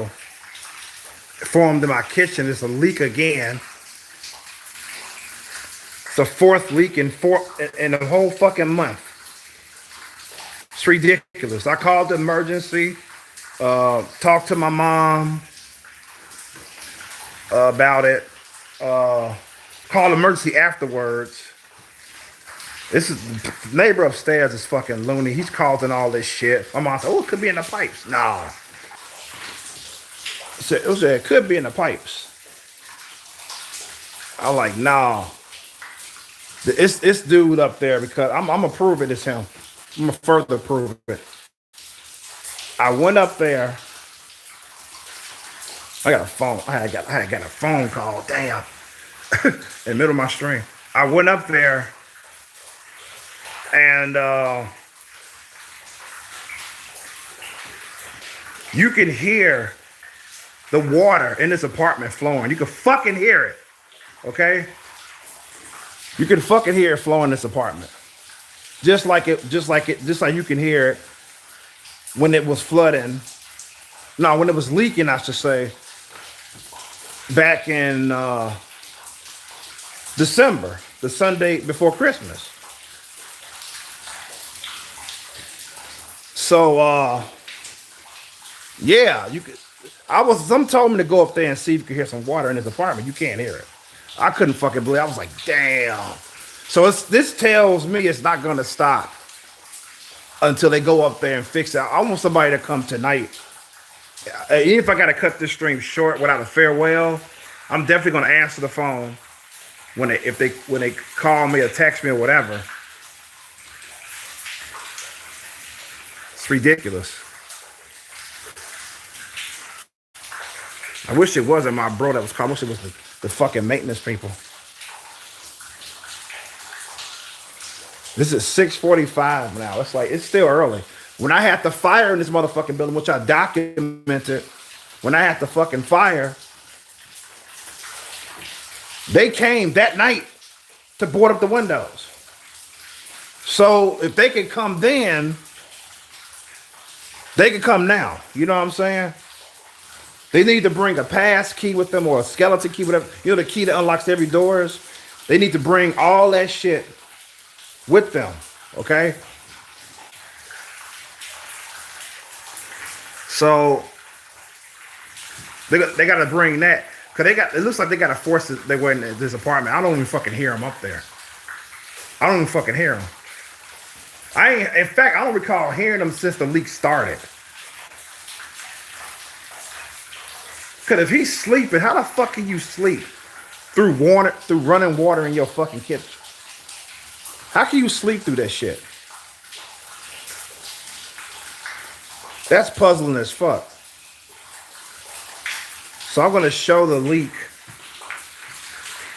formed in my kitchen. It's a leak again. It's the fourth leak in a whole fucking month. It's ridiculous. I called the emergency, talked to my mom about it, called emergency afterwards. This is the neighbor upstairs is fucking loony. He's causing all this shit. My mom said, "Oh, it could be in the pipes." No. It could be in the pipes. I'm like, no. It's dude up there because I'm gonna prove it. It's him. I'm gonna further prove it. I went up there. I got a phone. I had got a phone call. Damn. In the middle of my stream. I went up there and you can hear the water in this apartment flowing. You can fucking hear it. Okay? You can fucking hear it flowing in this apartment. Just like you can hear it when it was flooding. No, when it was leaking, I should say, back in December, the Sunday before Christmas. So yeah, you could. Some told me to go up there and see if you could hear some water in his apartment. You can't hear it. I couldn't fucking believe it. I was like, damn. So this tells me it's not gonna stop until they go up there and fix it. I want somebody to come tonight. Even if I gotta cut this stream short without a farewell, I'm definitely gonna answer the phone when they call me or text me or whatever. It's ridiculous. I wish it wasn't my bro that was calling. I wish it was the fucking maintenance people. This is 6:45 now. It's still early. When I had the fire in this motherfucking building, which I documented, when I had the fucking fire, they came that night to board up the windows. So if they could come then, they could come now. You know what I'm saying? They need to bring a pass key with them or a skeleton key, whatever. You know, the key that unlocks every doors. They need to bring all that shit with them, okay? So they got to bring that because it looks like they got to force it. They were in this apartment. I don't even fucking hear them up there. I don't even fucking hear them. In fact, I don't recall hearing them since the leak started. Because if he's sleeping, how the fuck can you sleep through running water in your fucking kitchen? How can you sleep through that shit? That's puzzling as fuck. So I'm gonna show the leak.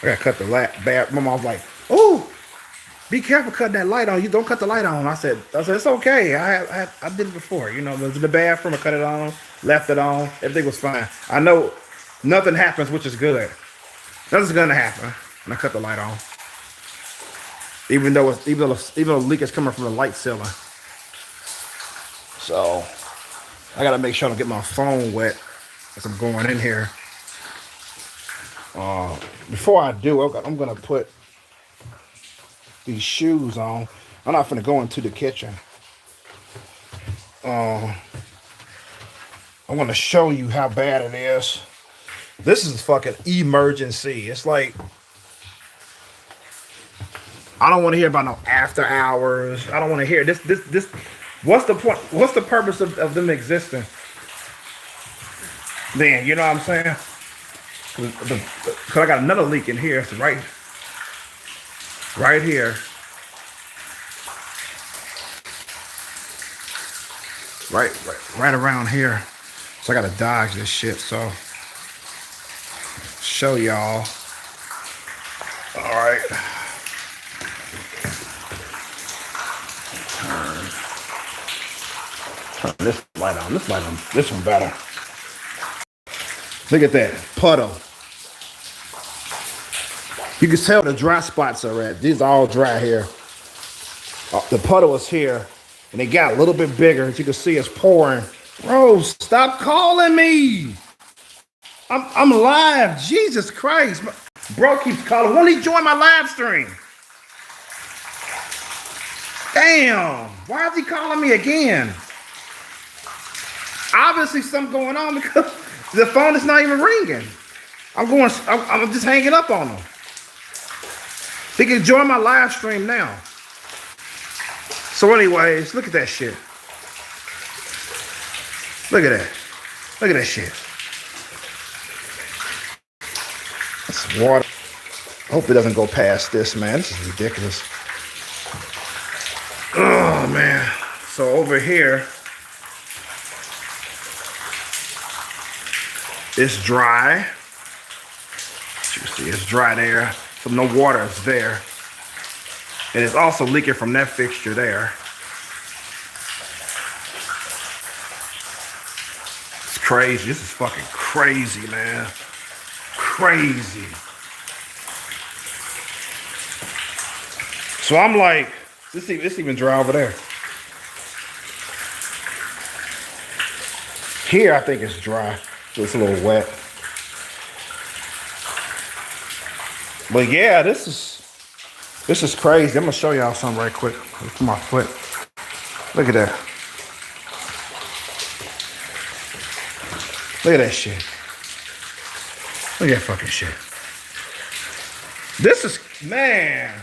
I gotta cut the light. My mom's like, "Oh, be careful cutting that light on. You don't cut the light on." I said, it's okay. I did it before. You know, it was in the bathroom. I cut it on, left it on. Everything was fine. I know nothing happens, which is good. Nothing's gonna happen when I cut the light on. Even though the leak is coming from the light ceiling. So I gotta make sure I don't get my phone wet as I'm going in here. Before I do, I'm gonna put these shoes on. I'm not gonna go into the kitchen. I want to show you how bad it is. This is fucking emergency. It's like I don't want to hear about no after hours. I don't want to hear this. What's the point? What's the purpose of them existing? Then you know what I'm saying? Because I got another leak in here. It's right here. Right around here. So I gotta dodge this shit. So show y'all. All right. Turn this light on. This one better. Look at that puddle. You can tell the dry spots are at. These are all dry here. The puddle is here, and it got a little bit bigger. As you can see, it's pouring Bro, stop calling me. I'm live. Jesus Christ. Bro keeps calling. Won't he join my live stream? Damn. Why is he calling me again? Obviously something going on because the phone is not even ringing. I'm just hanging up on him. He can join my live stream now. So anyways, look at that shit. Look at that. Look at that shit. That's water. I hope it doesn't go past this, man. This is ridiculous. Oh, man. So over here, it's dry. You see, it's dry there. So no water is there. And it's also leaking from that fixture there. It's crazy. This is fucking crazy, man. Crazy. So I'm like, this even dry over there. Here, I think it's dry. So it's a little wet. But yeah, this is crazy. I'm gonna show y'all something right quick. Look at my foot. Look at that. Look at that shit. Look at that fucking shit. This is, man.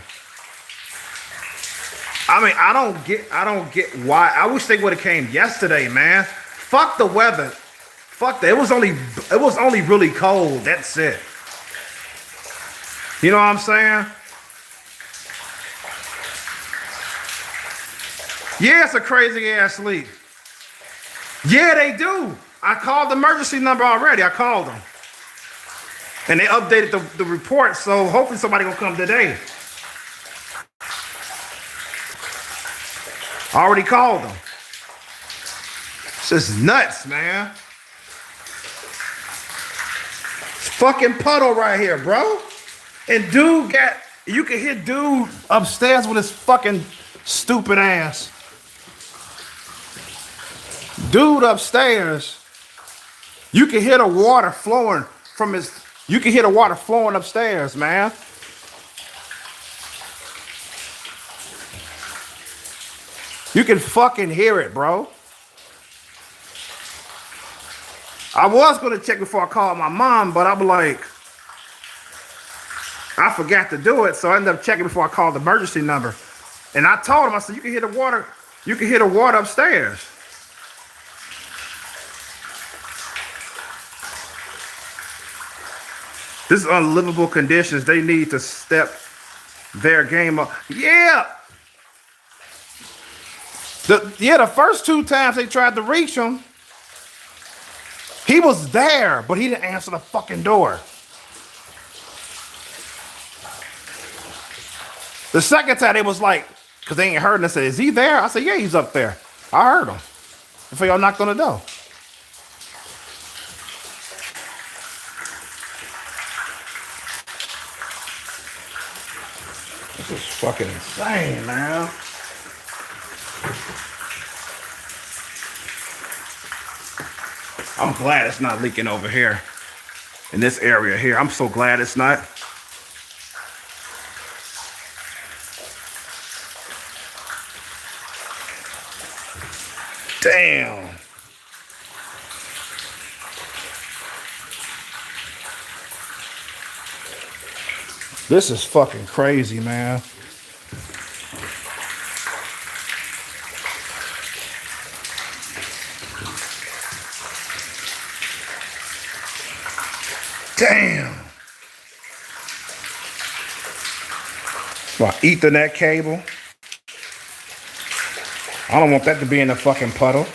I mean, I don't get why. I wish they would have came yesterday, man. Fuck the weather. Fuck that. It was only really cold. That's it. You know what I'm saying? Yeah, it's a crazy ass leak. Yeah, they do. I called the emergency number already. I called them. And they updated the report, so hopefully somebody gonna come today. I already called them. It's just nuts, man. It's fucking Puddle right here, bro. And dude you can hear dude upstairs with his fucking stupid ass. Dude upstairs, you can hear the water flowing from you can hear the water flowing upstairs, man. You can fucking hear it, bro. I was gonna check before I called my mom, but I'm like, I forgot to do it, so I ended up checking before I called the emergency number. And I told him, I said, you can hear the water upstairs. This is unlivable conditions. They need to step their game up. Yeah. The first 2 times they tried to reach him, he was there, but he didn't answer the fucking door. The second time, they was like, because they ain't heard, and they said, is he there? I said, yeah, he's up there. I heard him. Before y'all knocked on the door. This is fucking insane, man. I'm glad it's not leaking over here. In this area here. I'm so glad it's not. Damn. This is fucking crazy, man. Damn. My Ethernet cable. I don't want that to be in the fucking puddle.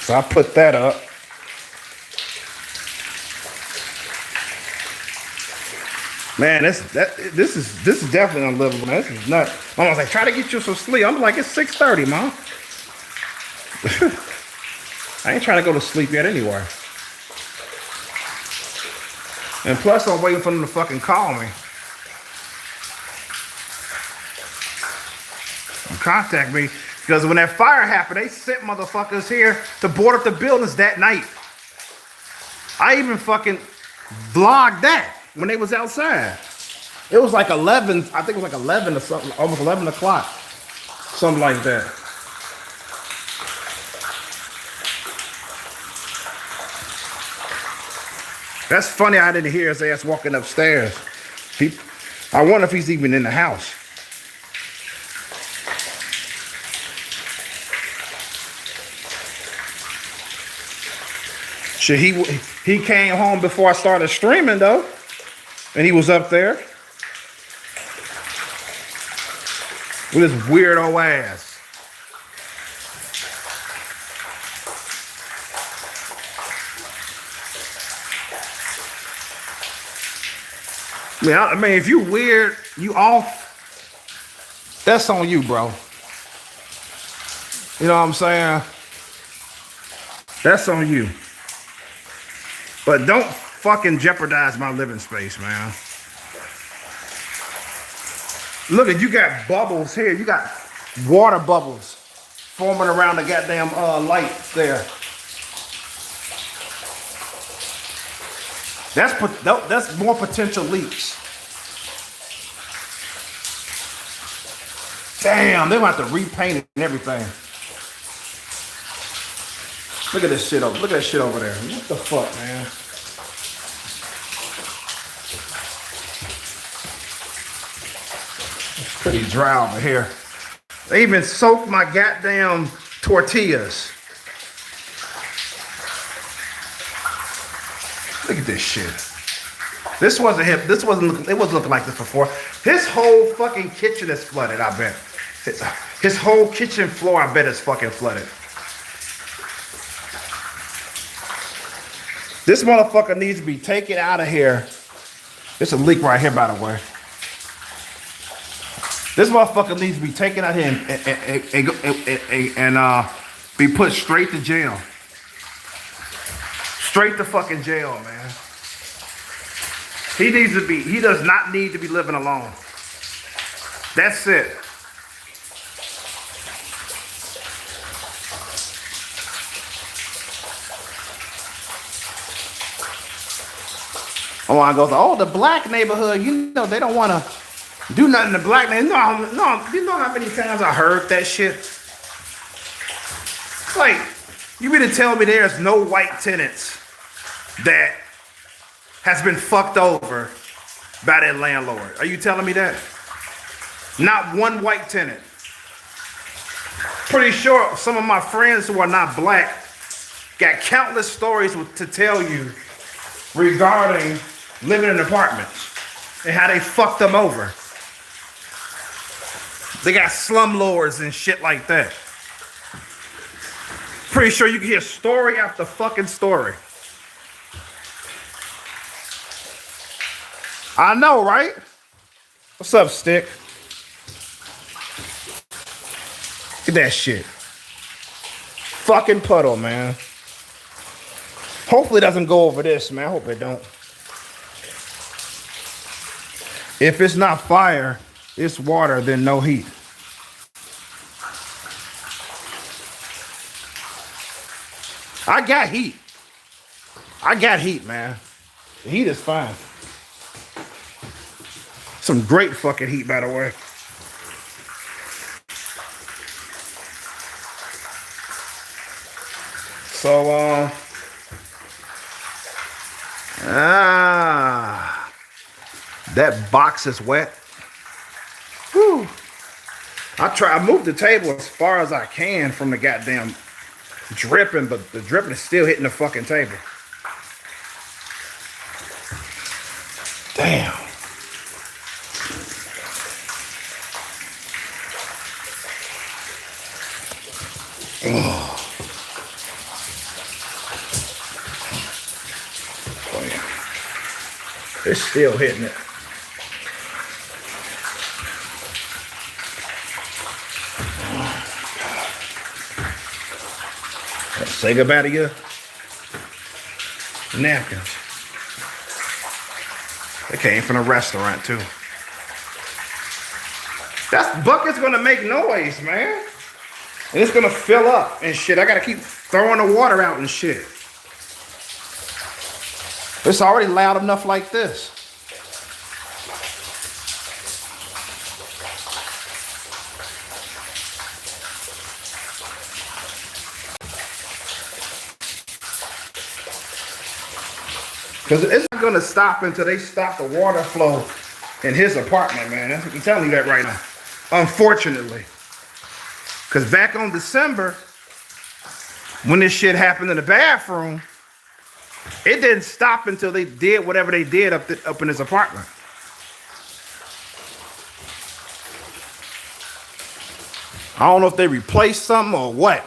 So I put that up. Man, this is definitely unlivable. This is nuts. I was like, try to get you some sleep. I'm like, it's 6:30, Mom. I ain't trying to go to sleep yet anyway. And plus, I'm waiting for them to fucking call me. Contact me. Because when that fire happened, they sent motherfuckers here to board up the buildings that night. I even fucking vlogged that when they was outside. It was like 11, I think it was like 11 or something, almost 11 o'clock. Something like that. That's funny, I didn't hear his ass walking upstairs. I wonder if he's even in the house. Shit, he came home before I started streaming though. And he was up there. With his weirdo ass. Yeah, I mean, if you weird, you off, that's on you, bro. You know what I'm saying? That's on you. But don't fucking jeopardize my living space, man. Look at, you got bubbles here. You got water bubbles forming around the goddamn lights there. That's more potential leaks. Damn, they're gonna have to repaint it and everything. Look at this shit over. Look at that shit over there. What the fuck, man? It's pretty dry over here. They even soaked my goddamn tortillas. Look at this shit. This wasn't hip. It wasn't looking like this before. His whole fucking kitchen is flooded, I bet. His whole kitchen floor, I bet, is fucking flooded. This motherfucker needs to be taken out of here. There's a leak right here, by the way. This motherfucker needs to be taken out here and be put straight to jail. Straight to fucking jail, man. He does not need to be living alone. That's it. Oh, I go, oh, the black neighborhood, you know, they don't want to do nothing to black neighborhood. No, you know how many times I heard that shit? Like, you mean to tell me there's no white tenants that has been fucked over by that landlord? Are you telling me that? Not one white tenant. Pretty sure some of my friends who are not black got countless stories to tell you regarding living in apartments and how they fucked them over. They got slumlords and shit like that. Pretty sure you can hear story after fucking story. I know, right? What's up, Stick? Look at that shit. Fucking Puddle, man. Hopefully it doesn't go over this, man. I hope it don't. If it's not fire, it's water, then no heat. I got heat. I got heat, man. The heat is fine. Some great fucking heat, by the way. So, that box is wet. Whew. I moved the table as far as I can from the goddamn dripping, but the dripping is still hitting the fucking table. Damn. Oh. Oh yeah. It's still hitting it. Say goodbye to your napkins. They came from a restaurant too. That bucket's gonna make noise, man. And it's gonna fill up and shit. I gotta keep throwing the water out and shit. It's already loud enough like this. Because it's not gonna stop until they stop the water flow in his apartment, man. I'm telling you that right now. Unfortunately. Because back on December, when this shit happened in the bathroom, it didn't stop until they did whatever they did up in his apartment. I don't know if they replaced something or what.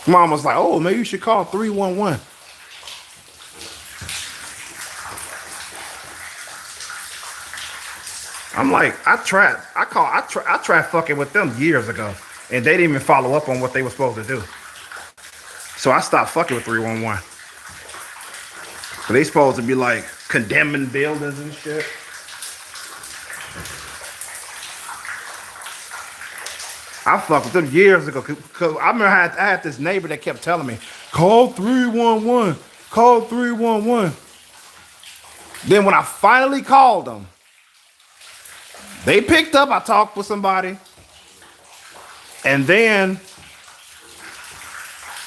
Mom was like, oh, maybe you should call 311. I'm like, I tried fucking with them years ago, and they didn't even follow up on what they were supposed to do. So I stopped fucking with 311. So they supposed to be like condemning buildings and shit. I fucked with them years ago, because I remember I had this neighbor that kept telling me, call 311, call 311. Then when I finally called them, they picked up, I talked with somebody, and then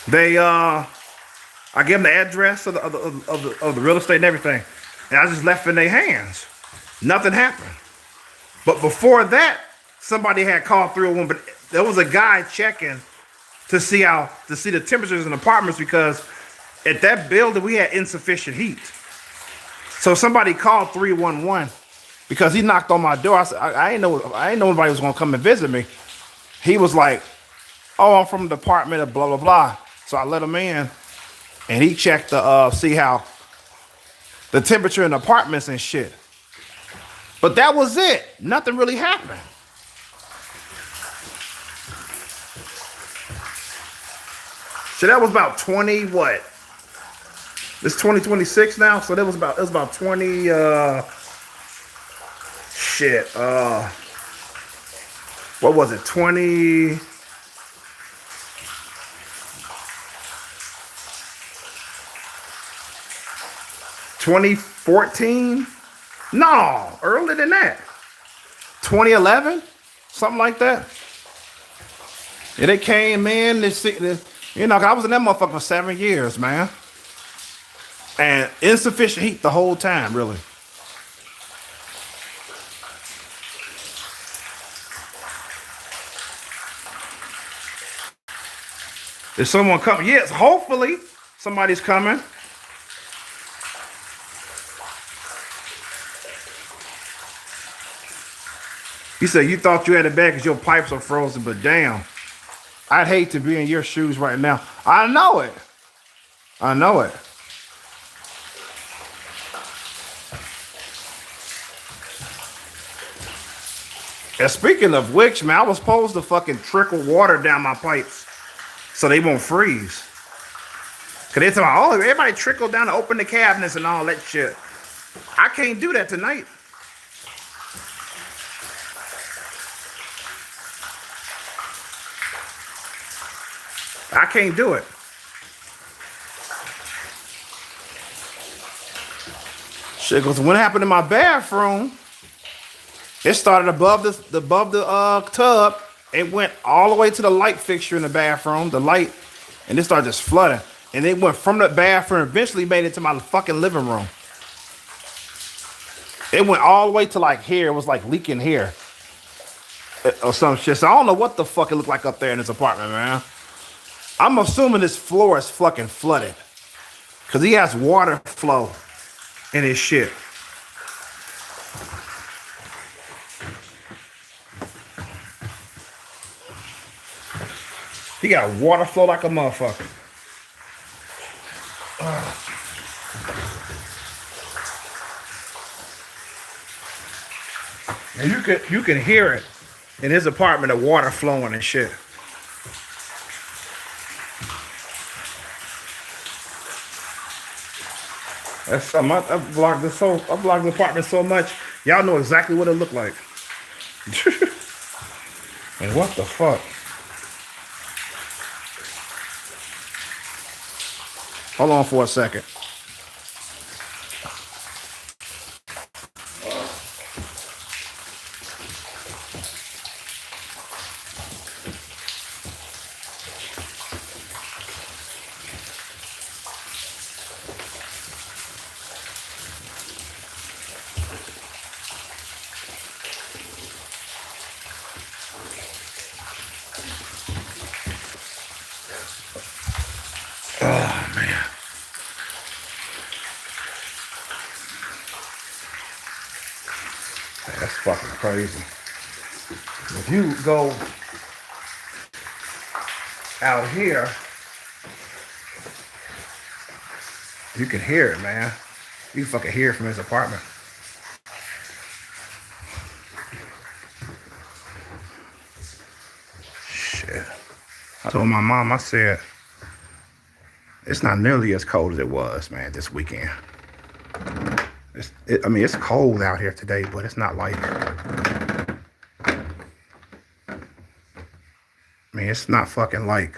they, I gave them the address of the real estate and everything, and I just left it in their hands. Nothing happened. But before that, somebody had called 301, but there was a guy checking to see the temperatures in apartments, because at that building we had insufficient heat. So somebody called 311. Because he knocked on my door. I said, I ain't know nobody was gonna come and visit me. He was like, oh, I'm from the department of blah, blah, blah. So I let him in, and he checked to see how the temperature in the apartments and shit. But that was it. Nothing really happened. So that was about 20, what? It's 2026 now, so it was about 20, what was it, 2014? No, earlier than that. 2011? Something like that. Yeah, they came in, I was in that motherfucker for 7 years, man. And insufficient heat the whole time, really. Is someone coming? Yes, hopefully somebody's coming. He said, you thought you had it bad because your pipes are frozen, but damn, I'd hate to be in your shoes right now. I know it. I know it. And speaking of which, man, I was supposed to fucking trickle water down my pipes so they won't freeze. Cause they talking, oh, everybody trickle down to open the cabinets and all that shit. I can't do that tonight. I can't do it. Shit, cause what happened in my bathroom, it started above the tub. It went all the way to the light fixture in the bathroom, the light, and it started just flooding. And it went from the bathroom, eventually made it to my fucking living room. It went all the way to like here. It was like leaking here or some shit. So I don't know what the fuck it looked like up there in this apartment, man. I'm assuming this floor is fucking flooded because he has water flow in his shit. He got water flow like a motherfucker. And you can hear it in his apartment, the water flowing and shit. That's something. I blocked this whole. I blocked the apartment so much. Y'all know exactly what it looked like. And what the fuck? Hold on for a second. Oh man, that's fucking crazy. If you go out here, you can hear it, man. You can fucking hear it from his apartment. Shit. I told my mom, I said, it's not nearly as cold as it was, man, this weekend. I mean, it's cold out here today, but it's not like, I mean, it's not fucking like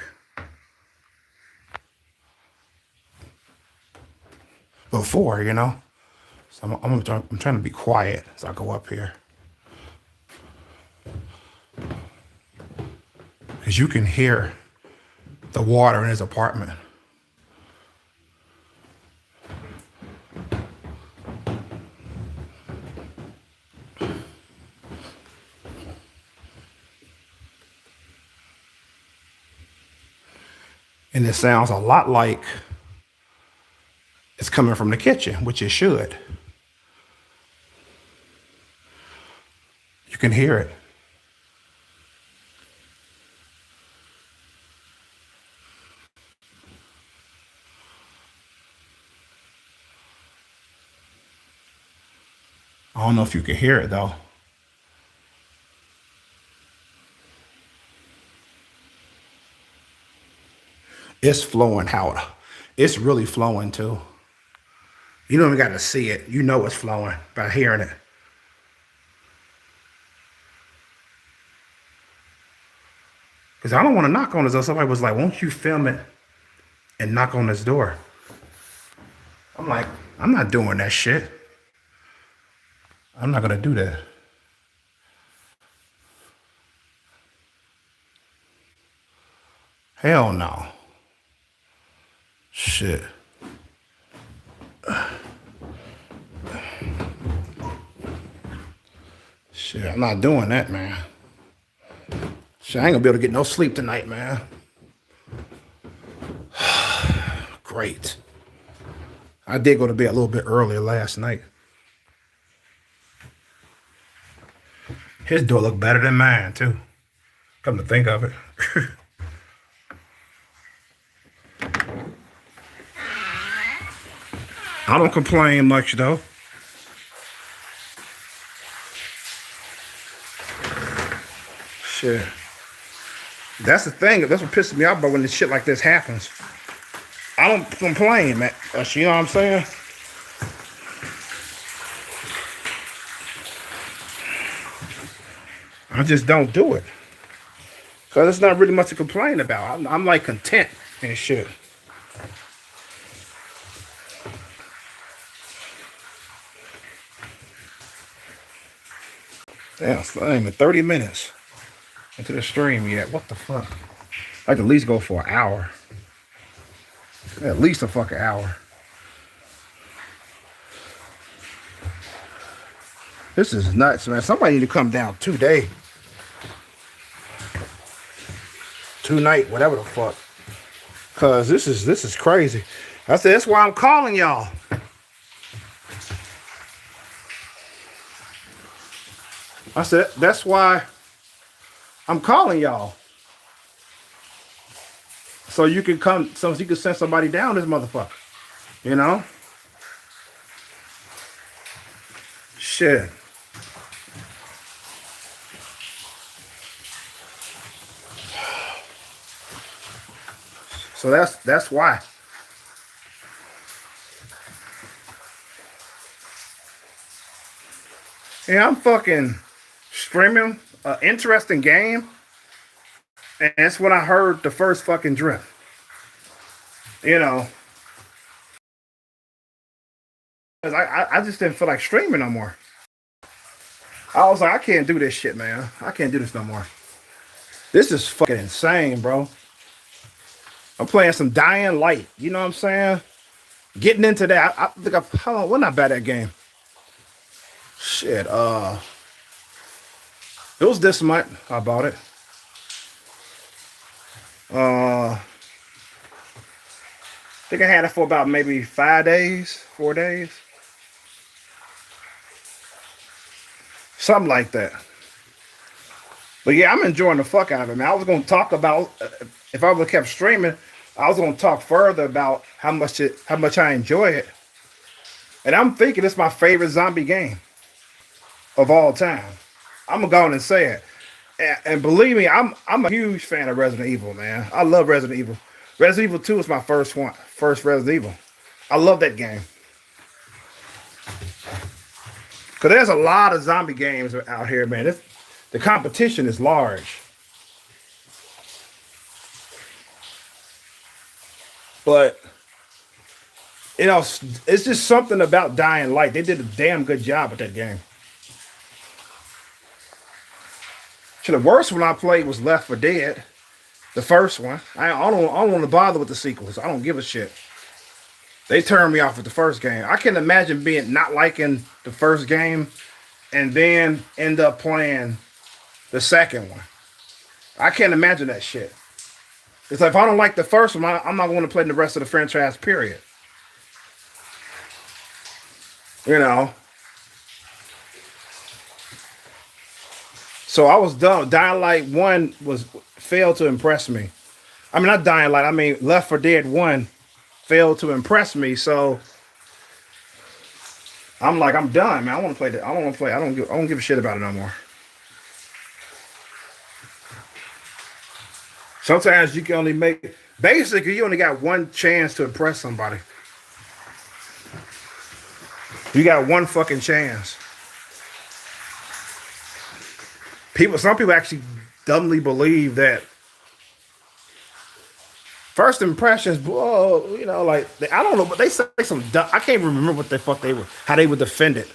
before, you know? So I'm trying to be quiet as I go up here. Because you can hear the water in his apartment. And it sounds a lot like it's coming from the kitchen, which it should. You can hear it. I don't know if you can hear it though. It's flowing out. It's really flowing too. You don't even got to see it. You know it's flowing by hearing it. Because I don't want to knock on this door. Somebody was like, won't you film it and knock on this door? I'm like, I'm not doing that shit. I'm not going to do that. Hell no. Shit. Shit, I'm not doing that, man. Shit, I ain't gonna be able to get no sleep tonight, man. Great. I did go to bed a little bit earlier last night. His door looked better than mine, too. Come to think of it. I don't complain much, though. Shit. That's the thing. That's what pisses me off about when this shit like this happens. I don't complain, man. You know what I'm saying? I just don't do it. Because it's not really much to complain about. I'm like content and shit. Damn, it's not even 30 minutes into the stream yet. What the fuck? I could at least go for an hour. At least a fucking hour. This is nuts, man. Somebody need to come down today. Tonight, whatever the fuck. Cause this is crazy. I said that's why I'm calling y'all. I said that's why I'm calling y'all. So you can come, so you can send somebody down this motherfucker. You know? Shit. So that's why. Yeah, I'm fucking streaming an interesting game, and that's when I heard the first fucking drift. You know, 'cause I just didn't feel like streaming no more. I was like, I can't do this shit, man. I can't do this no more. This is fucking insane, bro. I'm playing some Dying Light. You know what I'm saying? Getting into that. I think we're not bad at that game. Shit. It was this month I bought it. I think I had it for about maybe 5 days, 4 days, something like that. But yeah, I'm enjoying the fuck out of it, man. I was gonna talk about if I would have kept streaming, I was gonna talk further about how much I enjoy it. And I'm thinking it's my favorite zombie game of all time. I'm gonna go on and say it. And believe me, I'm a huge fan of Resident Evil, man. I love Resident Evil. Resident Evil 2 is my first Resident Evil. I love that game. Cause there's a lot of zombie games out here, man. The competition is large. But it's just something about Dying Light. They did a damn good job with that game. So the worst one I played was Left 4 Dead, the first one. I don't want to bother with the sequels. I don't give a shit. They turned me off with the first game. I can imagine being not liking the first game and then end up playing the second one. I can't imagine that shit. It's like if I don't like the first one, I'm not going to play the rest of the franchise, period. You know? So I was done. Dying Light 1 failed to impress me. I mean, not Dying Light. I mean, Left 4 Dead 1 failed to impress me. So I'm like, I'm done, man. I want to play that. I don't want to play. I don't give a shit about it no more. Sometimes you can only basically you only got one chance to impress somebody. You got one fucking chance. Some people actually dumbly believe that first impressions, whoa, like I don't know, but they say some. I can't remember what the fuck how they would defend it,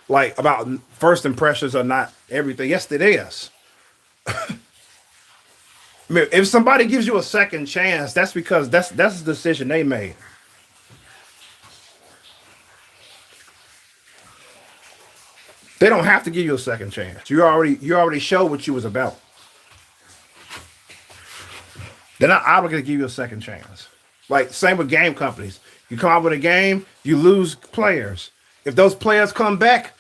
like about first impressions are not everything. Yes, it is. I mean, if somebody gives you a second chance, that's because that's the decision they made. They don't have to give you a second chance. You already showed what you was about. They're not obligated to give you a second chance. Like same with game companies. You come out with a game, you lose players. If those players come back,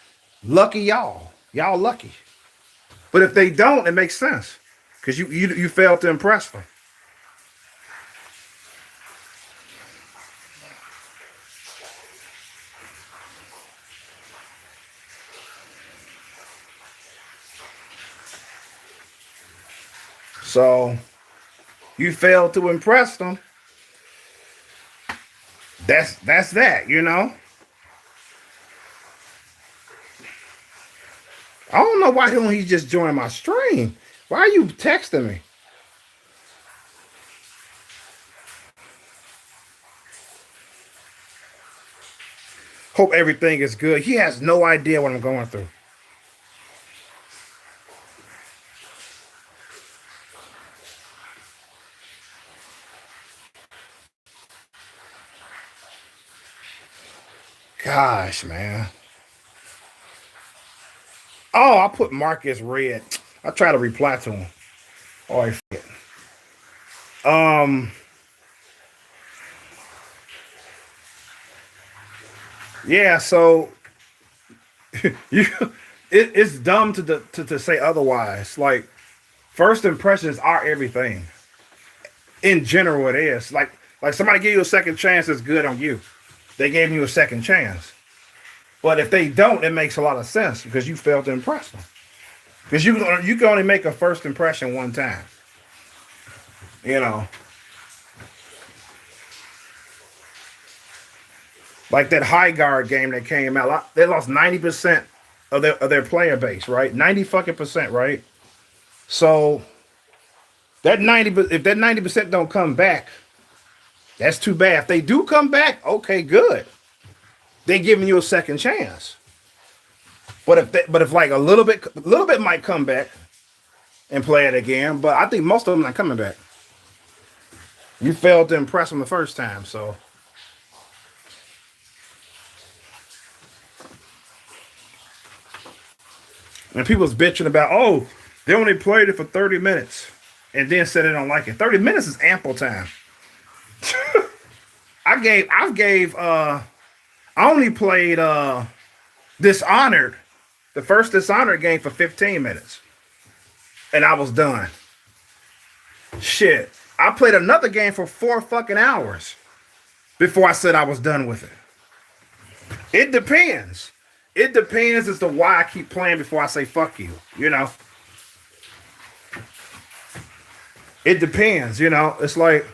lucky y'all. Y'all lucky. But if they don't, it makes sense because you failed to impress them. So you failed to impress them. That's that. I don't know why don't he just join my stream. Why are you texting me? Hope everything is good. He has no idea what I'm going through. Gosh, man. Oh, I put Marcus red. I try to reply to him. Oh, I forget. Um, yeah. So you, it's dumb to say otherwise. Like first impressions are everything. In general, it is. Like somebody give you a second chance, it's good on you. They gave you a second chance. But if they don't, it makes a lot of sense because you failed to impress them. Because you can only make a first impression one time. You know. Like that high guard game that came out. They lost 90% of their player base, right? 90 fucking percent, right? So that 90, if that 90% don't come back, that's too bad. If they do come back, okay, good. They're giving you a second chance. But if like a little bit might come back and play it again. But I think most of them not coming back. You failed to impress them the first time, so. And people's bitching about, oh, they only played it for 30 minutes and then said they don't like it. 30 minutes is ample time. I only played Dishonored, the first Dishonored game for 15 minutes. And I was done. Shit. I played another game for 4 fucking hours before I said I was done with it. It depends. It depends as to why I keep playing before I say fuck you, you know? It depends, you know? It's like,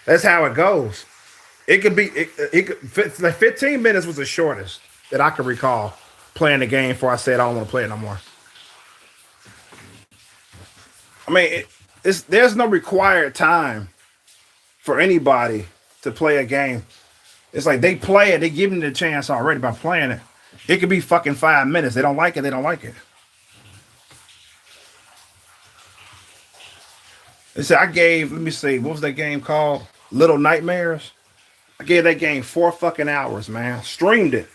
that's how it goes. It could be, like 15 minutes was the shortest that I could recall playing the game before I said I don't want to play it no more. I mean, there's no required time for anybody to play a game. It's like they play it, they give them the chance already by playing it. It could be fucking 5 minutes. They don't like it, they don't like it. They said let me see, what was that game called? Little Nightmares? I gave that game 4 fucking hours, man. Streamed it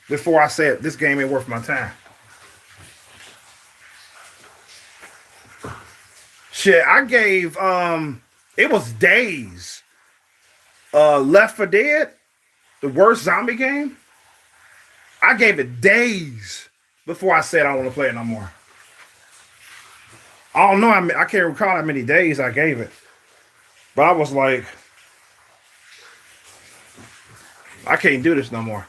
before I said this game ain't worth my time. Shit, I gave it was days. Left 4 Dead, the worst zombie game. I gave it days before I said I don't want to play it no more. I don't know. I can't recall how many days I gave it, but I was like, I can't do this no more.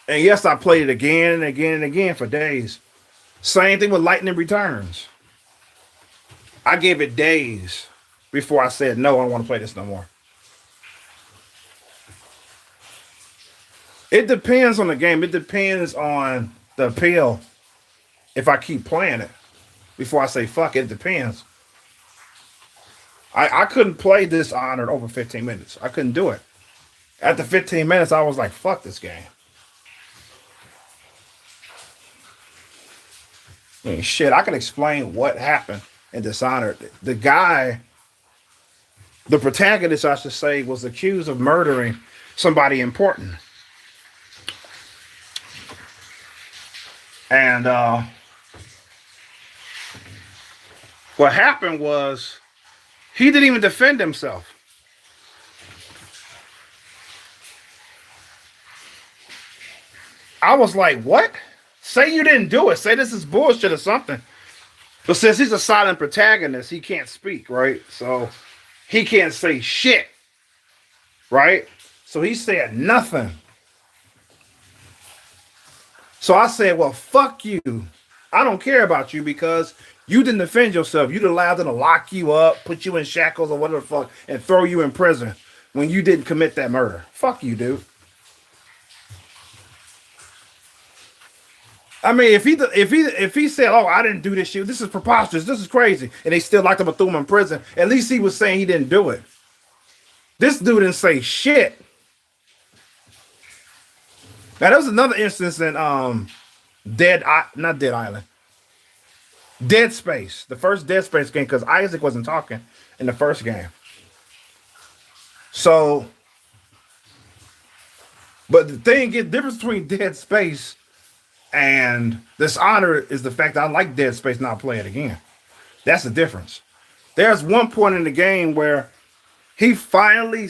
And yes, I played it again and again and again for days. Same thing with Lightning Returns. I gave it days before I said, no, I don't want to play this no more. It depends on the game. It depends on the appeal. If I keep playing it before I say fuck it, depends. I couldn't play Dishonored over 15 minutes. I couldn't do it. After 15 minutes, I was like, fuck this game. I mean, shit, I can explain what happened in Dishonored. The guy, the protagonist, I should say, was accused of murdering somebody important. And what happened was he didn't even defend himself. I was like, what? Say you didn't do it. Say this is bullshit or something. But since he's a silent protagonist, he can't speak, right? So he can't say shit, right? So he said nothing. So I said, well, fuck you. I don't care about you because you didn't defend yourself. You'd allowed them to lock you up, put you in shackles or whatever the fuck, and throw you in prison when you didn't commit that murder. Fuck you, dude. I mean, if he said, oh, I didn't do this shit, this is preposterous, this is crazy, and they still locked him and threw him in prison, at least he was saying he didn't do it. This dude didn't say shit. Now, there was another instance in Dead Space, the first Dead Space game, because Isaac wasn't talking in the first game. So, but the thing is, the difference between Dead Space and Dishonored is the fact that I like Dead Space, not play it again. That's the difference. There's one point in the game where he finally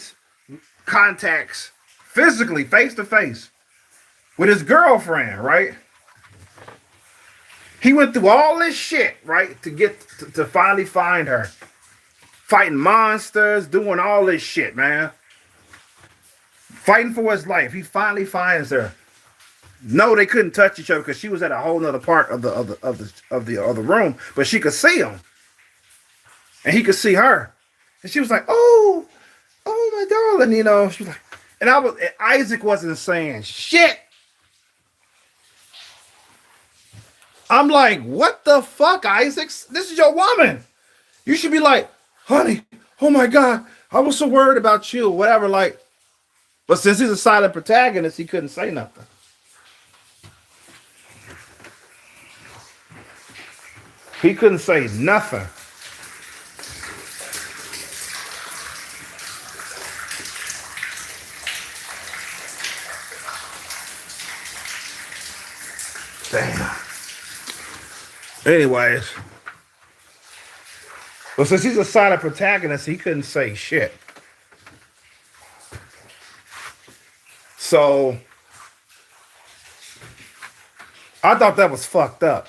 contacts physically, face to face, with his girlfriend, right? He went through all this shit, right, to get to finally find her. Fighting monsters, doing all this shit, man. Fighting for his life. He finally finds her. No, they couldn't touch each other because she was at a whole nother part of the room, but she could see him. And he could see her. And she was like, oh my darling, you know. She was like, and Isaac wasn't saying shit. I'm like, what the fuck, Isaac? This is your woman. You should be like, honey, oh my God, I was so worried about you, or whatever. Like, but since he's a silent protagonist, he couldn't say nothing. He couldn't say nothing. Damn. Anyways, but since he's a silent protagonist, he couldn't say shit. So I thought that was fucked up.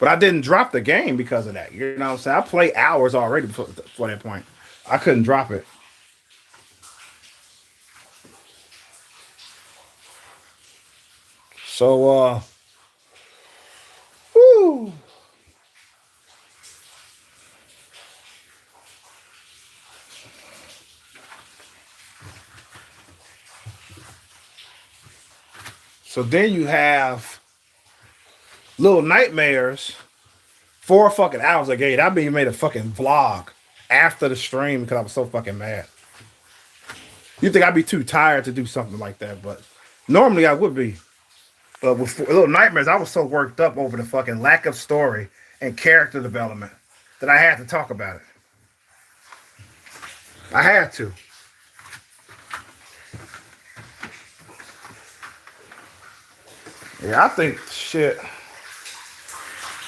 But I didn't drop the game because of that. You know what I'm saying? I played hours already before that point. I couldn't drop it. So, whoo. So then you have Little Nightmares. 4 fucking hours a game. I mean, made a fucking vlog after the stream because I was so fucking mad. You think I'd be too tired to do something like that, but normally I would be. But with Little Nightmares, I was so worked up over the fucking lack of story and character development that I had to talk about it. I had to. Yeah, I think shit.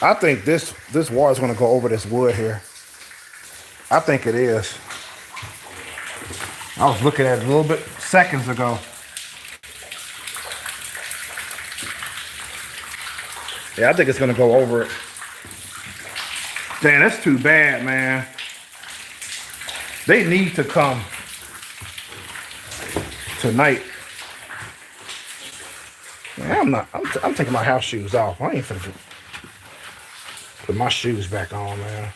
I think this wall is gonna go over this wood here. I think it is. I was looking at it a little bit seconds ago. Yeah, I think it's gonna go over it. Damn, that's too bad, man. They need to come tonight. Man, I'm taking my house shoes off. I ain't finna put my shoes back on, man.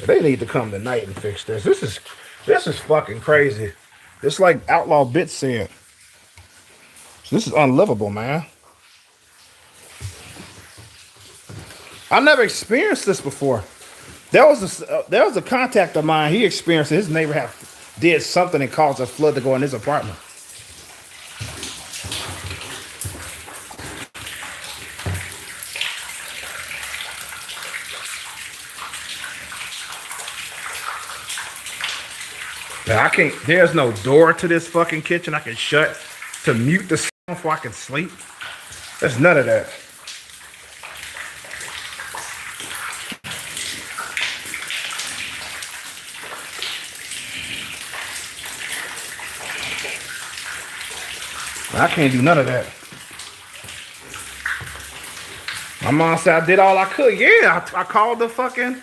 They need to come tonight and fix this. This is fucking crazy. It's like Outlaw Bit said. This is unlivable, man. I never experienced this before. There was a contact of mine. He experienced it. His neighbor did something and caused a flood to go in his apartment. Now, I can't. There's no door to this fucking kitchen I can shut to mute the sound before I can sleep. There's none of that. I can't do none of that. My mom said I did all I could. Yeah, I called the fucking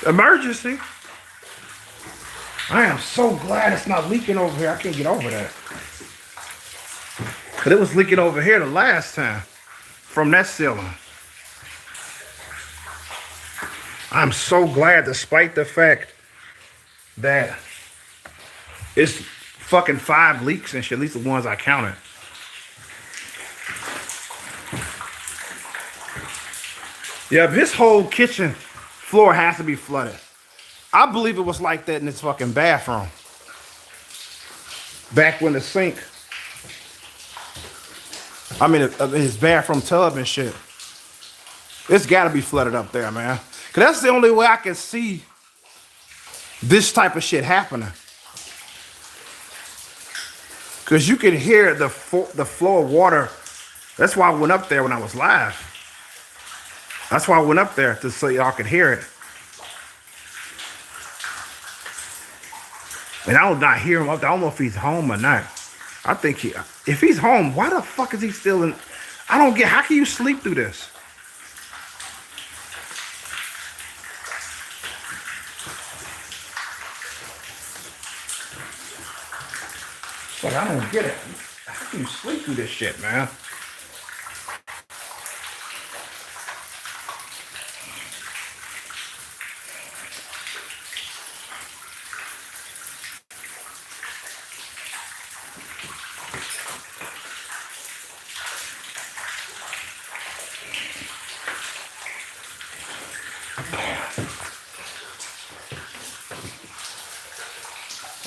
emergency. I am so glad it's not leaking over here. I can't get over that. Because it was leaking over here the last time from that ceiling. I'm so glad, despite the fact that it's fucking 5 leaks and shit, at least the ones I counted. Yeah, this whole kitchen floor has to be flooded. I believe it was like that in this fucking bathroom. Back when the sink, I mean, his bathroom tub and shit. It's gotta be flooded up there, man. Cause that's the only way I can see this type of shit happening. Cause you can hear the flow of water. That's why I went up there when I was live. That's why I went up there, so y'all could hear it. And I would not hear him up there. I don't know if he's home or not. I think if he's home, why the fuck is he still in? I don't get, how can you sleep through this? Like, I don't get it. How can you sleep through this shit, man?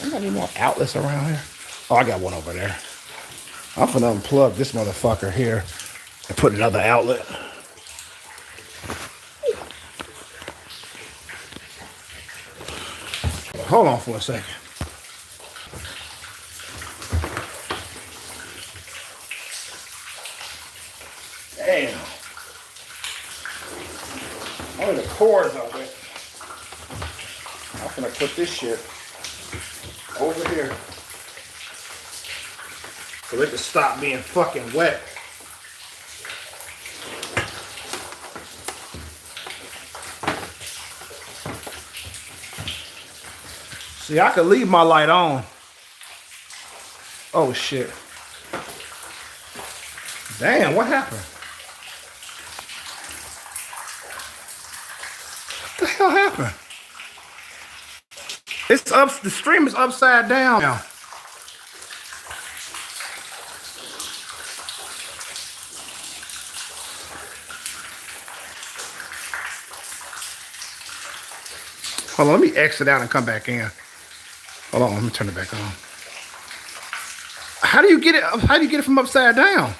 Ain't got any more outlets around here? Oh, I got one over there. I'm finna unplug this motherfucker here and put another outlet. Hold on for a second. Damn. Only the cords of it. I'm gonna put this shit over here so it can stop being fucking wet. See, I could leave my light on. Oh shit. Damn, what happened? What the hell happened? It's up, the stream is upside down now. Hold on, let me exit out and come back in. Hold on, let me turn it back on. How do you get it? How do you get it from upside down?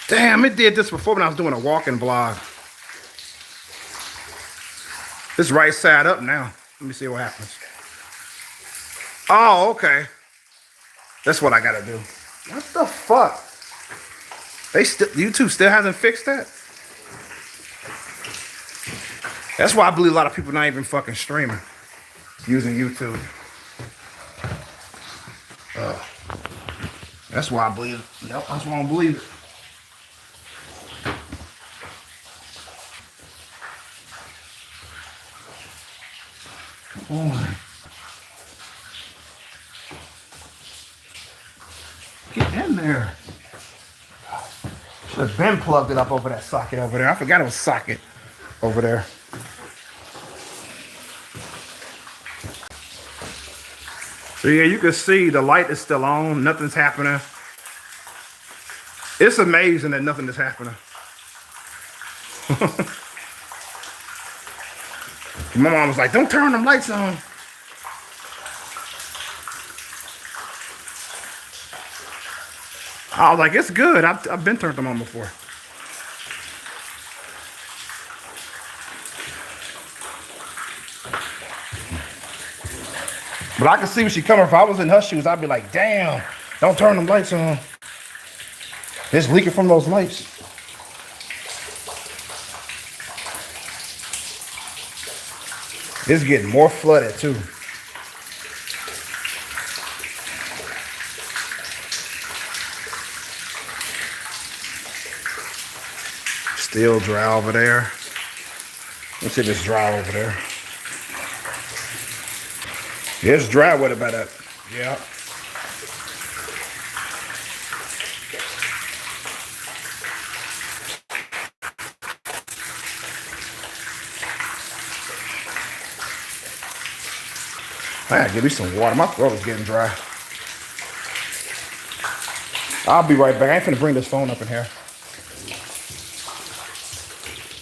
Damn, it did this before when I was doing a walking vlog. It's right side up now. Let me see what happens. Oh, okay. That's what I gotta do. What the fuck? They still, YouTube still hasn't fixed that? That's why I believe a lot of people not even fucking streaming using YouTube. That's why I believe it. Yep, that's why I don't believe it. Come on. Get in there. Should have been plugged it up over that socket over there. I forgot it was socket over there. So yeah, you can see the light is still on. Nothing's happening. It's amazing that nothing is happening. My mom was like, don't turn them lights on. I was like, it's good. I've been turned them on before. But I can see when she coming. If I was in her shoes, I'd be like, damn, don't turn them lights on. It's leaking from those lights. It's getting more flooded too. Still dry over there. Let's see if it's dry over there. Yeah, it's dry with about that. Yeah. I gotta give me some water. My throat is getting dry. I'll be right back. I ain't finna bring this phone up in here.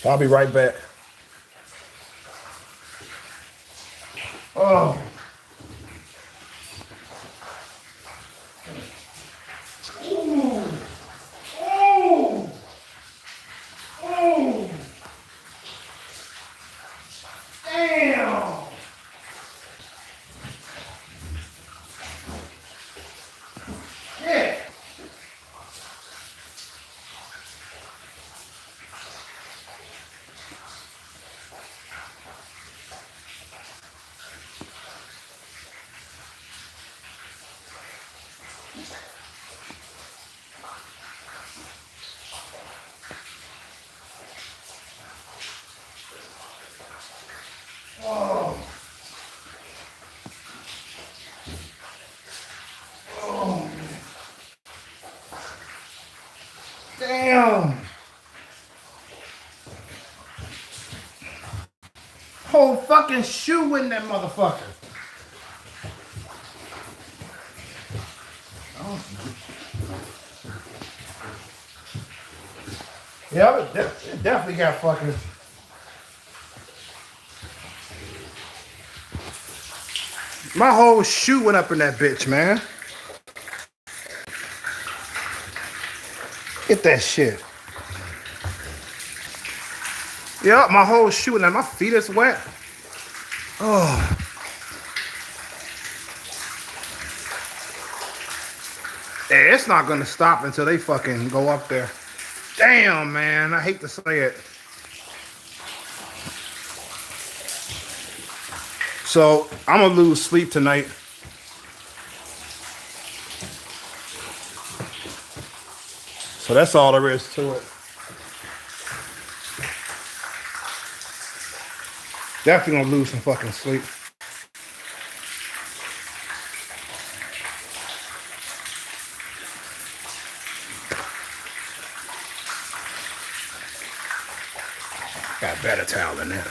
I'll be right back. Oh. Ooh. Oh. Oh. Damn. Yeah. Oh. Oh. Damn. Whole fucking shoe in that motherfucker. Oh. Yeah, it definitely got fucking. My whole shoe went up in that bitch, man. Get that shit. Yeah, my whole shoe and my feet is wet. Oh. Yeah, it's not gonna stop until they fucking go up there. Damn, man. I hate to say it. So I'm gonna lose sleep tonight. So that's all there is to it. Definitely gonna lose some fucking sleep. Got better towel than that.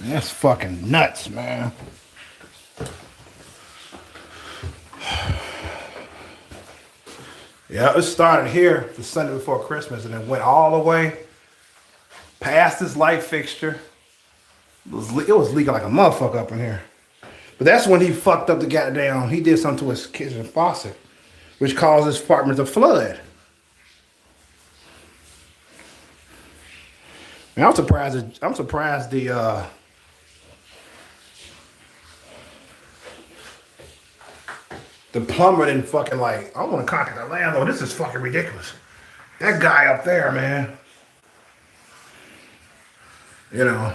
That's fucking nuts, man. Yeah, it started here the Sunday before Christmas and then went all the way past this light fixture. It was leaking like a motherfucker up in here. But that's when he fucked up the goddamn, he did something to his kitchen faucet, which caused his apartment to flood. Man, I'm surprised the plumber didn't fucking like, I want to contact the landlord. This is fucking ridiculous. That guy up there, man. You know.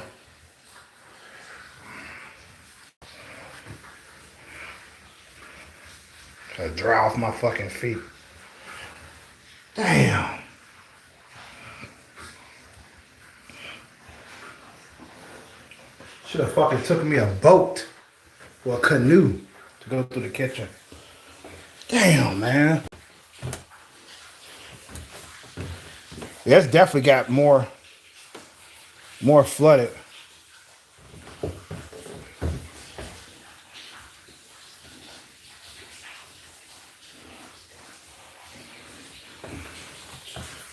I dry off my fucking feet. Damn. Should have fucking took me a boat or a canoe to go through the kitchen. Damn, man. Yeah, it's definitely got more flooded.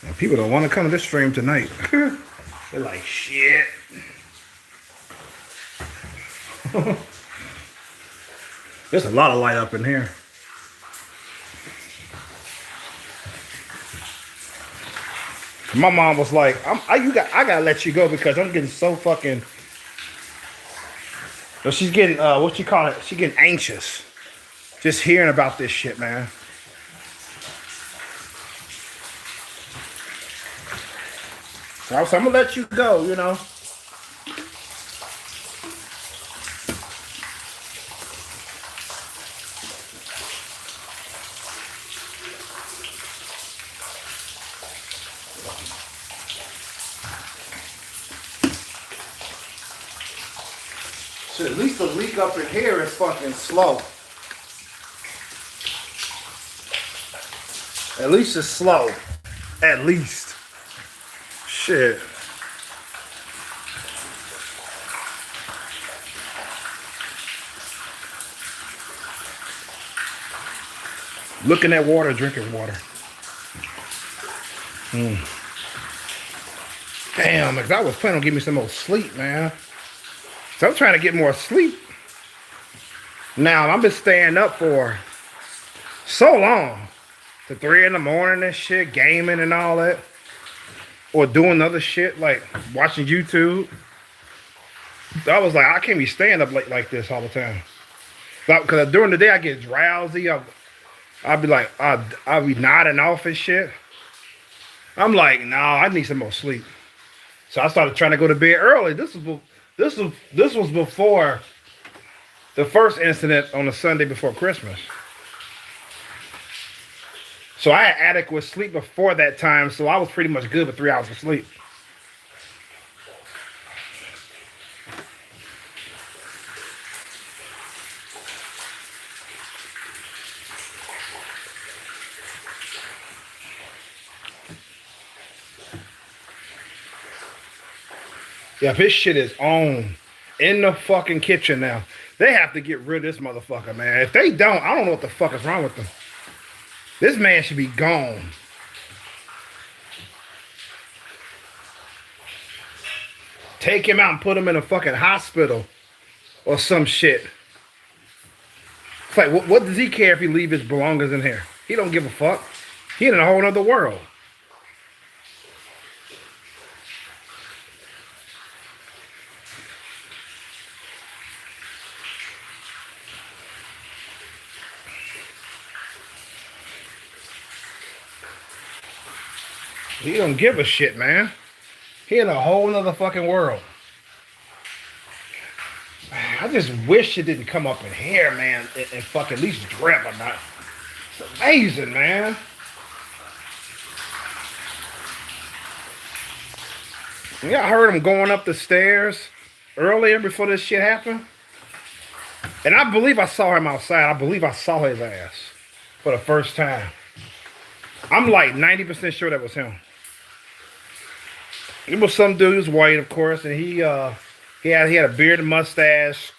And people don't want to come to this stream tonight. They're like, shit. There's a lot of light up in here. My mom was like, I gotta let you go because I'm getting so fucking. So she's getting what you call it? She's getting anxious just hearing about this shit, man. So I was like, I'm gonna let you go, you know. So at least the leak up in here is fucking slow. At least it's slow. At least. Shit. Looking at water, drinking water. Damn, because I was planning on getting me some more sleep, man. So I'm trying to get more sleep. Now, I've been staying up for so long. To 3 in the morning and shit, gaming and all that. Or doing other shit, like watching YouTube. I was like, I can't be staying up late like this all the time. Because during the day, I get drowsy. I'll be like, I'll be nodding off and shit. I'm like, nah, I need some more sleep. So I started trying to go to bed early. This was before the first incident on the Sunday before Christmas. So I had adequate sleep before that time, so I was pretty much good with 3 hours of sleep. Yeah, if his shit is on in the fucking kitchen now, they have to get rid of this motherfucker, man. If they don't, I don't know what the fuck is wrong with them. This man should be gone. Take him out and put him in a fucking hospital or some shit. It's like, what does he care if he leave his belongings in here? He don't give a fuck. He in a whole other world. He don't give a shit, man. He in a whole nother fucking world. I just wish it didn't come up in here, man, and fucking at least drip or not. It's amazing, man. Yeah, I heard him going up the stairs earlier before this shit happened. And I believe I saw him outside. I believe I saw his ass for the first time. I'm like 90% sure that was him. It was some dude who's white, of course, and he had a beard and mustache,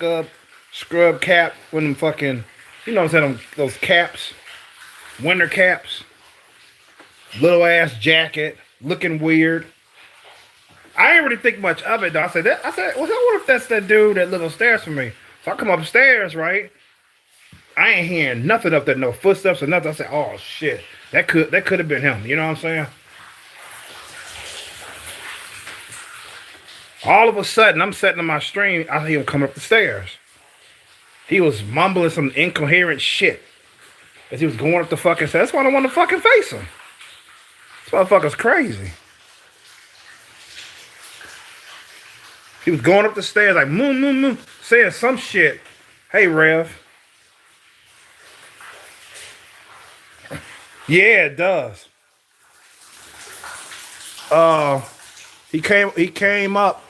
scrub cap, with them fucking, you know what I'm saying, those caps, winter caps, little ass jacket, looking weird. I didn't really think much of it though. I said, well, I wonder if that's that dude that lived upstairs from me. So I come upstairs, right? I ain't hearing nothing up there, no footsteps or nothing. I said, oh shit, that could have been him. You know what I'm saying? All of a sudden, I'm sitting on my stream. I see him come up the stairs. He was mumbling some incoherent shit as he was going up the fucking stairs. That's why I don't want to fucking face him. This motherfucker's crazy. He was going up the stairs like moo moo moo, saying some shit. Hey, Rev. Yeah, it does. He came up.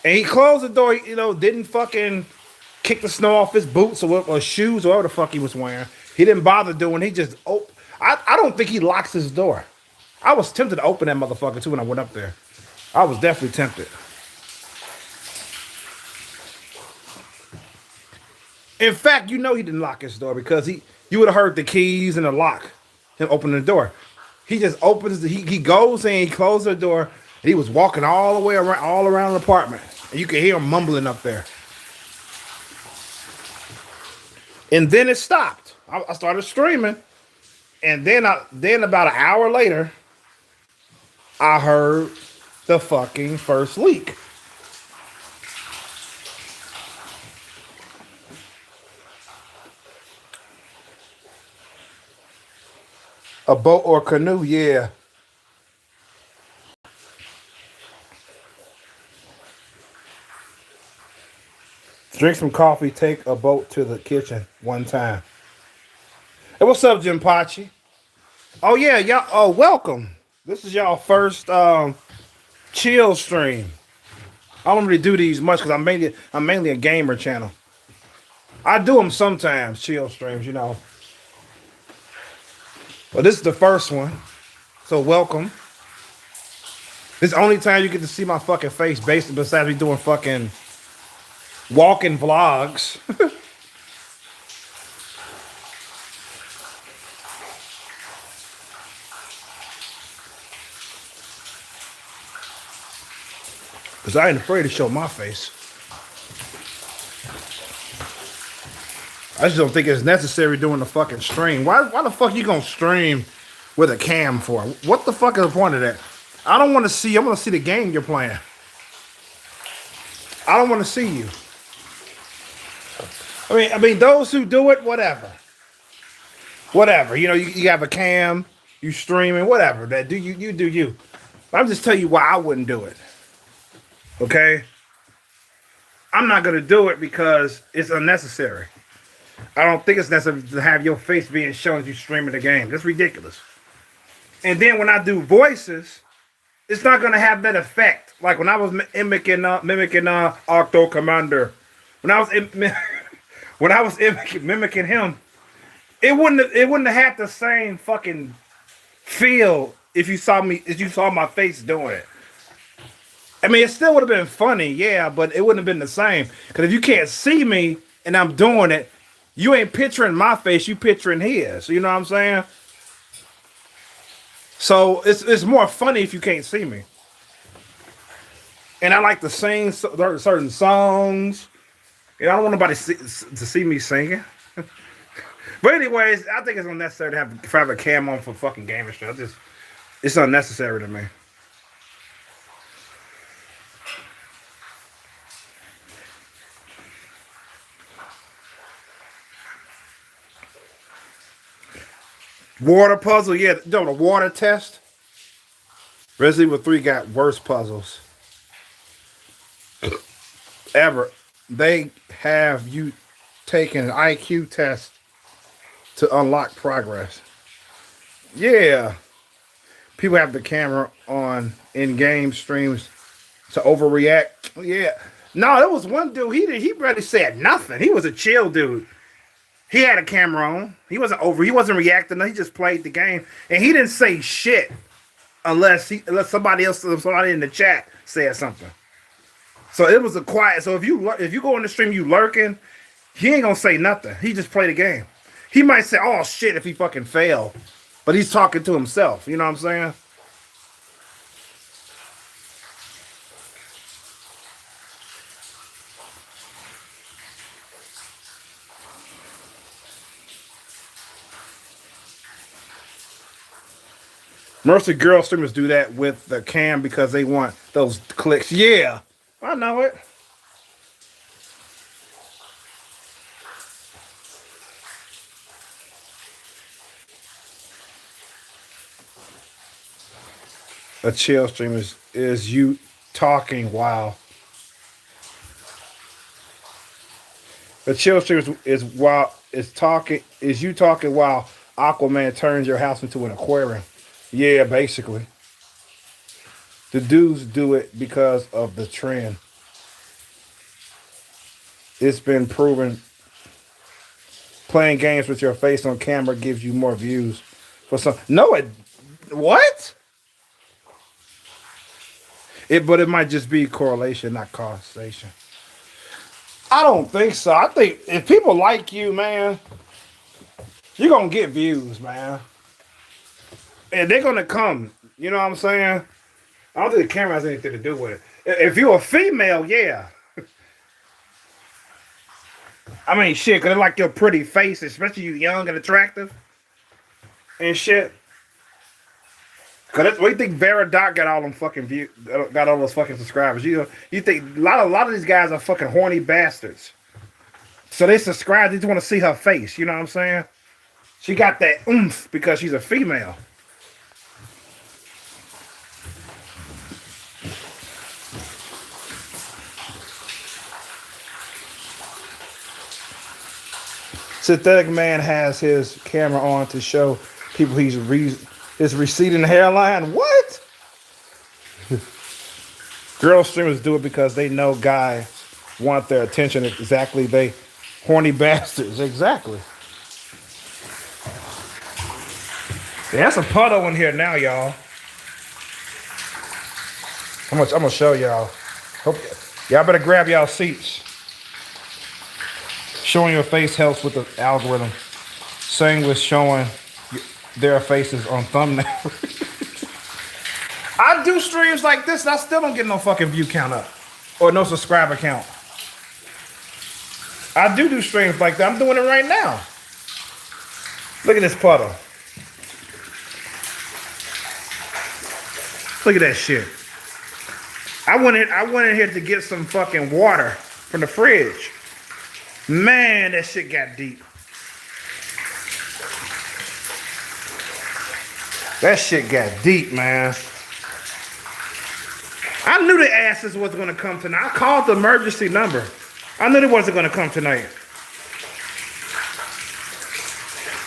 And he closed the door, you know, didn't fucking kick the snow off his boots or shoes or whatever the fuck he was wearing. He didn't bother doing. He just I don't think he locks his door. I was tempted to open that motherfucker too when I went up there. I was definitely tempted. In fact, you know he didn't lock his door because you would have heard the keys and the lock, him opening the door. He just opens he goes in, he closes the door, and he was walking all the way around the apartment. And you could hear him mumbling up there. And then it stopped. I started streaming. And then about an hour later, I heard the fucking first leak. A boat or canoe, yeah. Drink some coffee, take a boat to the kitchen one time. Hey, what's up, Jim Pachi? Oh yeah, y'all. Oh, welcome. This is y'all first chill stream. I don't really do these much because I'm mainly a gamer channel. I do them sometimes, chill streams, you know. But this is the first one, so welcome. This is the only time you get to see my fucking face, basically, besides me doing fucking walking vlogs. Because I ain't afraid to show my face. I just don't think it's necessary doing the fucking stream. Why the fuck you gonna stream with a cam for? What the fuck is the point of that? I don't want to see. I want to see the game you're playing. I don't want to see you. I mean, those who do it, whatever. Whatever. You know, you have a cam, you streaming, whatever. That you do you. But I'm just telling you why I wouldn't do it. Okay? I'm not gonna do it because it's unnecessary. I don't think it's necessary to have your face being shown as you streaming the game. That's ridiculous. And then when I do voices, it's not gonna have that effect. Like when I was mimicking Octo Commander, when I was mimicking him, it wouldn't have had the same fucking feel if you saw my face doing it. I mean, it still would have been funny, yeah, but it wouldn't have been the same. Because if you can't see me and I'm doing it, You ain't picturing my face, you picturing his. You know what I'm saying? So it's more funny if you can't see me. And I like to sing certain songs. And I don't want nobody to see me singing. But anyways, I think it's unnecessary to have a cam on for fucking gaming shit. It's unnecessary to me. Water puzzle, yeah. No, the water test. Resident Evil 3 got worse puzzles ever. They have you taking an IQ test to unlock progress. Yeah. People have the camera on in-game streams to overreact. Yeah. No, there was one dude, he barely said nothing. He was a chill dude. He had a camera on. He wasn't reacting. He just played the game. And he didn't say shit unless somebody in the chat said something. So it was a quiet. So if you go on the stream, you lurking, he ain't gonna say nothing. He just play the game. He might say, "Oh shit," if he fucking fail, but he's talking to himself. You know what I'm saying? Most of the girl streamers do that with the cam because they want those clicks. Yeah, I know it. A chill stream is you talking while. A chill stream is you talking while Aquaman turns your house into an aquarium. Yeah, basically. The dudes do it because of the trend. It's been proven playing games with your face on camera gives you more views. For some, no, what? But it might just be correlation, not causation. I don't think so. I think if people like you, man, you're gonna get views, man. And they're gonna come. You know what I'm saying? I don't think the camera has anything to do with it. If you're a female, yeah. I mean, shit, cause they like your pretty face, especially you young and attractive and shit. Cause what do you think Vera Dot got all them fucking views, got all those fucking subscribers? You think a lot of these guys are fucking horny bastards. So they subscribe, they just want to see her face. You know what I'm saying? She got that oomph because she's a female. Synthetic Man has his camera on to show people his receding hairline. What? Girl streamers do it because they know guys want their attention. Exactly, they horny bastards. Exactly. Yeah, that's a puddle in here now, y'all. I'm gonna show y'all. Y'all better grab y'all seats. Showing your face helps with the algorithm. Same with showing their faces on thumbnail. I do streams like this and I still don't get no fucking view count up. Or no subscriber count. I do streams like that. I'm doing it right now. Look at this puddle. Look at that shit. I went in here to get some fucking water from the fridge. Man, that shit got deep. That shit got deep, man. I knew the asses was gonna come tonight. I called the emergency number. I knew they wasn't gonna come tonight.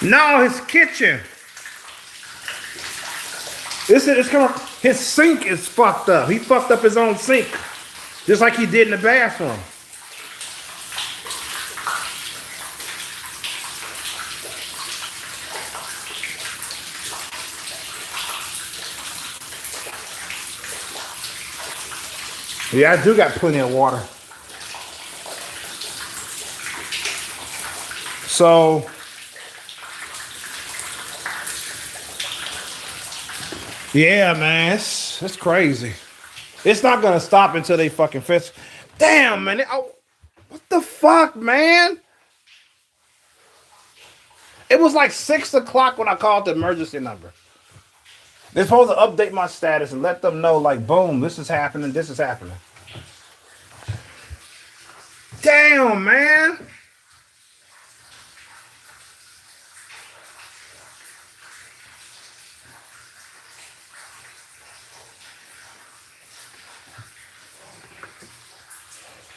No, his kitchen. His sink is fucked up. He fucked up his own sink. Just like he did in the bathroom. Yeah, I do got plenty of water. So yeah, man, it's crazy. It's not gonna stop until they fucking fix. Damn, man. What the fuck, man? It was like 6 o'clock when I called the emergency number. They're supposed to update my status and let them know, like, boom, this is happening, this is happening. Damn, man.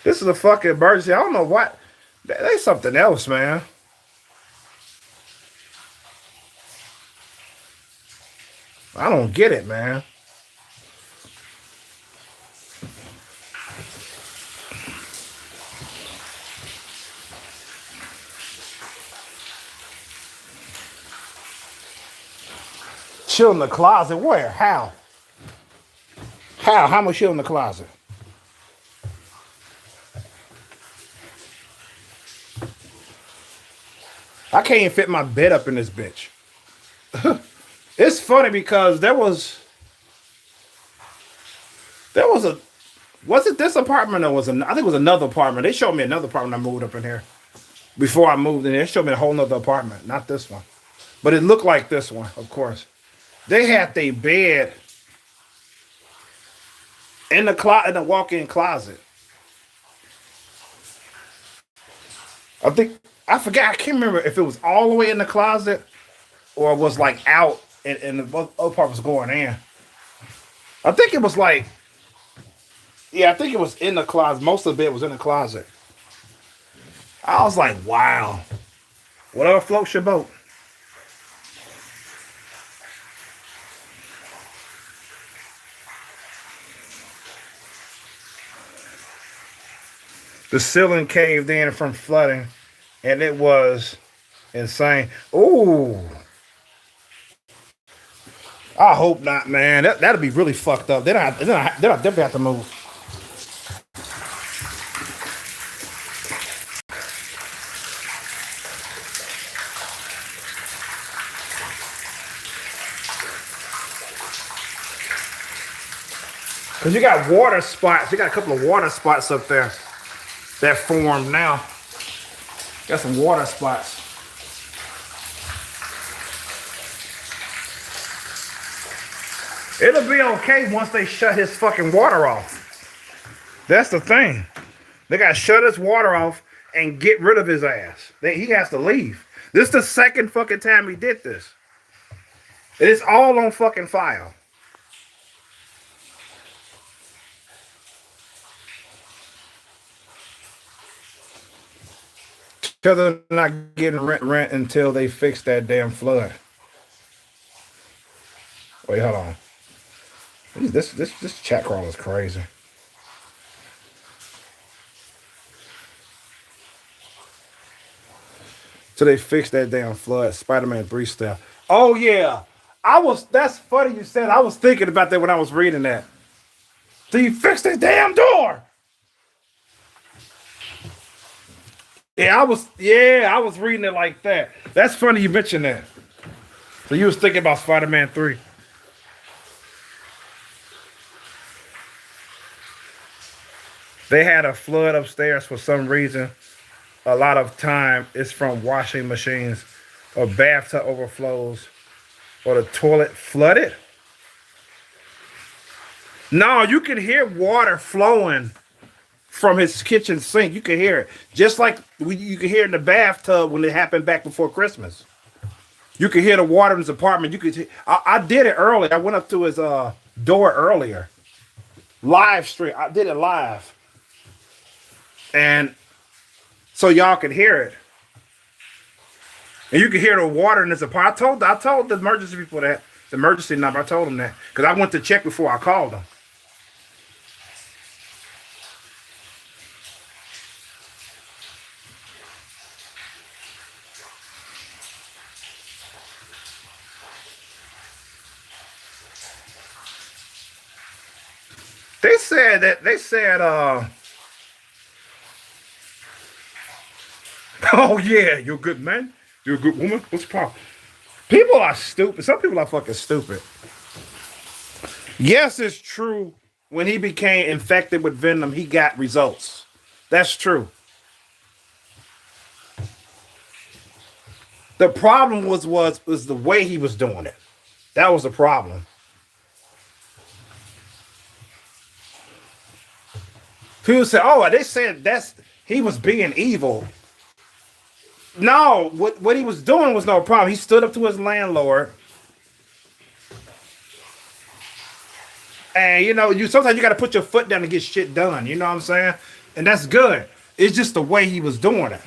This is a fucking emergency. I don't know what. They something else, man. I don't get it, man. Chill in the closet. Where? How? How? How much chill in the closet? I can't even fit my bed up in this bitch. It's funny because there was a was it this apartment or was it, I think it was another apartment. They showed me another apartment I moved up in here. Before I moved in, they showed me a whole nother apartment, not this one. But it looked like this one, of course. They had their bed in the walk-in closet. I forgot. I can't remember if it was all the way in the closet or it was like out and the other part was going in. I think it was like, yeah, I think it was in the closet. Most of the bed was in the closet. I was like, wow. Whatever floats your boat. The ceiling caved in from flooding, and it was insane. Ooh. I hope not, man. That'd be really fucked up. They don't definitely have to move. Because you got water spots. You got a couple of water spots up there that formed now. Got some water spots. It'll be okay once they shut his fucking water off. That's the thing. They got to shut his water off and get rid of his ass. He has to leave. This is the second fucking time he did this. It is all on fucking file. Because they're not getting rent until they fix that damn flood. Wait, hold on. This chat crawl is crazy. So they fixed that damn flood. Spiderman 3 style. Oh yeah. That's funny you said. I was thinking about that when I was reading that. So you fixed that damn door. Yeah, I was reading it like that. That's funny you mentioned that. So you was thinking about Spider-Man 3. They had a flood upstairs for some reason. A lot of time it's from washing machines or bathtub overflows or the toilet flooded. No, you can hear water flowing from his kitchen sink. You can hear it. Just like you can hear in the bathtub when it happened back before Christmas. You can hear the water in his apartment. I did it early. I went up to his door earlier. Live stream. I did it live. And so y'all can hear it. And you can hear the water in his apartment. I told the emergency people that. The emergency number. I told them that. Because I went to check before I called them. They said Oh yeah, you're a good man. You're a good woman. What's the problem? People are stupid. Some people are fucking stupid. Yes, it's true. When he became infected with venom, he got results. That's true. The problem was the way he was doing it. That was the problem. People say, "Oh, they said that's he was being evil." No, what he was doing was no problem. He stood up to his landlord, and you sometimes you got to put your foot down to get shit done. You know what I'm saying? And that's good. It's just the way he was doing it.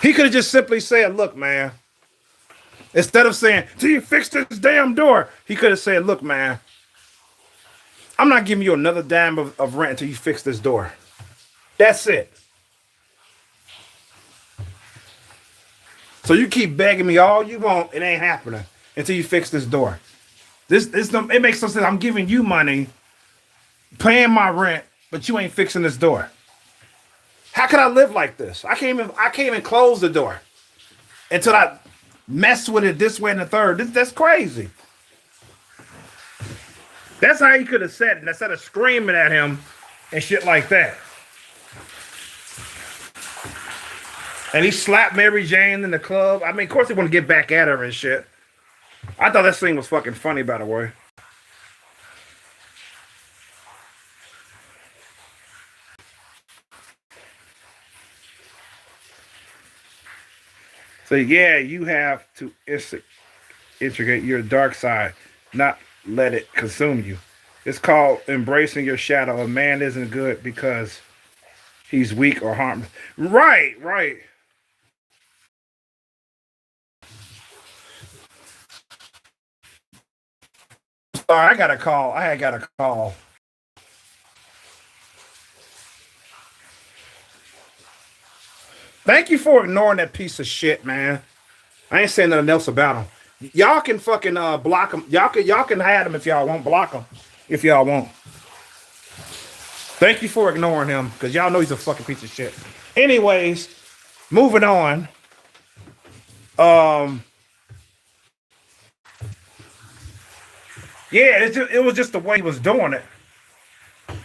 He could have just simply said, "Look, man." Instead of saying, "Till you fix this damn door," he could have said, "Look, man, I'm not giving you another dime of rent until you fix this door." That's it. So you keep begging me all you want, it ain't happening until you fix this door. It makes no sense. I'm giving you money, paying my rent, but you ain't fixing this door. How can I live like this? I can't even close the door until I mess with it this way and the third. That's crazy. That's how he could have said it instead of screaming at him and shit like that. And he slapped Mary Jane in the club. I mean, of course he want to get back at her and shit. I thought that scene was fucking funny, by the way. So yeah, you have to integrate your dark side, not let it consume you. It's called embracing your shadow. A man isn't good because he's weak or harmless. Right, right. Sorry, I got a call. I had got a call. Thank you for ignoring that piece of shit, man. I ain't saying nothing else about him. Y'all can fucking block him. Y'all can have him if y'all want. Block him if y'all want. Thank you for ignoring him because y'all know he's a fucking piece of shit. Anyways, moving on. Yeah, it was just the way he was doing it,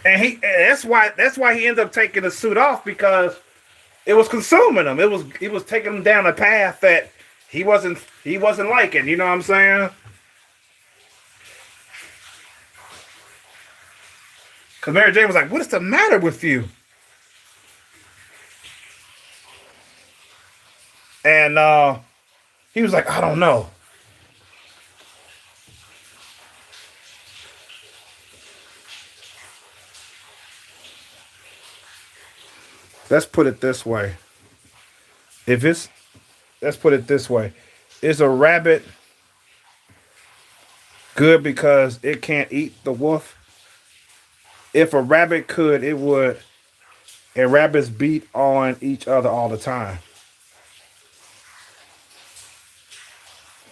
and that's why he ended up taking the suit off because it was consuming him. It was taking him down a path that he wasn't liking. You know what I'm saying? Because Mary Jane was like, "What is the matter with you?" And he was like, "I don't know." Let's put it this way. If it's let's put it this way. Is a rabbit good because it can't eat the wolf? If a rabbit could, it would. And rabbits beat on each other all the time.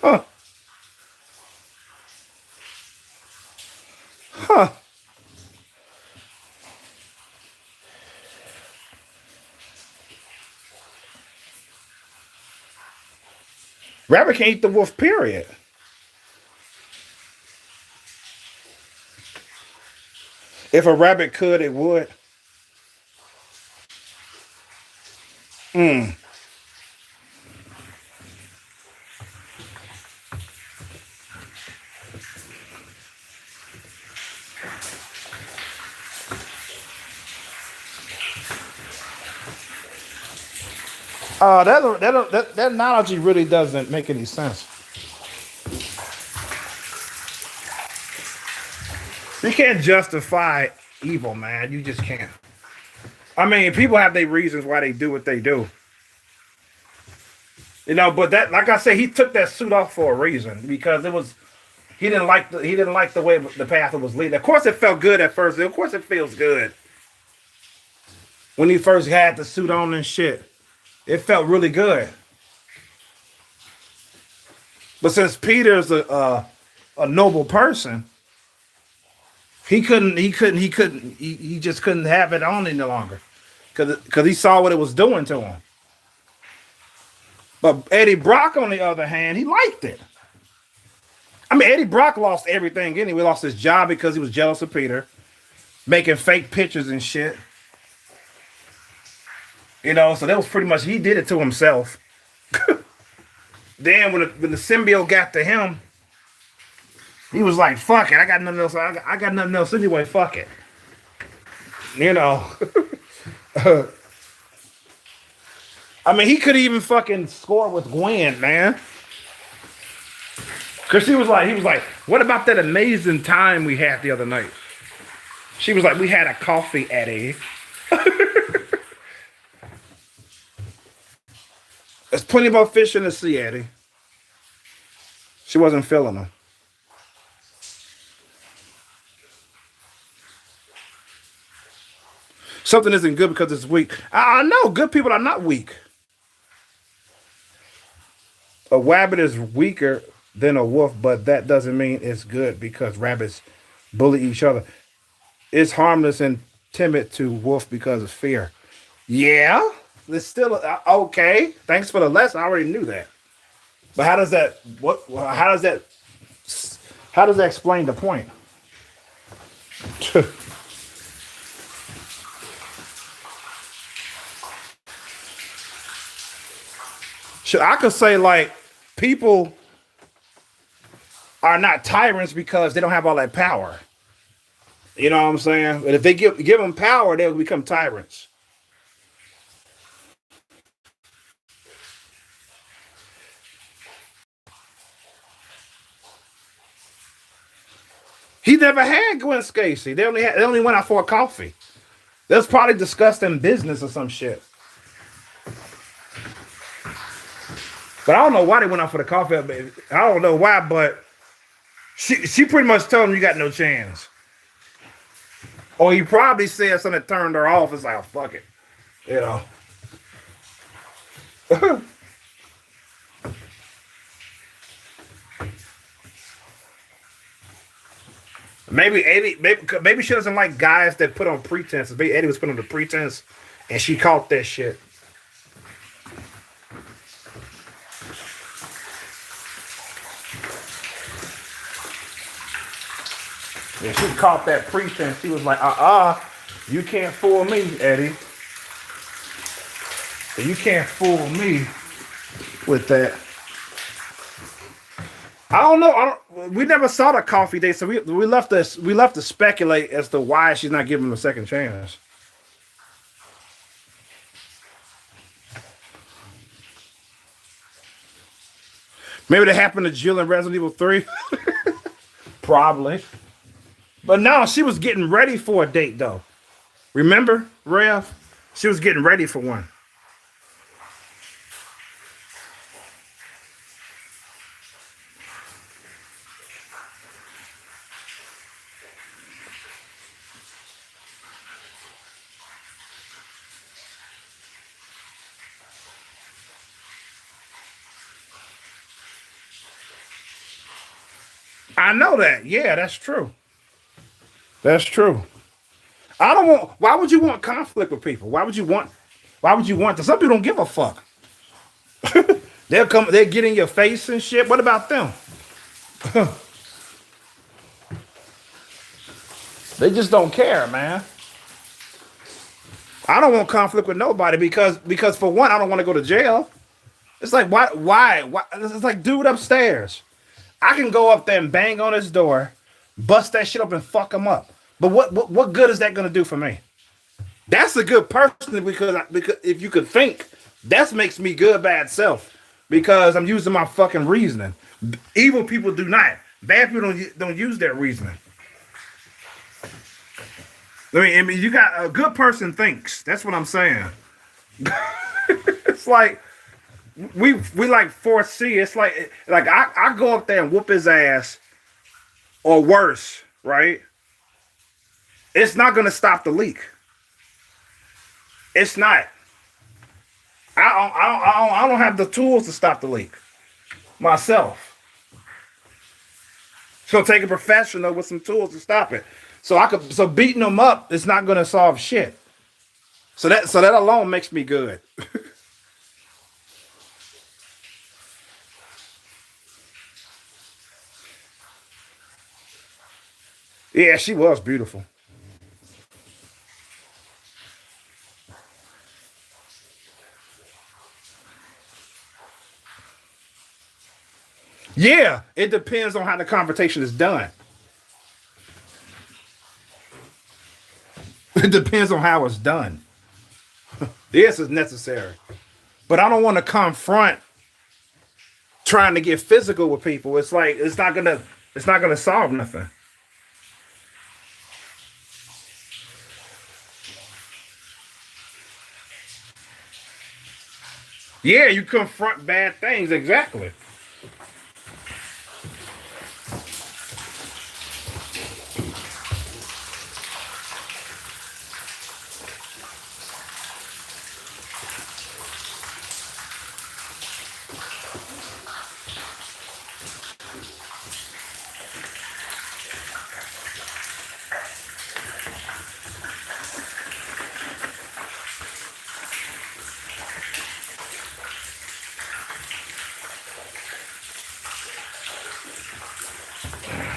Huh. Huh. Rabbit can't eat the wolf, period. If a rabbit could, it would. Mm. That analogy really doesn't make any sense. You can't justify evil, man. You just can't. I mean, people have their reasons why they do what they do. But that, like I said, he took that suit off for a reason because he didn't like the way the path it was leading. Of course, it felt good at first. Of course, it feels good when he first had the suit on and shit. It felt really good. But since Peter's a noble person, he just couldn't have it on any longer. because he saw what it was doing to him. But Eddie Brock, on the other hand, he liked it. I mean, Eddie Brock lost everything anyway. He lost his job because he was jealous of Peter, making fake pictures and shit. You know, so that was pretty much, he did it to himself. Then when the symbiote got to him, he was like, fuck it, I got nothing else. I got nothing else anyway, fuck it. You know. I mean, he could even fucking score with Gwen, man. Cause he was like, what about that amazing time we had the other night? She was like, we had a coffee, Eddie. There's plenty more fish in the sea, Eddie. She wasn't feeling them. Something isn't good because it's weak. I know good people are not weak. A rabbit is weaker than a wolf, but that doesn't mean it's good because rabbits bully each other. It's harmless and timid to wolf because of fear. Yeah, it's still okay. Thanks for the lesson. I already knew that. But how does that explain the point? I could say like people are not tyrants because they don't have all that power. You know what I'm saying? But if they give them power, they'll become tyrants. He never had Gwen Stacy. They only went out for a coffee. They was probably discussing business or some shit. But I don't know why they went out for the coffee. I don't know why, but she pretty much told him you got no chance. Or he probably said something that turned her off. It's like, oh, fuck it. You know. Maybe she doesn't like guys that put on pretenses. Maybe Eddie was putting on the pretense and she caught that shit. Yeah, she caught that pretense. She was like, you can't fool me, Eddie. You can't fool me with that. I don't know. We never saw the coffee date, so we left to speculate as to why she's not giving him a second chance. Maybe that happened to Jill in Resident Evil 3. Probably. But no, she was getting ready for a date, though. Remember, Rev? She was getting ready for one. I know that. Yeah, that's true. That's true. I don't want. Why would you want conflict with people? Why would you want that? Some people don't give a fuck. They'll get in your face and shit. What about them? They just don't care, man. I don't want conflict with nobody because for one, I don't want to go to jail. It's like why? It's like dude upstairs. I can go up there and bang on his door, bust that shit up and fuck him up. But what good is that going to do for me? That's a good person because if you could think, that makes me good bad self because I'm using my fucking reasoning. Evil people do not. Bad people don't use their reasoning. I mean, you got a good person thinks. That's what I'm saying. It's like we like 4C. It's like I go up there and whoop his ass, or worse, right? It's not gonna stop the leak. It's not. I don't have the tools to stop the leak myself. It's gonna take a professional with some tools to stop it. So beating them up is not gonna solve shit. So that alone makes me good. Yeah, she was beautiful. Yeah, it depends on how the conversation is done. It depends on how it's done. Yes, it's necessary, but I don't want to confront trying to get physical with people. It's like it's not gonna solve nothing. Yeah, you confront bad things exactly.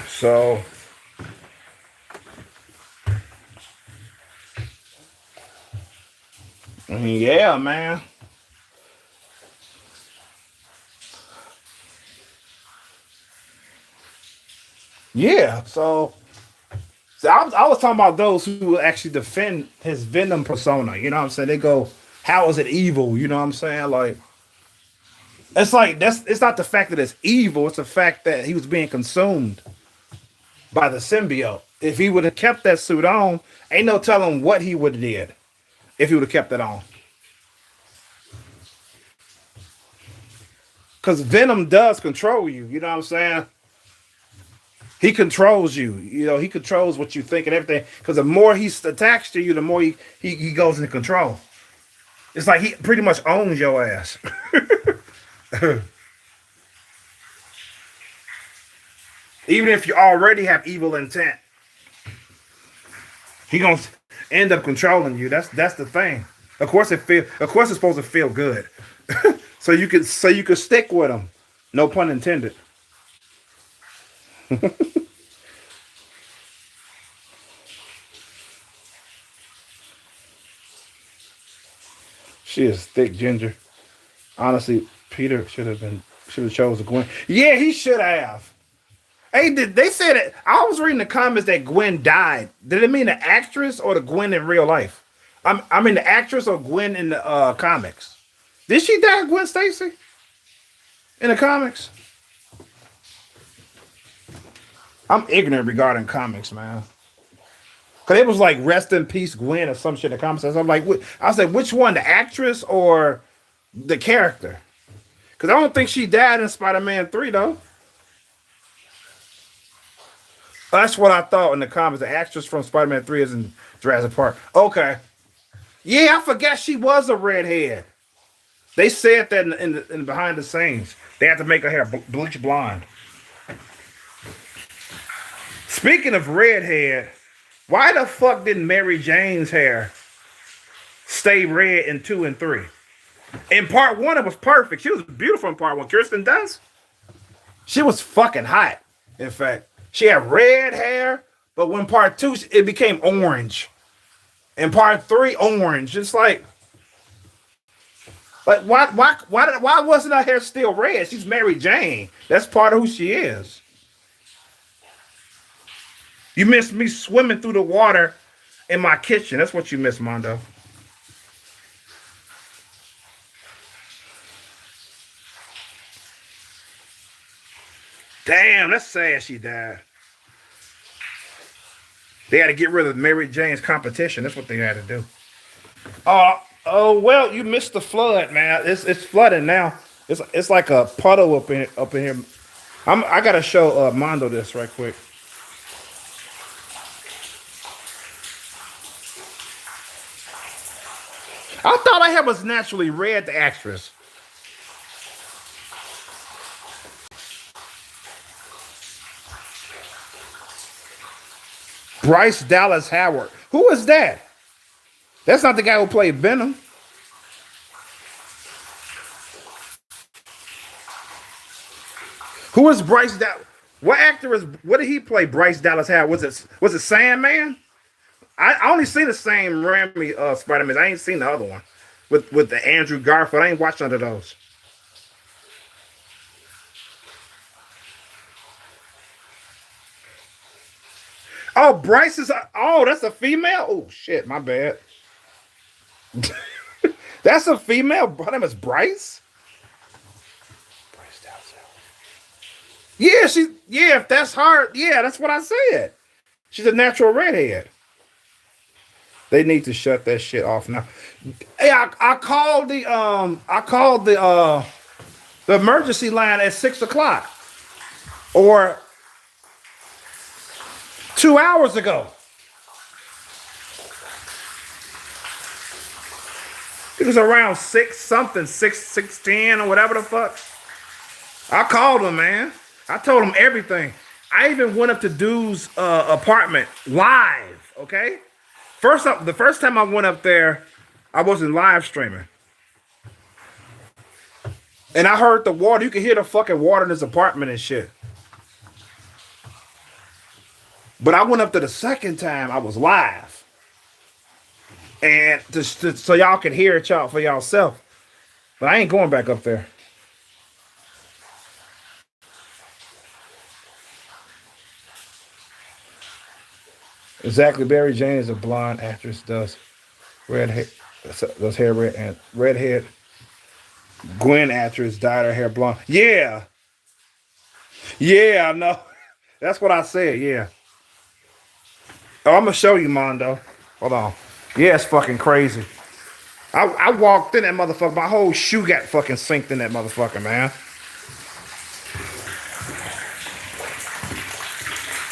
So yeah, man. Yeah. So I was talking about those who actually defend his Venom persona. You know what I'm saying? They go, "How is it evil?" You know what I'm saying? Like that's it's not the fact that it's evil; it's the fact that he was being consumed by the symbiote. If he would have kept that suit on, ain't no telling what he would have did if he would have kept it on. Because Venom does control you. You know what I'm saying? He controls you. You know, he controls what you think and everything. Because the more he's attached to you, the more he goes into control. It's like he pretty much owns your ass. Even if you already have evil intent, he gonna end up controlling you. That's the thing. Of course it's supposed to feel good. So you could stick with him. No pun intended. She is thick ginger. Honestly, Peter should have chosen Gwen. Yeah, he should have. Hey, did they said it? I was reading the comments that Gwen died. Did it mean the actress or the Gwen in real life? I mean the actress or Gwen in the comics. Did she die, Gwen Stacy, in the comics? I'm ignorant regarding comics, man. Cause it was like rest in peace, Gwen, or some shit in the comics. I'm like, I was like, which one, the actress or the character? Cause I don't think she died in Spider-Man 3 though. That's what I thought in the comics. The actress from Spider-Man 3 is in Jurassic Park. Okay. Yeah, I forgot she was a redhead. They said that in behind the scenes. They had to make her hair bleach blonde. Speaking of redhead, why the fuck didn't Mary Jane's hair stay red in 2 and 3? In part 1, it was perfect. She was beautiful in part 1. Kirsten Dunst, she was fucking hot. In fact, she had red hair, but when part 2, it became orange. In part 3, orange. It's like why wasn't her hair still red? She's Mary Jane. That's part of who she is. You missed me swimming through the water in my kitchen. That's what you missed, Mondo. Damn, that's sad she died. They had to get rid of Mary Jane's competition. That's what they had to do. Oh well, you missed the flood, man. It's flooding now. It's like a puddle up in here. I gotta show Mondo this right quick. I thought I had was naturally red, the actress. Bryce Dallas Howard. Who is that? That's not the guy who played Venom. Who is Bryce Dallas? What actor is? What did he play? Bryce Dallas Howard. Was it Sandman? I only seen the same Raimi Spider-Man. I ain't seen the other one with the Andrew Garfield. I ain't watched none of those. Oh, Bryce is. Oh, that's a female. Oh shit, my bad. That's a female. Her name is Bryce. Bryce Dallas Howard. Yeah, she. Yeah, if that's her. Yeah, that's what I said. She's a natural redhead. They need to shut that shit off now. Hey, I called the emergency line at 6 o'clock or 2 hours ago. It was around six something, 6:10 or whatever the fuck. I called him, man. I told him everything. I even went up to dude's apartment live. Okay. The first time I went up there, I wasn't live streaming. And I heard the water. You could hear the fucking water in his apartment and shit. But I went up to the second time, I was live. And so y'all can hear it y'all for y'allself. But I ain't going back up there. Exactly. Barry Jane is a blonde actress, does hair red and redhead. Gwen actress dyed her hair blonde. Yeah. Yeah, I know. That's what I said, yeah. Oh, I'm gonna show you, Mondo. Hold on. Yeah, it's fucking crazy. I walked in that motherfucker. My whole shoe got fucking synced in that motherfucker, man.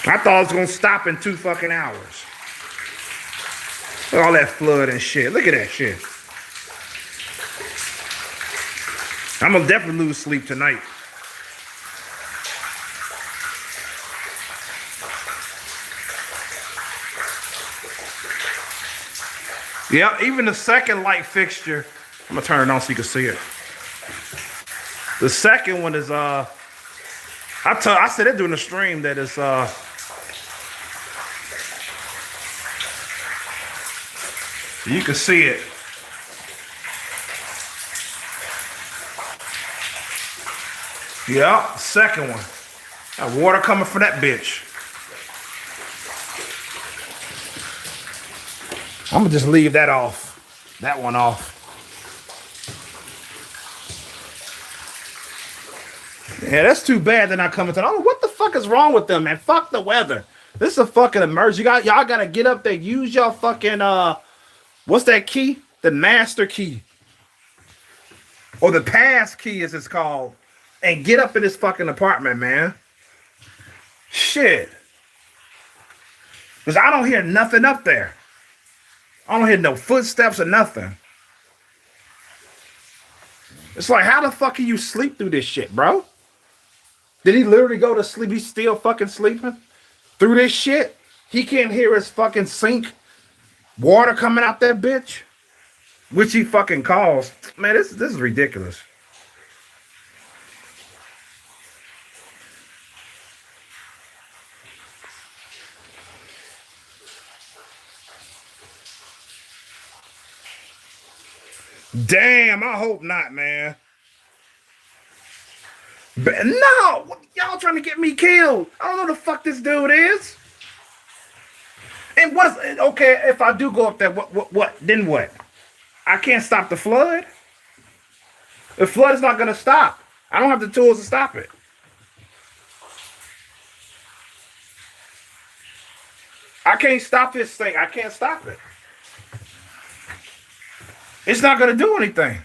I thought it was gonna stop in 2 fucking hours. Look at all that flood and shit. Look at that shit. I'm gonna definitely lose sleep tonight. Yeah, even the second light fixture. I'm gonna turn it on so you can see it. The second one is I said it during the stream that is you can see it. Yeah, second one. Got water coming from that bitch. I'm gonna just leave that off. That one off. Yeah, that's too bad they're not coming to. I don't know what the fuck is wrong with them, man. Fuck the weather. This is a fucking emergency. Y'all gotta get up there. Use your fucking what's that key? The master key. Or the pass key as it's called. And get up in this fucking apartment, man. Shit. Because I don't hear nothing up there. I don't hear no footsteps or nothing. It's like, how the fuck can you sleep through this shit, bro? Did he literally go to sleep? He's still fucking sleeping through this shit? He can't hear his fucking sink water coming out that bitch? Which he fucking calls. Man, this is ridiculous. Damn, I hope not, man. But no, y'all trying to get me killed. I don't know who the fuck this dude is. And what's okay if I do go up there? What? Then what? I can't stop the flood. The flood is not gonna stop. I don't have the tools to stop it. I can't stop this thing. I can't stop it. It's not gonna do anything.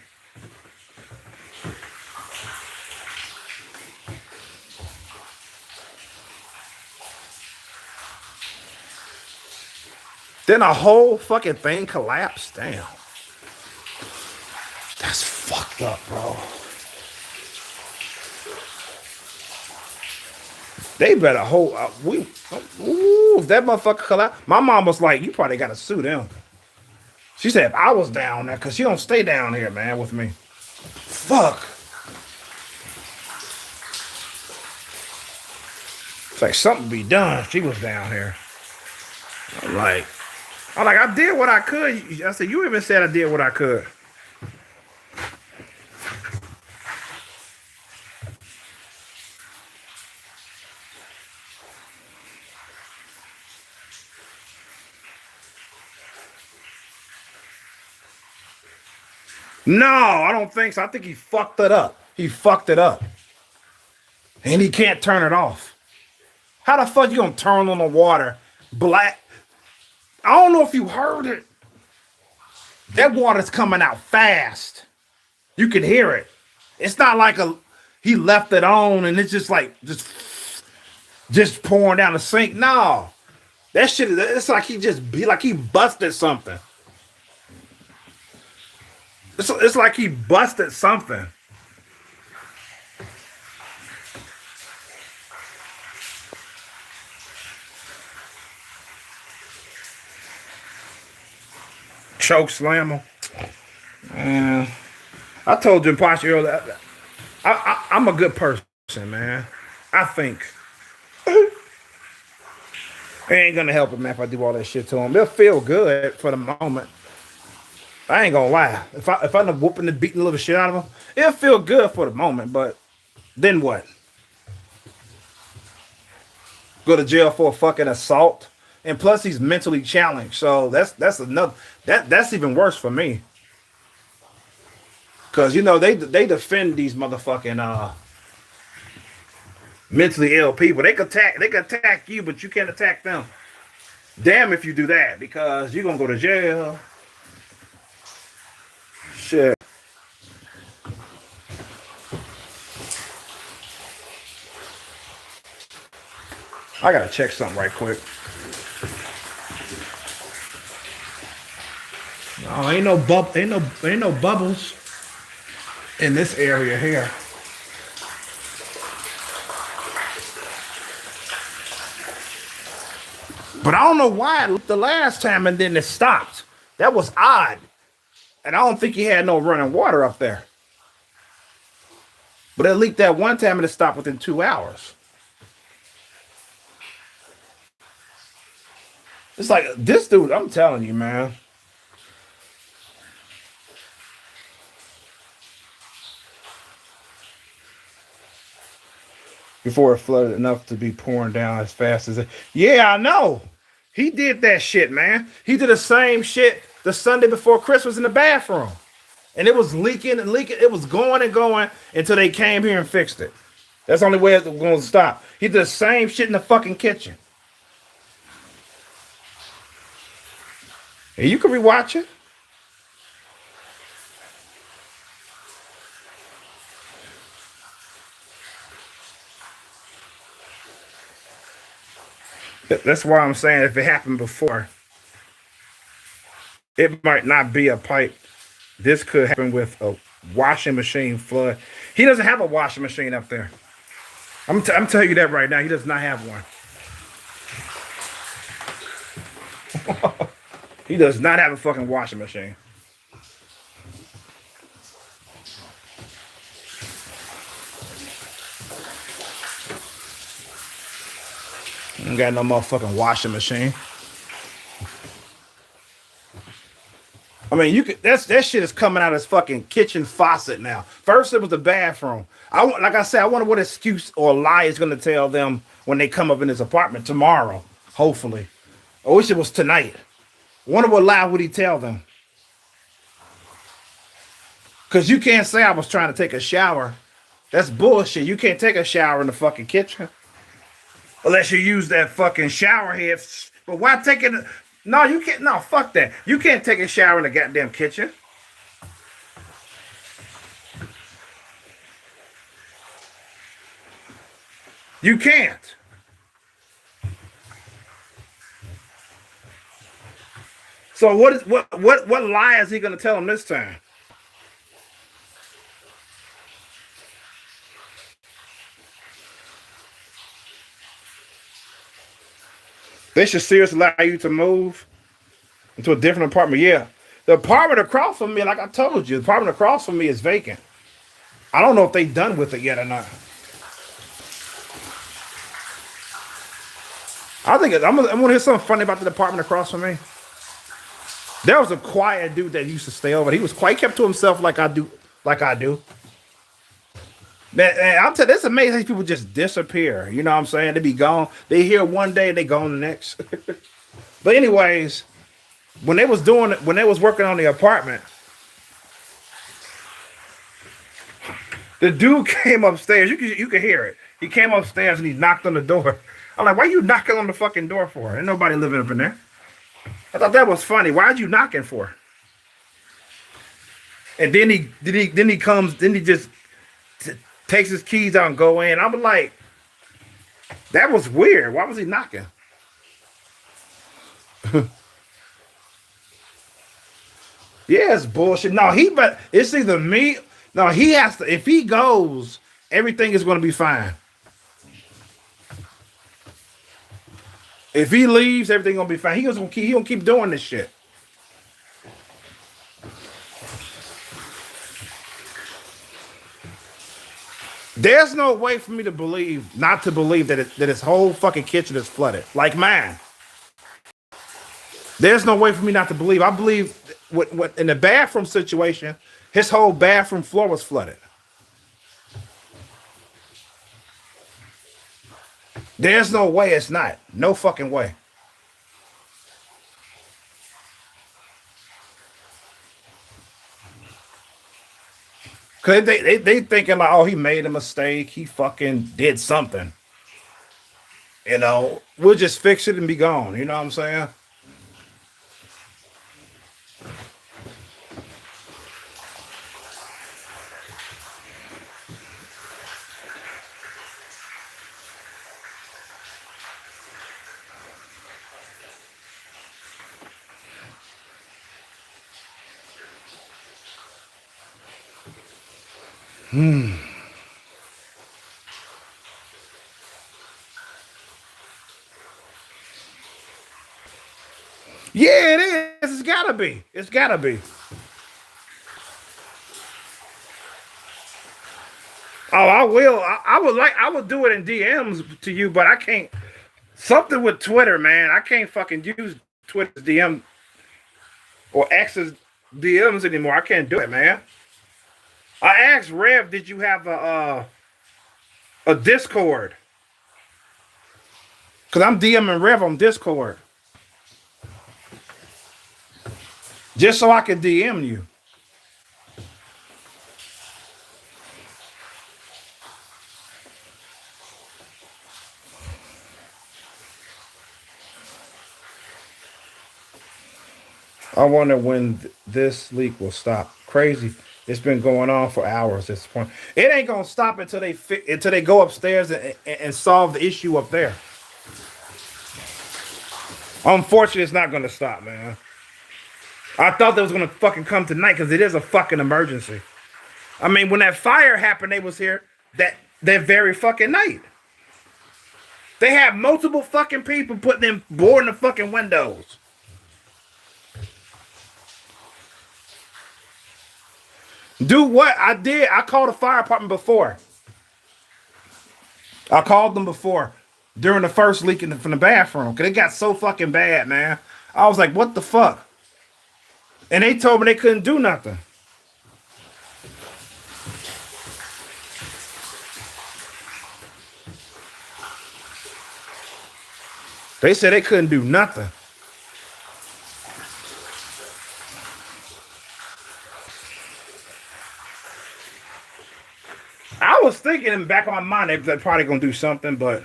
Then a whole fucking thing collapsed. Damn. That's fucked up, bro. They better hold up. If that motherfucker collapse, my mom was like, you probably gotta sue them. She said if I was down there, because she don't stay down here, man, with me. Fuck. It's like something be done if she was down here. I'm like, I did what I could. I said, you even said I did what I could. No, I don't think so. I think he fucked it up. He fucked it up. And he can't turn it off. How the fuck you gonna turn on the water black? I don't know if you heard it. That water's coming out fast. You can hear it. It's not like he left it on and it's just like just pouring down the sink. No. That shit, it's like he busted something. It's like he busted something. Choke slammer. Man, I told Jim Posh earlier, I'm a good person, man. I think. It ain't gonna help him, man, if I do all that shit to him. They'll feel good for the moment. I ain't gonna lie. If I end up whooping and beating a little shit out of him, it'll feel good for the moment, but then what? Go to jail for a fucking assault? And plus he's mentally challenged. So that's another that's even worse for me. Cause you know they defend these motherfucking mentally ill people. They can attack you, but you can't attack them. Damn if you do that, because you're gonna go to jail. Shit. I gotta check something right quick. No, ain't no bubbles in this area here. But I don't know why it leaked the last time and then it stopped. That was odd. And I don't think he had no running water up there. But it leaked that one time and it stopped within 2 hours. It's like this dude, I'm telling you, man. Before it flooded enough to be pouring down as fast as it. Yeah, I know. He did that shit, man. He did the same shit the Sunday before Christmas in the bathroom. And it was leaking and leaking. It was going and going until they came here and fixed it. That's the only way it's going to stop. He did the same shit in the fucking kitchen. And you can rewatch it. That's why I'm saying if it happened before, it might not be a pipe. This could happen with a washing machine flood. He doesn't have a washing machine up there. I'm telling you that right now. He does not have one. He does not have a fucking washing machine. Ain't got no motherfucking washing machine. I mean, you could. That shit is coming out of his fucking kitchen faucet now. First, it was the bathroom. Like I said, I wonder what excuse or lie is going to tell them when they come up in his apartment tomorrow. Hopefully, I wish it was tonight. I wonder what lie would he tell them? Because you can't say I was trying to take a shower. That's bullshit. You can't take a shower in the fucking kitchen. Unless you use that fucking shower head. But why take it? No, you can't. No, fuck that. You can't take a shower in the goddamn kitchen. You can't. So what lie is he gonna tell him this time? They should seriously allow you to move into a different apartment. Yeah. The apartment across from me, like I told you, the apartment across from me is vacant. I don't know if they done with it yet or not. I think I'm gonna hear something funny about the apartment across from me. There was a quiet dude that used to stay over. He was quite kept to himself, like I do, like I do. Man, I'm telling you, it's amazing how people just disappear. You know what I'm saying? They be gone. They here one day, they gone the next. But anyways, when they was doing it, when they was working on the apartment, the dude came upstairs. You could hear it. He came upstairs and he knocked on the door. I'm like, why are you knocking on the fucking door for? Ain't nobody living up in there. I thought that was funny. Why'd you knocking for? And then he comes. Then he just takes his keys out and go in. I'm like, that was weird. Why was he knocking? Yeah, it's bullshit. No, but it's either me. No, he has to. If he goes, everything is going to be fine. If he leaves, everything gonna be fine. He gonna keep doing this shit. There's no way for me to believe, not to believe that his whole fucking kitchen is flooded, like mine. There's no way for me not to believe. I believe what in the bathroom situation, his whole bathroom floor was flooded. There's no way it's not. No fucking way. Cause they thinking like, oh, he made a mistake. He fucking did something. You know, we'll just fix it and be gone. You know what I'm saying? Yeah, it is. It's gotta be. It's gotta be. Oh, I will. I would do it in DMs to you, but I can't. Something with Twitter, man. I can't fucking use Twitter's DM or X's DMs anymore. I can't do it, man. I asked Rev, did you have a Discord? Cause I'm DMing Rev on Discord, just so I can DM you. I wonder when this leak will stop. Crazy. It's been going on for hours at this point. It ain't gonna stop until they go upstairs and solve the issue up there. Unfortunately, it's not gonna stop, man. I thought that was gonna fucking come tonight because it is a fucking emergency. I mean, when that fire happened, they was here that very fucking night. They had multiple fucking people putting them boarding the fucking windows. Do what? I did. I called the fire department before. I called them before during the first leak from the bathroom because it got so fucking bad, man. I was like, what the fuck? And they told me they couldn't do nothing. They said they couldn't do nothing. I was thinking in the back of my mind they're probably gonna do something, but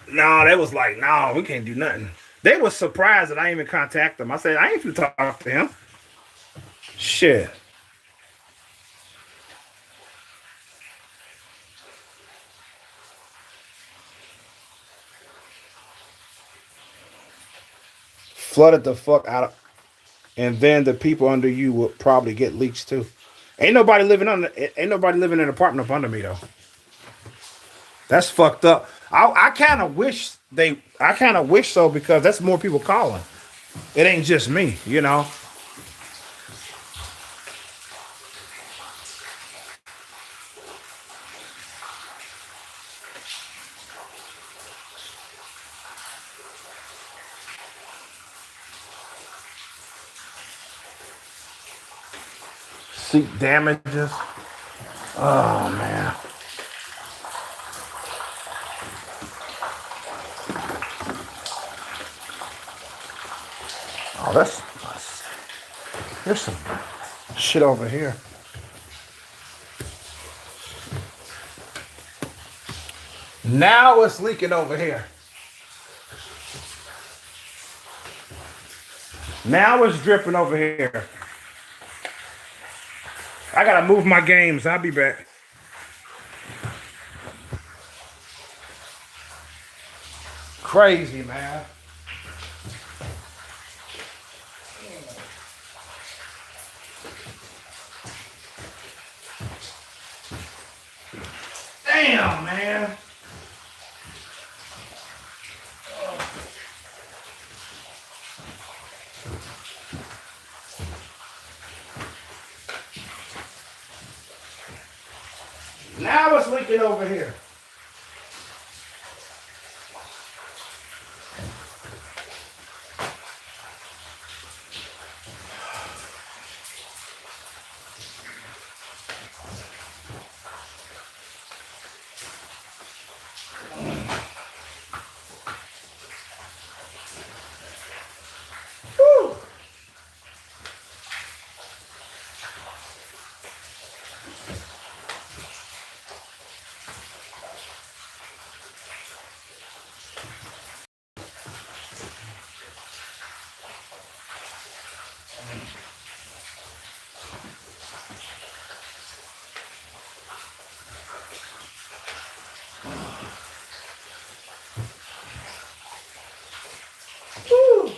no, they was like, no, we can't do nothing. They was surprised that I didn't even contact them. I said, I ain't even talk to him. Shit. Flooded the fuck out of, and then the people under you will probably get leaks too. Ain't nobody living in an apartment up under me though. That's fucked up. I kind of wish so because that's more people calling. It ain't just me, you know. Seat damages. Oh man. Oh, there's some shit over here. Now it's leaking over here. Now it's dripping over here. I gotta move my games. I'll be back. Crazy, man. Damn, man. Now it's leaking over here. Whew. Whew.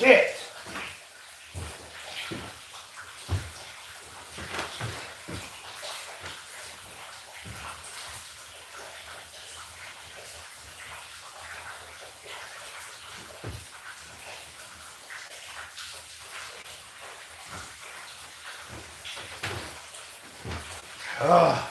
Shit. Ugh.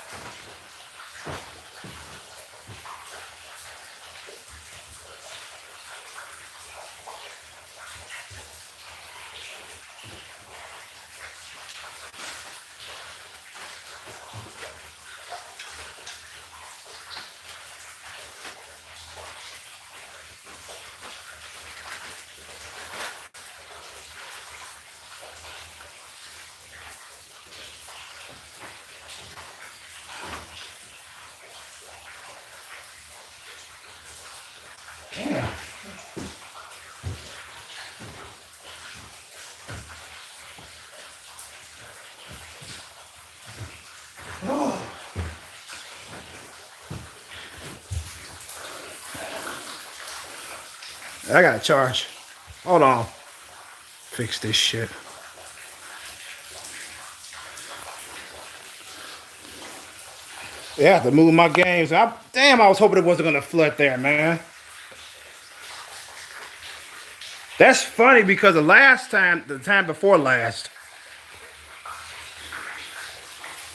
Damn. Oh. I gotta charge. Hold on. Fix this shit. Yeah, I have to move my games. Damn, I was hoping it wasn't gonna flood there, man. That's funny because the time before last,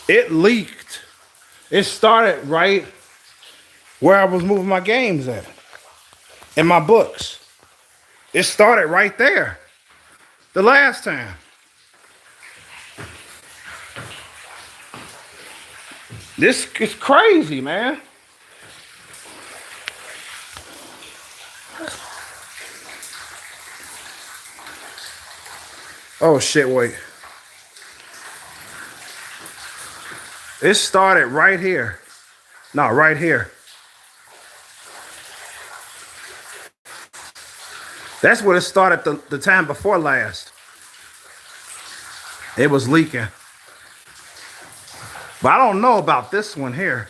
it leaked. It started right where I was moving my games at in my books. It started right there the last time. This is crazy, man. Oh shit, wait. It started right here. No, right here. That's what it started the time before last. It was leaking. But I don't know about this one here.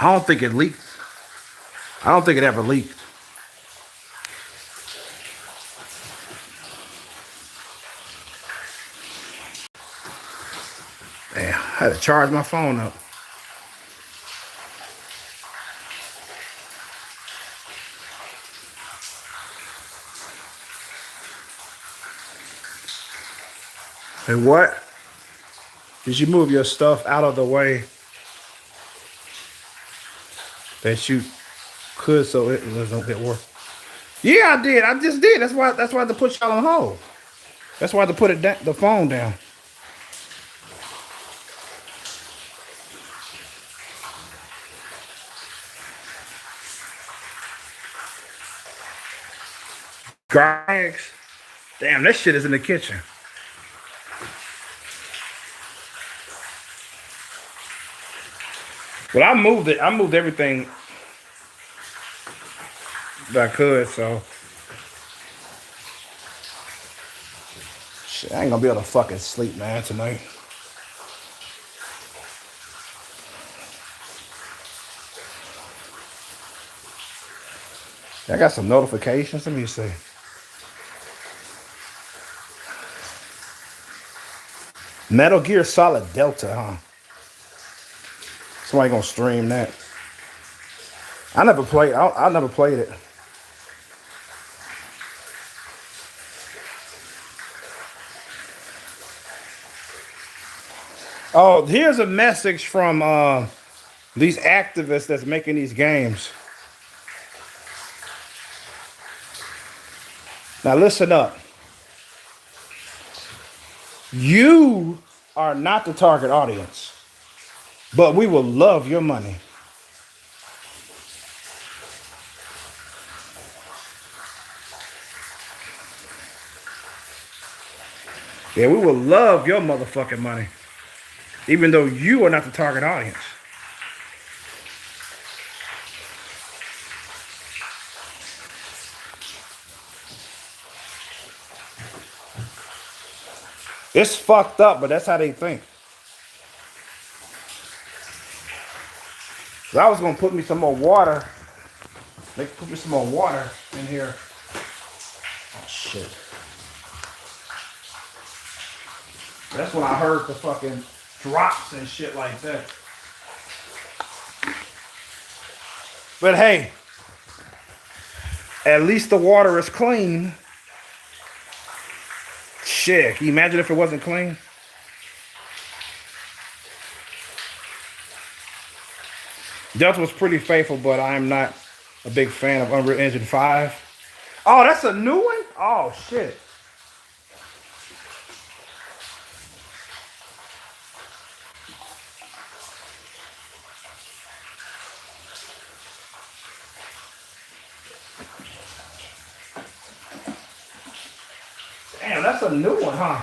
I don't think it leaked. I don't think it ever leaked. Damn, I had to charge my phone up. Hey, what? Did you move your stuff out of the way that you could so it doesn't get worse? Yeah, I did. I just did. That's why I had to put y'all on hold. That's why I had to put it the phone down. Eggs. Damn, that shit is in the kitchen. Well, I moved it. I moved everything that I could, so shit, I ain't gonna be able to fucking sleep, man, tonight. I got some notifications. Let me see. Metal Gear Solid Delta, huh? Somebody gonna stream that. I never played. I never played it. Oh, here's a message from these activists that's making these games. Now listen up. You are not the target audience, but we will love your money. Yeah, we will love your motherfucking money, even though you are not the target audience. It's fucked up, but that's how they think. So I was gonna put me some more water. They put me some more water in here. Oh shit. That's when I heard the fucking drops and shit like that. But hey, at least the water is clean. Shit, can you imagine if it wasn't clean? Delta was pretty faithful, but I'm not a big fan of Unreal Engine 5. Oh, that's a new one? Oh, shit. Damn, that's a new one, huh?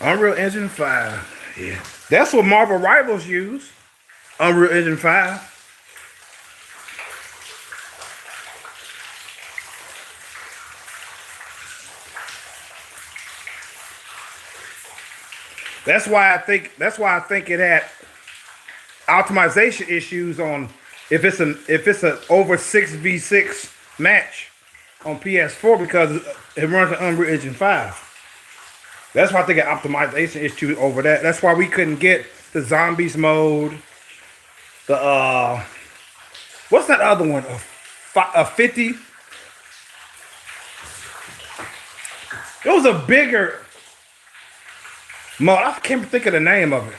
Unreal Engine 5. Yeah. That's what Marvel Rivals use. Unreal Engine 5. That's why I think it had optimization issues on if it's an over 6v6 match on PS4 because it runs on Unreal Engine 5. That's why I think an optimization issue over that. That's why we couldn't get the zombies mode. The what's that other one? A 50. It was a bigger mode. I can't think of the name of it.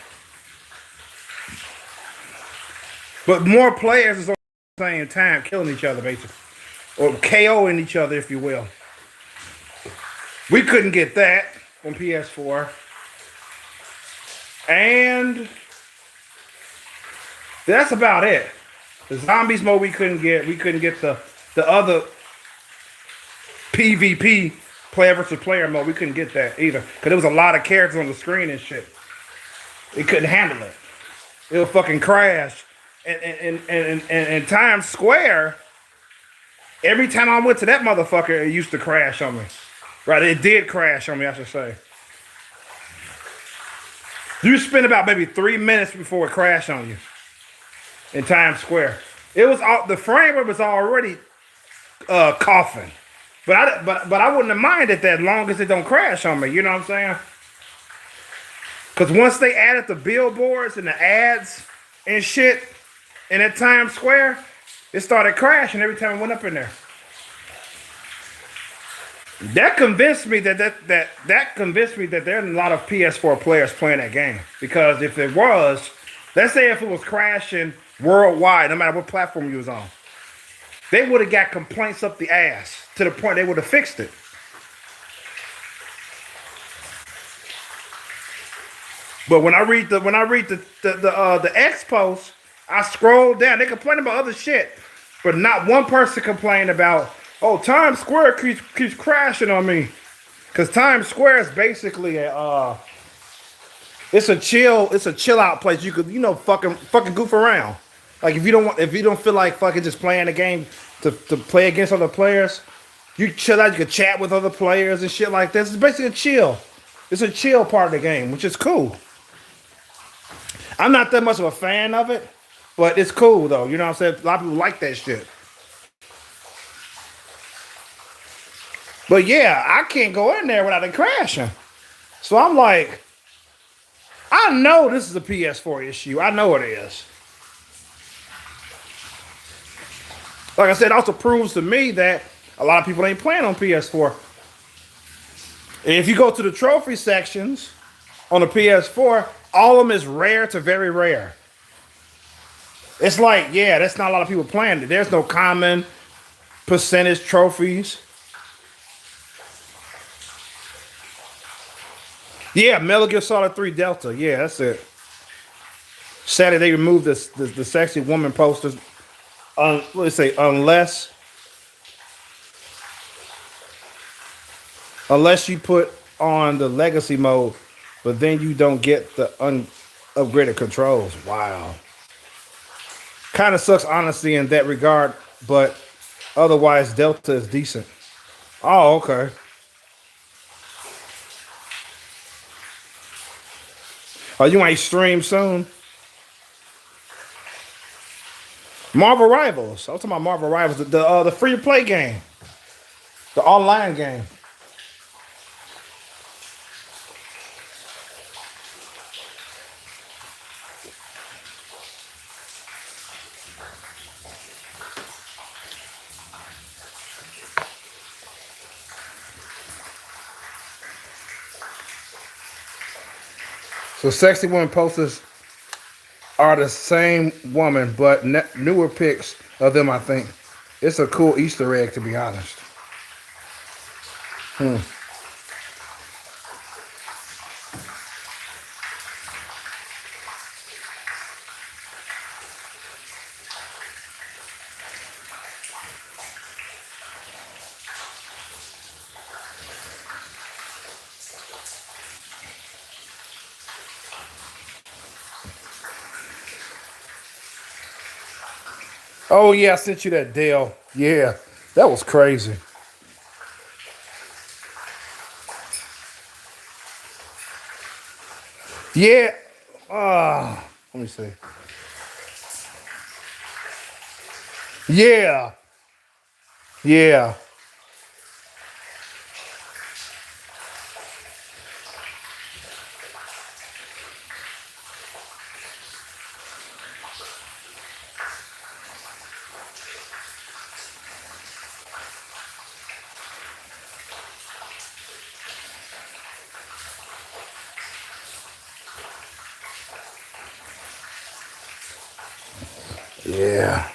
But more players is on the same time killing each other, basically. Or KOing each other, if you will. We couldn't get that on PS4. And that's about it. The zombies mode we couldn't get. We couldn't get the other PvP, player versus player mode. We couldn't get that either. Because there was a lot of characters on the screen and shit. It couldn't handle it. It would fucking crash. And Times Square, every time I went to that motherfucker, it used to crash on me. Right, it did crash on me, I should say. You spend about maybe 3 minutes before it crashed on you in Times Square. It was all, the frame rate was already coughing, but I wouldn't have minded that long as it don't crash on me. You know what I'm saying? Because once they added the billboards and the ads and shit in that Times Square, it started crashing every time I went up in there. That convinced me that convinced me that there are a lot of PS4 players playing that game. Because if it was, let's say if it was crashing worldwide, no matter what platform you was on, they would have got complaints up the ass to the point they would have fixed it. But when I read the X post, I scroll down. They complain about other shit, but not one person complained about, oh, Times Square keeps crashing on me. Because Times Square is basically a it's a chill out place. You could, fucking goof around. Like if you don't feel like fucking just playing the game to play against other players, you chill out. You can chat with other players and shit like this. It's basically a chill. It's a chill part of the game, which is cool. I'm not that much of a fan of it, but it's cool though. You know what I'm saying? A lot of people like that shit. But yeah, I can't go in there without it crashing. So I'm like, I know this is a PS4 issue. I know it is. Like I said, it also proves to me that a lot of people ain't playing on PS4. And if you go to the trophy sections on the PS4, all of them is rare to very rare. It's like, yeah, that's not a lot of people playing it. There's no common percentage trophies. Yeah, Metal Gear Solid 3 Delta. Yeah, that's it. Sadly, they removed the sexy woman posters. Let's say unless you put on the legacy mode, but then you don't get the upgraded controls. Wow. Kind of sucks, honestly, in that regard, but otherwise, Delta is decent. Oh, okay. Oh, you might stream soon. Marvel Rivals. I was talking about Marvel Rivals, the free to play game, the online game. So sexy women posters are the same woman, but newer pics of them, I think. It's a cool Easter egg, to be honest. Oh, yeah, I sent you that, Dale. Yeah, that was crazy. Yeah. Let me see. Yeah. Yeah. Yeah.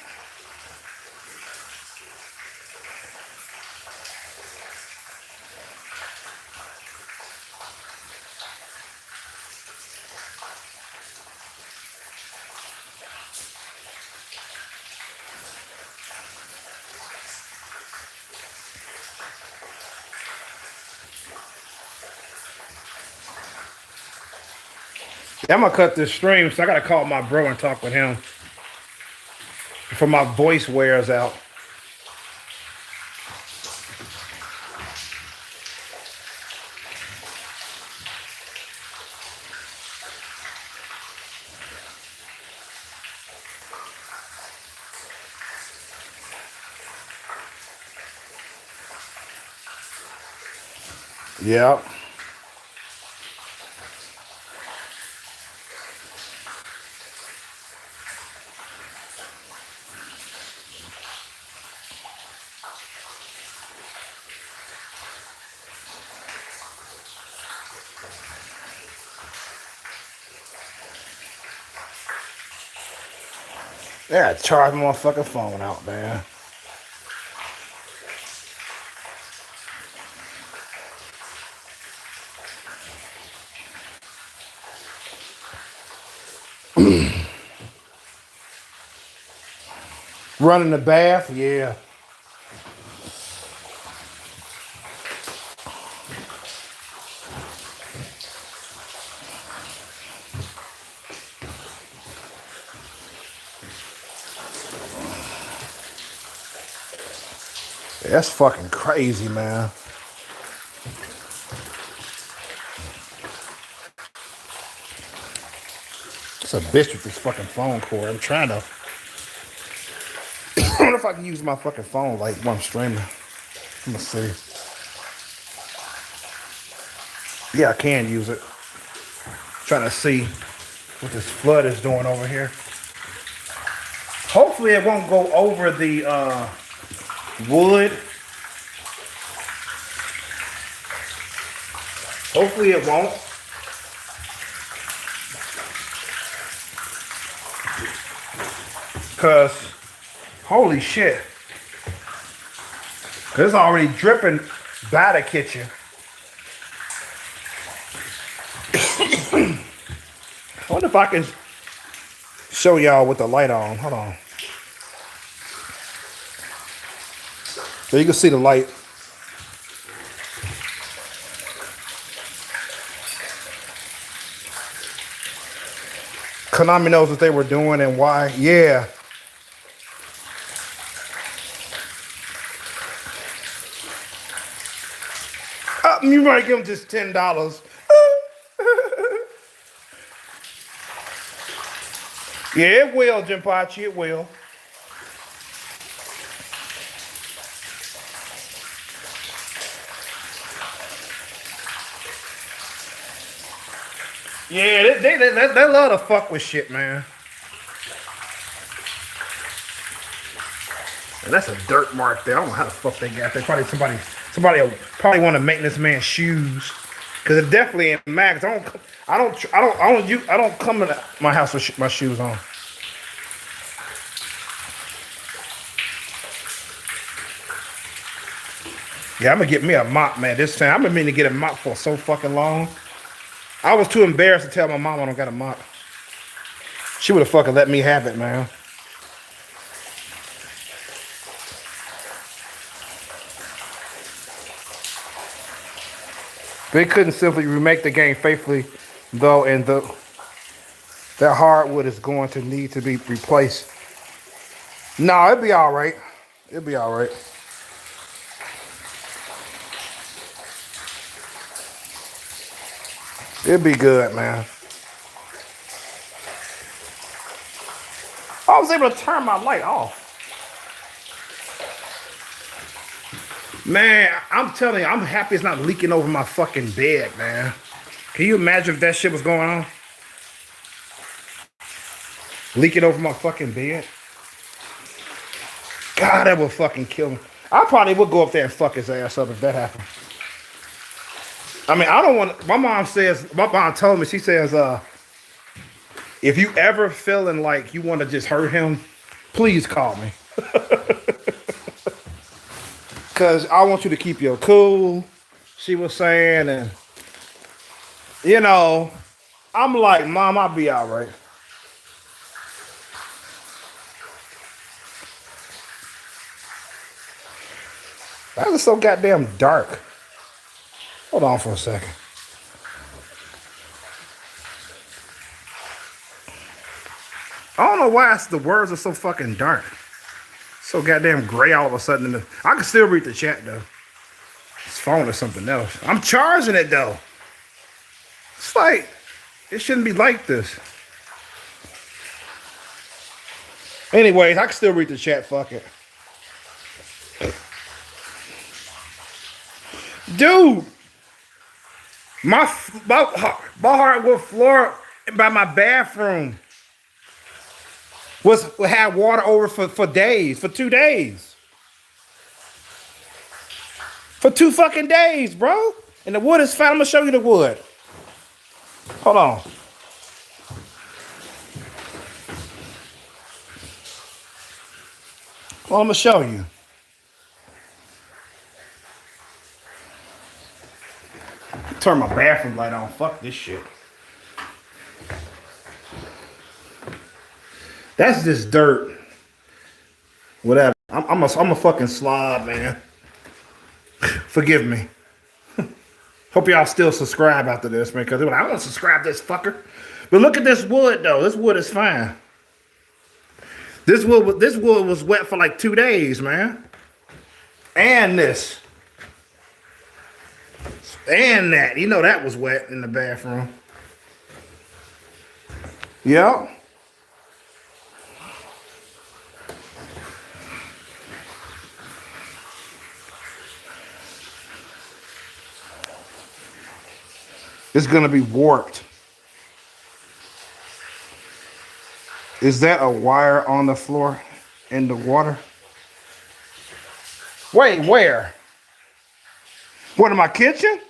Yeah, I'm gonna cut this stream, so I gotta call my bro and talk with him before my voice wears out. Yeah. Yeah, charge my fucking phone out, man. Running the bath, yeah. That's fucking crazy, man. It's a bitch with this fucking phone cord. I'm trying to. I wonder if I can use my fucking phone like when I'm streaming. Let me see. Yeah, I can use it. Trying to see what this flood is doing over here. Hopefully it won't go over the wood. Hopefully it won't. Cause holy shit. Cause it's already dripping by the kitchen. I wonder if I can show y'all with the light on. Hold on. So you can see the light. Konami knows what they were doing and why. Yeah. You might give them just $10. Yeah, it will, Jimpachi, it will. Yeah, they love to fuck with shit, man. And that's a dirt mark there. I don't know how the fuck they got there. Probably somebody will probably want to make this man's shoes, cause it definitely ain't Max. I don't come to my house with my shoes on. Yeah, I'm gonna get me a mop, man. This time I've been meaning to get a mop for so fucking long. I was too embarrassed to tell my mom I don't got a mop. She would have fucking let me have it, man. They couldn't simply remake the game faithfully, though, and that hardwood is going to need to be replaced. No, it'll be all right. It'll be all right. It'll be good, man. I was able to turn my light off. Man, I'm telling you, I'm happy it's not leaking over my fucking bed, man. Can you imagine if that shit was going on? Leaking over my fucking bed? God, that would fucking kill me. I probably would go up there and fuck his ass up if that happened. I mean, I don't want. My mom told me, she says, if you ever feeling like you want to just hurt him, Please call me. Cause I want you to keep your cool. She was saying, and you know, I'm like, Mom, I'll be all right. That was so goddamn dark. Hold on for a second. I don't know why the words are so fucking dark. So goddamn gray all of a sudden. I can still read the chat though. This phone is something else. I'm charging it though. It's like, it shouldn't be like this. Anyways, I can still read the chat. Fuck it. Dude, my hardwood floor by my bathroom had water over for days, for 2 days. For 2 fucking days, bro. And the wood is fine. I'm gonna show you the wood. Hold on. Well, I'm gonna show you. Turn my bathroom light on. Fuck this shit. That's just dirt. Whatever. I'm a fucking slob, man. Forgive me. Hope y'all still subscribe after this, man, because I won't subscribe this fucker. But look at this wood, though. This wood is fine. This wood was wet for like 2 days, man. And this. And that. You know that was wet in the bathroom. Yep. It's gonna be warped. Is that a wire on the floor in the water? Wait, where? What, in my kitchen?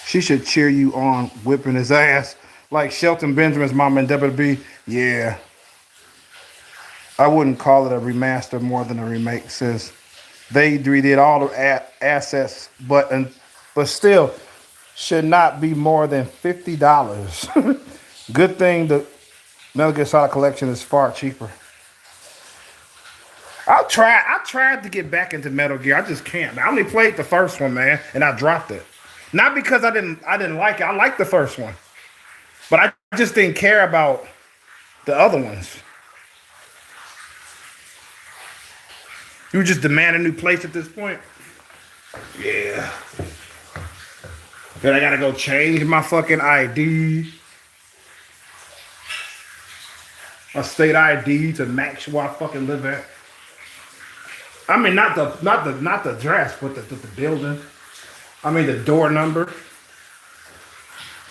She should cheer you on whipping his ass like Shelton Benjamin's mom in WB. Yeah. I wouldn't call it a remaster more than a remake, sis. They redid all the assets, but still should not be more than $50. Good thing the Metal Gear Solid collection is far cheaper. I tried to get back into Metal Gear. I just can't. I only played the first one, man, and I dropped it. Not because I didn't like it. I liked the first one. But I just didn't care about the other ones. You just demand a new place at this point? Yeah. Then I gotta go change my fucking ID. My state ID to match where I fucking live at. I mean, not the address, but the building. I mean, the door number.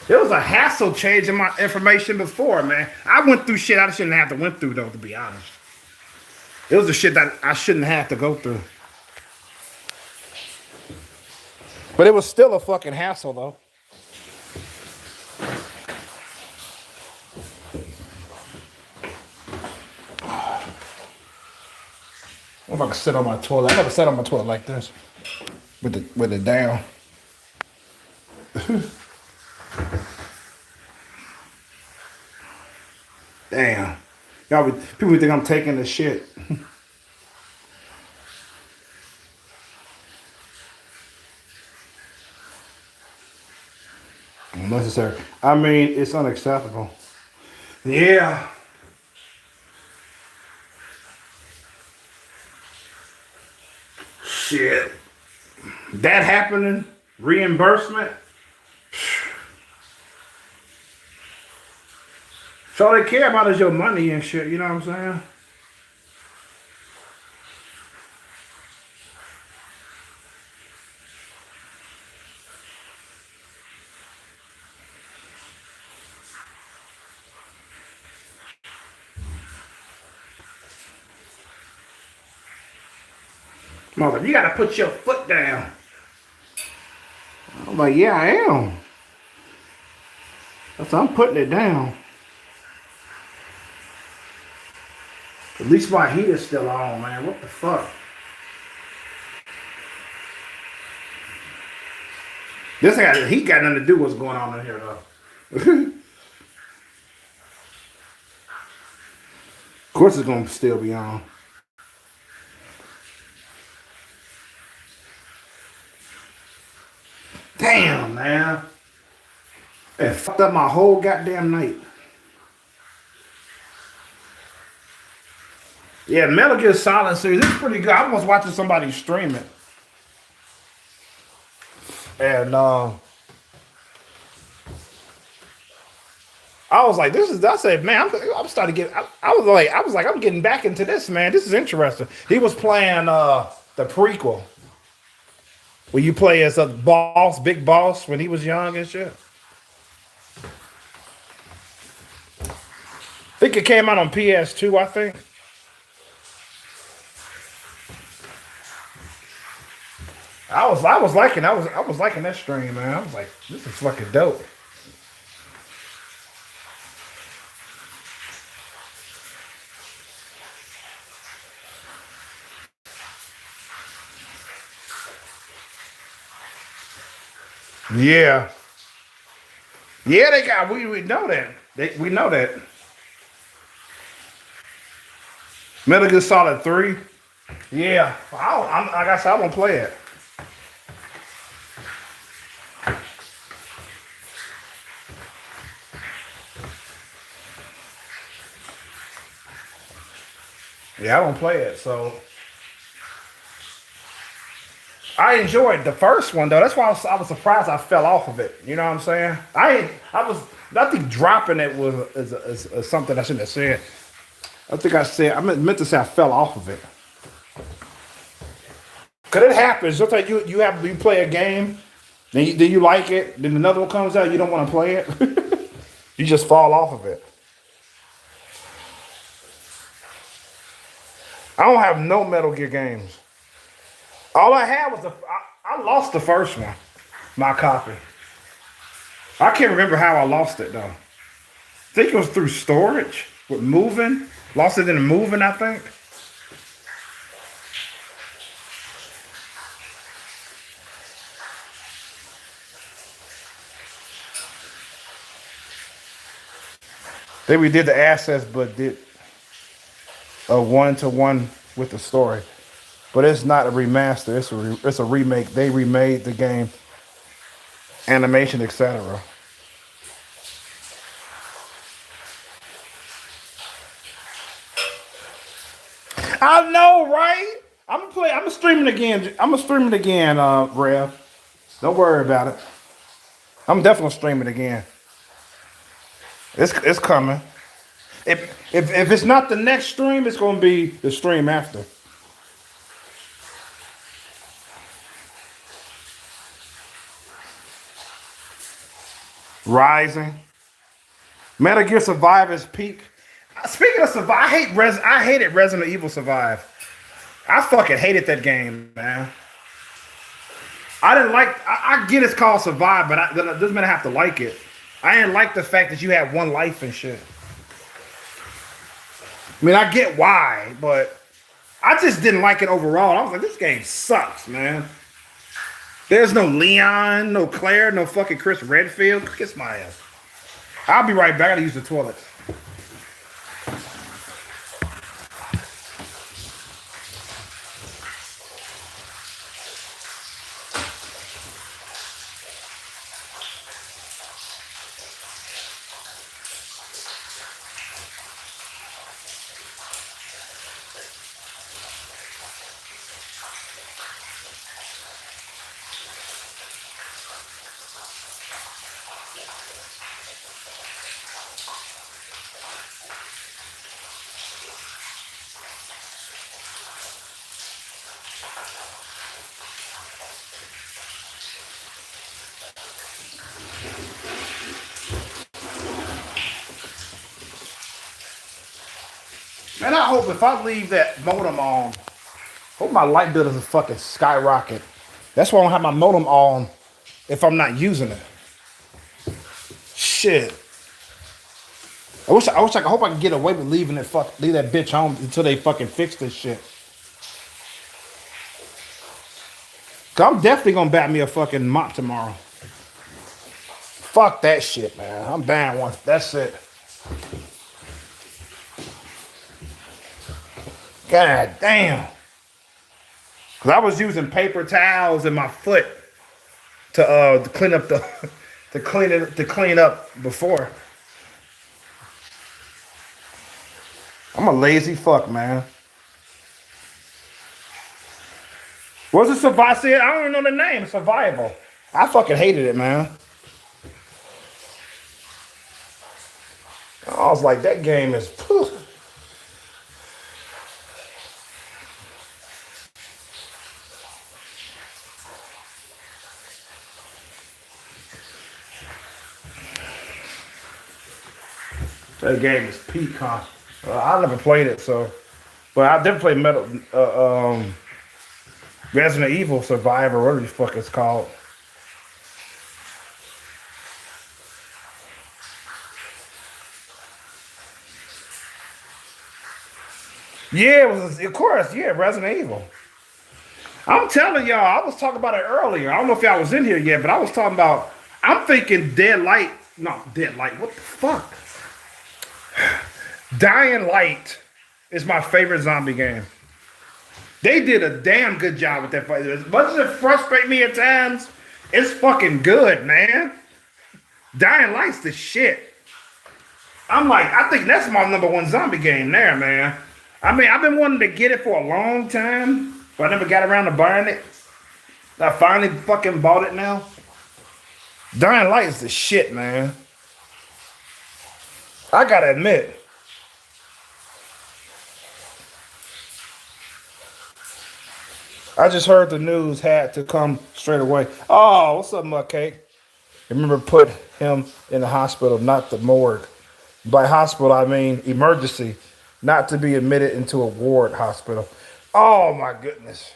It was a hassle changing my information before, man. I went through shit I shouldn't have to went through, though, to be honest. It was the shit that I shouldn't have to go through. But it was still a fucking hassle, though. What if I could sit on my toilet? I never sat on my toilet like this. With it down. Damn. People think I'm taking the shit. Unnecessary. I mean, it's unacceptable. Yeah. Shit. That happening? Reimbursement? So all they care about is your money and shit, you know what I'm saying? Mother, you gotta put your foot down. I'm like, yeah, I am. That's I'm putting it down. At least my heat is still on, man. What the fuck? This heat got nothing to do with what's going on in here, though. Of course, it's gonna still be on. Damn, man. It fucked up my whole goddamn night. Yeah, Metal Gear Solid series, it's pretty good. I was watching somebody stream it. And I was like, I said, man, I'm starting to get, I was like, I'm getting back into this, man. This is interesting. He was playing the prequel where you play as a boss, big boss when he was young and shit. I think it came out on PS2, I think. I was liking that stream, man. I was like, this is fucking dope. Yeah. Yeah, they got we know that. We know that. Metal Gear Solid 3. Yeah. Like I said, I won't play it. Yeah, I don't play it, so I enjoyed the first one though. That's why I was surprised I fell off of it. You know what I'm saying? I think dropping it was is something I shouldn't have said. I think I meant to say I fell off of it. Cause it happens. Sometimes you play a game, then you like it, then another one comes out, you don't want to play it. You just fall off of it. I don't have no Metal Gear games. All I had was I lost the first one, my copy. I can't remember how I lost it though. I think it was through storage with moving. Lost it in the moving, I think. Then we did the assets, but did a one-to-one with the story. But it's not a remaster. It's a remake. They remade the game, animation, etc. I know, right? I'm streaming again. I'm gonna stream it again, Rev. Don't worry about it. I'm definitely streaming again. It's coming. If it's not the next stream, it's gonna be the stream after. Rising. Metal Gear Survive is peak. Speaking of Survive, I hated Resident Evil Survive. I fucking hated that game, man. I didn't like. I get it's called Survive, but that doesn't mean I have to like it. I didn't like the fact that you had one life and shit. I mean, I get why, but I just didn't like it overall. I was like, this game sucks, man. There's no Leon, no Claire, no fucking Chris Redfield. Kiss my ass. I'll be right back. I gotta use the toilet. Man, I hope if I leave that modem on, hope my light bill doesn't fucking skyrocket. That's why I don't have my modem on if I'm not using it. Shit. I hope I can get away with leaving leave that bitch home until they fucking fix this shit. Cause I'm definitely gonna bat me a fucking mop tomorrow. Fuck that shit, man. I'm banned once. That's it. God damn. Cause I was using paper towels in my foot to clean up the to clean up before. I'm a lazy fuck, man. What's the survival? I don't even know the name. Survival. I fucking hated it, man. I was like, that game is poof. That game is peak, huh? I never played it, so. But I did play Resident Evil Survivor, whatever the fuck it's called. Yeah, it was, of course, yeah, Resident Evil. I'm telling y'all, I was talking about it earlier. I don't know if y'all was in here yet, but I was talking about, I'm thinking Dead Light. No, Dead Light, what the fuck? Dying Light is my favorite zombie game. They did a damn good job with that fight. As much as it frustrates me at times, it's fucking good, man. Dying Light's the shit. I'm like, I think that's my #1 zombie game there, man. I mean, I've been wanting to get it for a long time, but I never got around to buying it. I finally fucking bought it now. Dying Light is the shit, man. I gotta admit. I just heard the news had to come straight away. Oh, what's up, Mudcake? Remember, put him in the hospital, not the morgue. By hospital, I mean emergency, not to be admitted into a ward hospital. Oh, my goodness.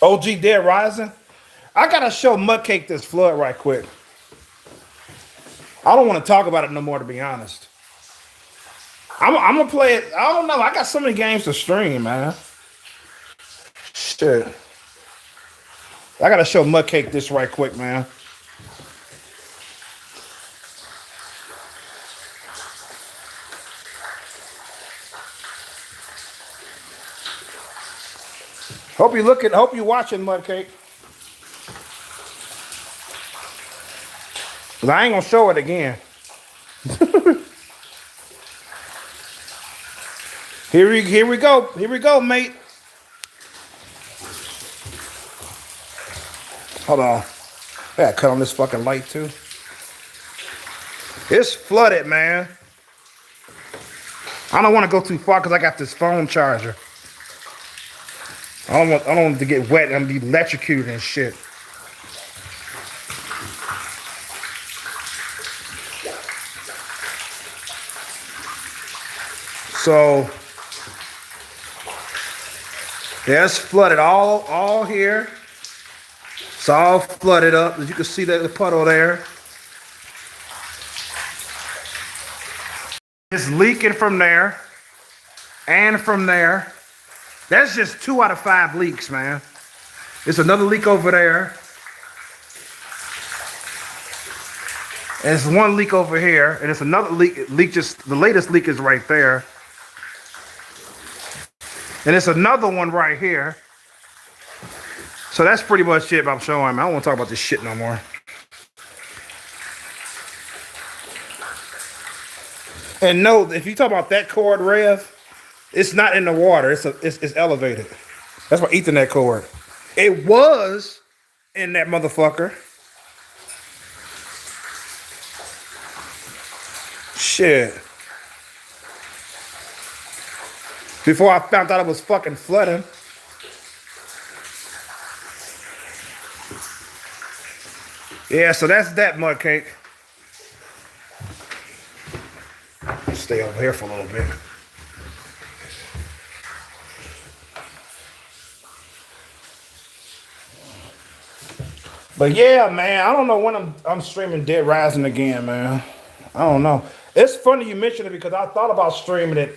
OG Dead Rising? I got to show Mudcake this flood right quick. I don't want to talk about it no more, to be honest. I'm going to play it. I don't know. I got so many games to stream, man. Shit. I got to show Mudcake this right quick, man. Hope you're watching, Mudcake. Cause I ain't gonna show it again. Here we go, mate. Hold on. I gotta cut on this fucking light too. It's flooded, man. I don't want to go too far because I got this phone charger. I don't want it to get wet and be electrocuted and shit. So yeah, it's flooded all here. It's all flooded up. As you can see the puddle there. It's leaking from there and from there. That's just 2 out of 5 leaks, man. There's another leak over there. And there's one leak over here. And it's another leak just, the latest leak is right there. And it's another one right here. So that's pretty much it I'm showing. I don't want to talk about this shit no more. And no, if you talk about that cord, Rev, it's not in the water. It's elevated. That's my Ethernet cord. It was in that motherfucker. Shit. Before I found out it was fucking flooding. Yeah, so that's that, Mudcake. Stay over here for a little bit. But yeah, man, I don't know when I'm streaming Dead Rising again, man. I don't know. It's funny you mentioned it because I thought about streaming it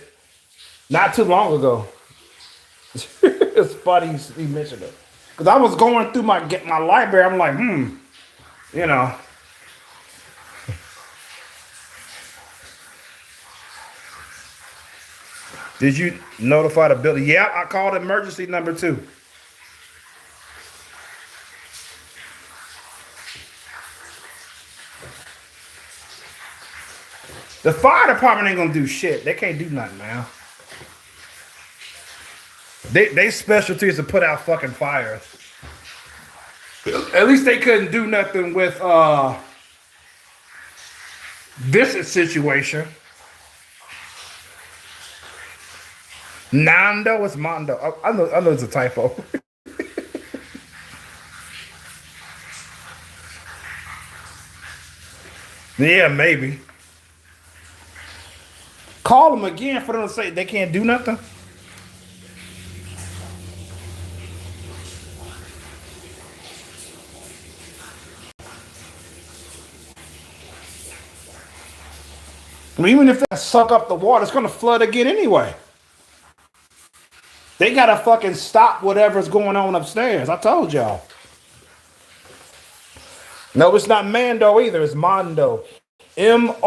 not too long ago. It's funny you mentioned it because I was going through my library. I'm like, you know. Did you notify the building? Yeah, I called emergency number 2. The fire department ain't gonna do shit. They can't do nothing, man. They specialty is to put out fucking fires. At least they couldn't do nothing with this situation. Nando, it's Mondo. I know it's a typo. Yeah, maybe. Call them again for them to say they can't do nothing. I mean, even if they suck up the water, it's gonna flood again anyway. They gotta fucking stop whatever's going on upstairs. I told y'all. No, it's not Mando either. It's Mondo. Mondo.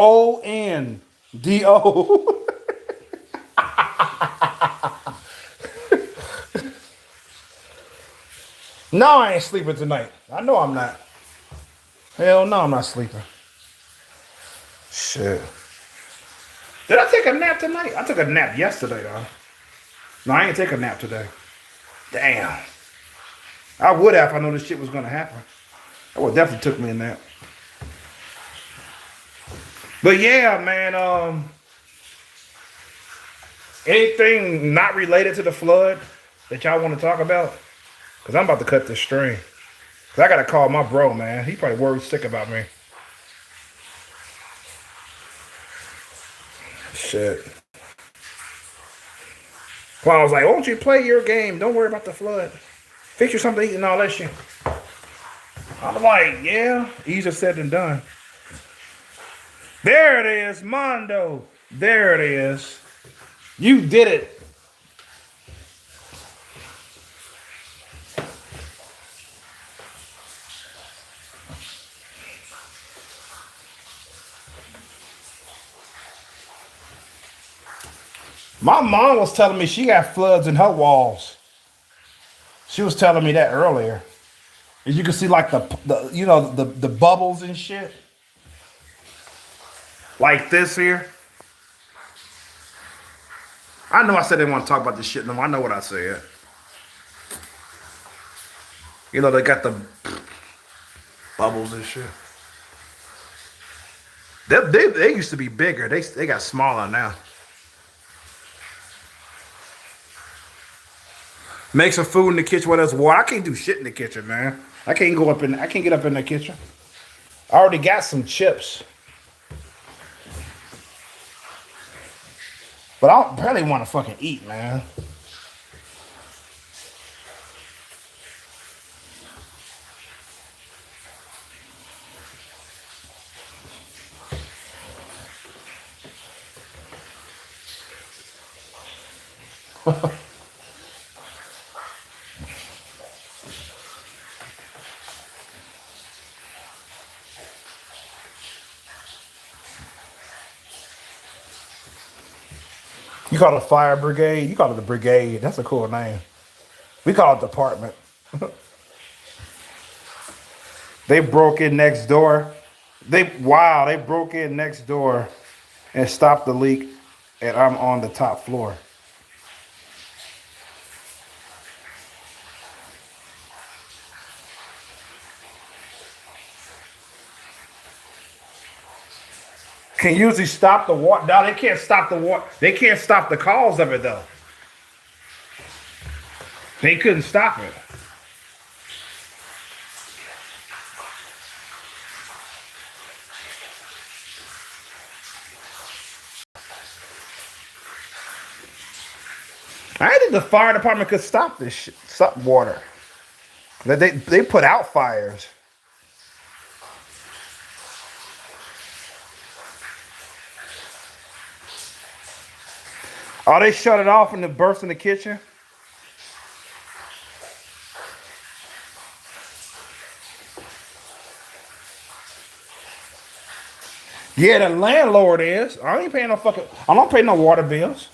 No, I ain't sleeping tonight. I know I'm not. Hell no, I'm not sleeping. Shit. Did I take a nap tonight? I took a nap yesterday, though. No, I ain't take a nap today. Damn. I would have if I knew this shit was gonna happen. I would definitely took me a nap. But yeah, man, anything not related to the flood that y'all want to talk about? Because I'm about to cut this stream. Because I got to call my bro, man. He probably worried sick about me. Shit. Well, I was like, why don't you play your game? Don't worry about the flood. Fix you something to eat and all that shit. I'm like, yeah, easier said than done. There it is, Mondo. There it is. You did it. My mom was telling me she got floods in her walls. She was telling me that earlier. And you can see like the you know the bubbles and shit. Like this here. I know I said they want to talk about this shit no more. I know what I said. You know, they got the bubbles and shit. They used to be bigger. They got smaller now. Make some food in the kitchen where there's water. I can't do shit in the kitchen, man. I can't get up in the kitchen. I already got some chips. But I don't really want to fucking eat, man. You call it fire brigade? You call it the brigade. That's a cool name. We call it department. They broke in next door. They broke in next door and stopped the leak, and I'm on the top floor. Can usually stop the water. No, they can't stop the water. They can't stop the cause of it though. They couldn't stop it. I think the fire department could stop this shit. Stop water. They put out fires. Oh, they shut it off and it burst in the kitchen? Yeah, the landlord is. I ain't paying no fucking. I don't pay no water bills.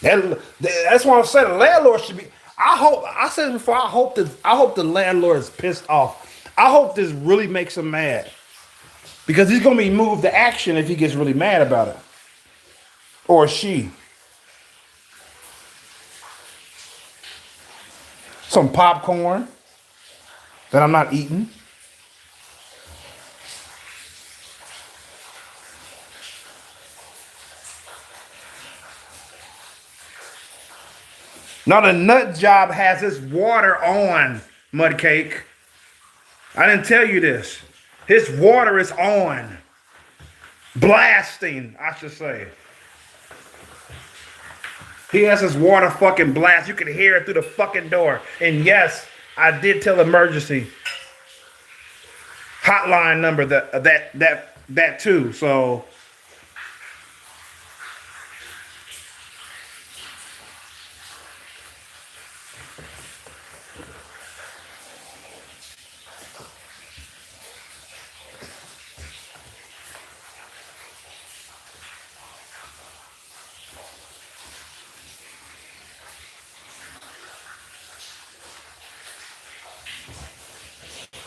That's why I'm saying the landlord should be. I hope. I said it before. I hope that. I hope the landlord is pissed off. I hope this really makes him mad because he's gonna be moved to action if he gets really mad about it, or she. Some popcorn that I'm not eating. Now the nut job has his water on, Mudcake. I didn't tell you this. His water is on. Blasting, I should say. He has his water fucking blast. You can hear it through the fucking door. And yes, I did tell emergency hotline number that too. So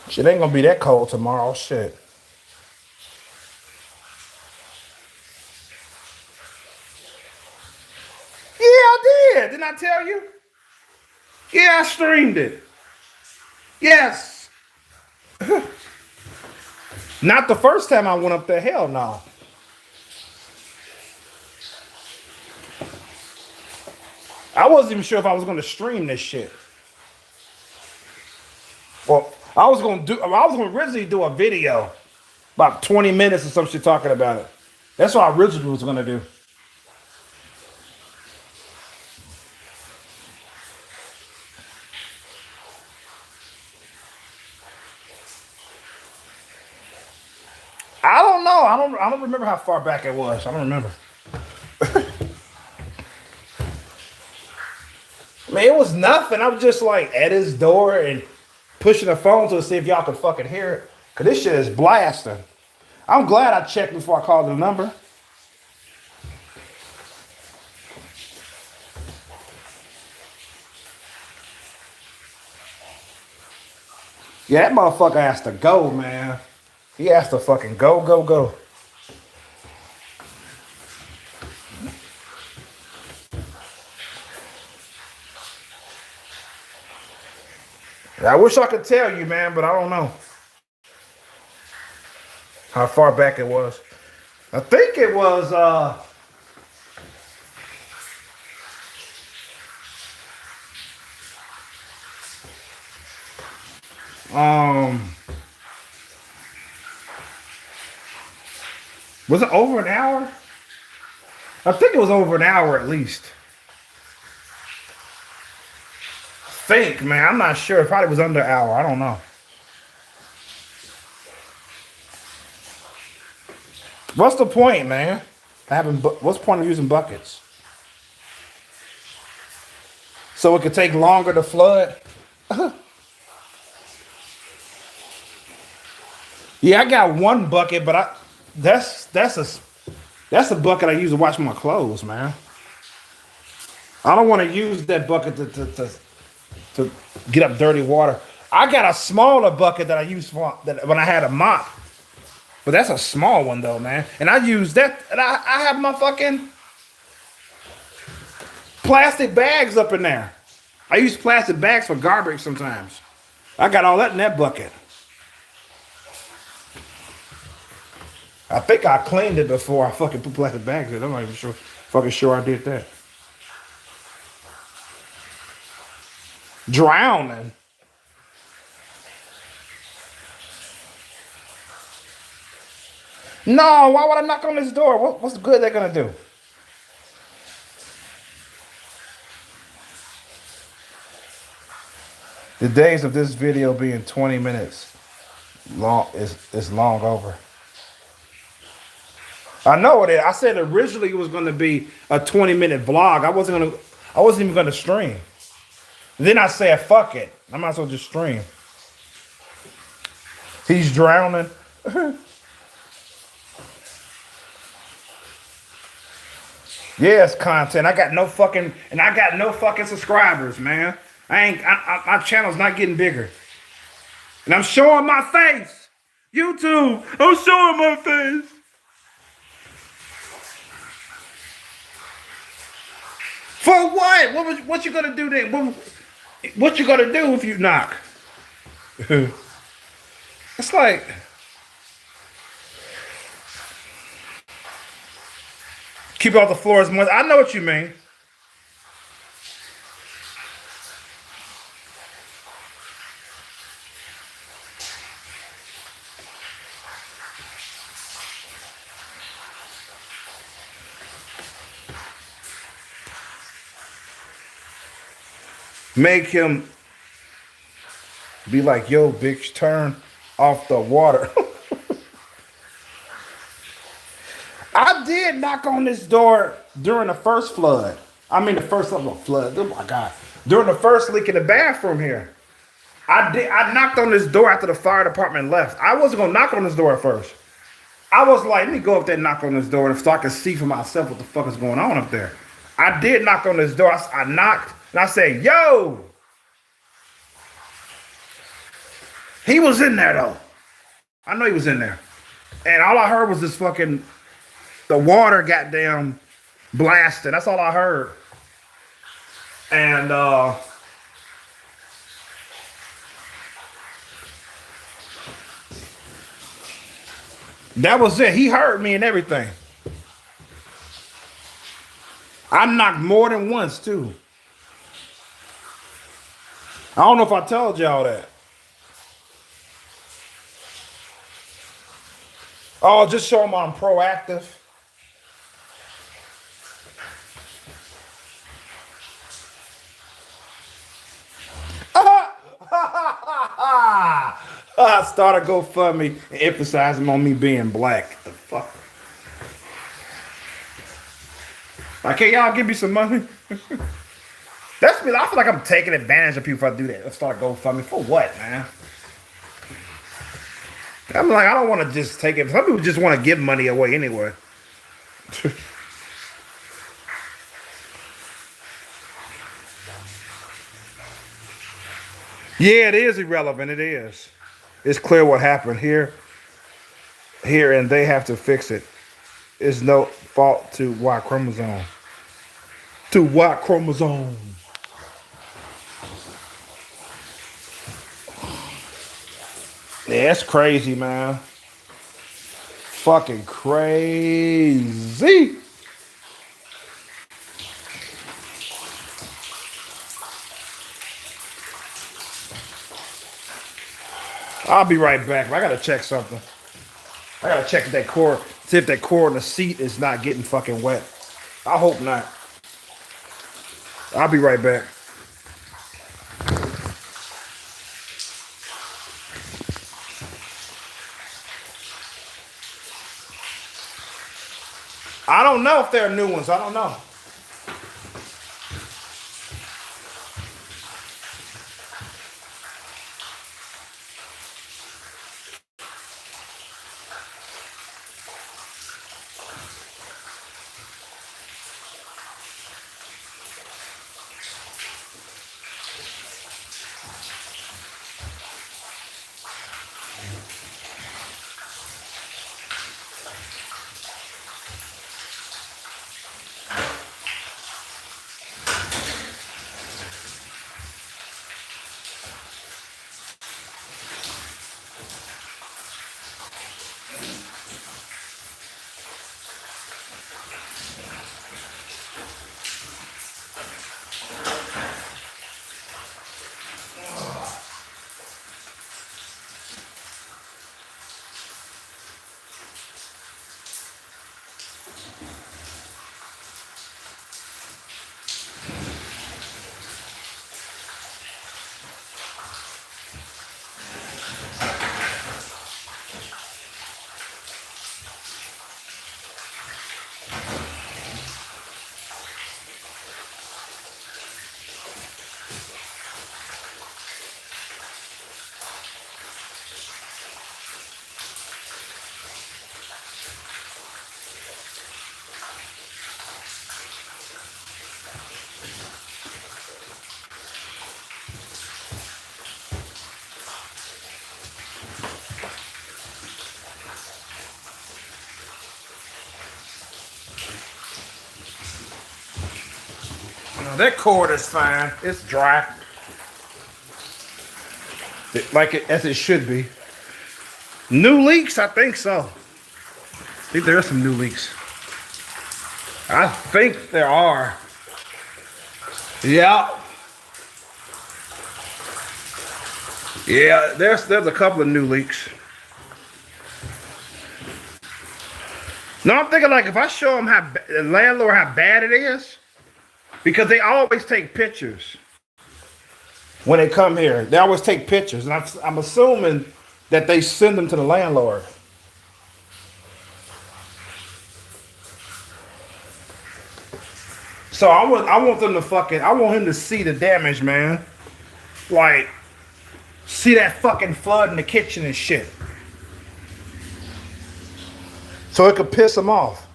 shit ain't gonna be that cold tomorrow. Shit. Yeah, I did. Didn't I tell you? Yeah, I streamed it. Yes. Not the first time I went up there. Hell no. I wasn't even sure if I was gonna stream this shit. Well, I was gonna originally do a video about 20 minutes or some shit talking about it. That's what I originally was gonna do. I don't know. I don't remember how far back it was. I don't remember. I mean, it was nothing. I was just like at his door and pushing the phone to see if y'all could fucking hear it. Cause this shit is blasting. I'm glad I checked before I called the number. Yeah, that motherfucker has to go, man. He has to fucking go, go, go. I wish I could tell you, man, but I don't know how far back it was. I think it was was it over an hour? I think it was over an hour at least. Think, man. I'm not sure. It probably was under an hour. I don't know. What's the point, man? What's the point of using buckets? So it could take longer to flood? Yeah, I got one bucket, but that's a bucket I use to wash my clothes, man. I don't want to use that bucket to get up dirty water. I got a smaller bucket that I use for that when I had a mop. But that's a small one though, man. And I use that, and I have my fucking plastic bags up in there. I use plastic bags for garbage sometimes. I got all that in that bucket. I think I cleaned it before I fucking put plastic bags in. I'm not even sure I did that. Drowning. No, why would I knock on this door? What's good they're gonna do? The days of this video being 20 minutes long is long over. I know it. I said originally it was going to be a 20-minute vlog. I wasn't even going to stream. Then I said, fuck it. I might as well just stream. He's drowning. Yes, content. I got no fucking subscribers, man. My channel's not getting bigger. And I'm showing my face. YouTube, I'm showing my face. For what? What you gonna do then? What you gonna do if you knock? It's like, keep off the floors more. I know what you mean. Make him be like, yo, bitch, turn off the water. I did knock on this door during the first flood. I mean, the first flood. Oh my God. During the first leak in the bathroom here. I knocked on this door after the fire department left. I wasn't going to knock on this door at first. I was like, let me go up there and knock on this door so I can see for myself what the fuck is going on up there. I did knock on this door. I knocked and I said, yo. He was in there though. I know he was in there. And all I heard was this fucking, the water goddamn blasting. That's all I heard. And that was it. He heard me and everything. I knocked more than once too. I don't know if I told y'all that. Oh, just show them I'm proactive. I started GoFundMe and emphasizing on me being black. The fuck? Like, can y'all give me some money? That's me. I feel like I'm taking advantage of people if I do that. Let's start GoFundMe. For what, man? I'm like, I don't want to just take it. Some people just want to give money away anyway. Yeah, it is irrelevant. It is. It's clear what happened here, and they have to fix it. It's no fault to Y chromosome. To Y chromosome. Yeah, it's crazy, man. Fucking crazy. I'll be right back. I gotta check something. I gotta check that cord, see if that cord in the seat is not getting fucking wet. I hope not. I'll be right back. I don't know if they're new ones. I don't know. No, that cord is fine. It's dry. Like it as it should be. New leaks? I think so. I think there are some new leaks. I think there are. Yeah. Yeah, there's a couple of new leaks. No, I'm thinking like if I show them how the landlord how bad it is, because they always take pictures when they come here. They always take pictures, and I'm assuming that they send them to the landlord. So I want them to I want him to see the damage, man. Like, see that fucking flood in the kitchen and shit. So it could piss him off.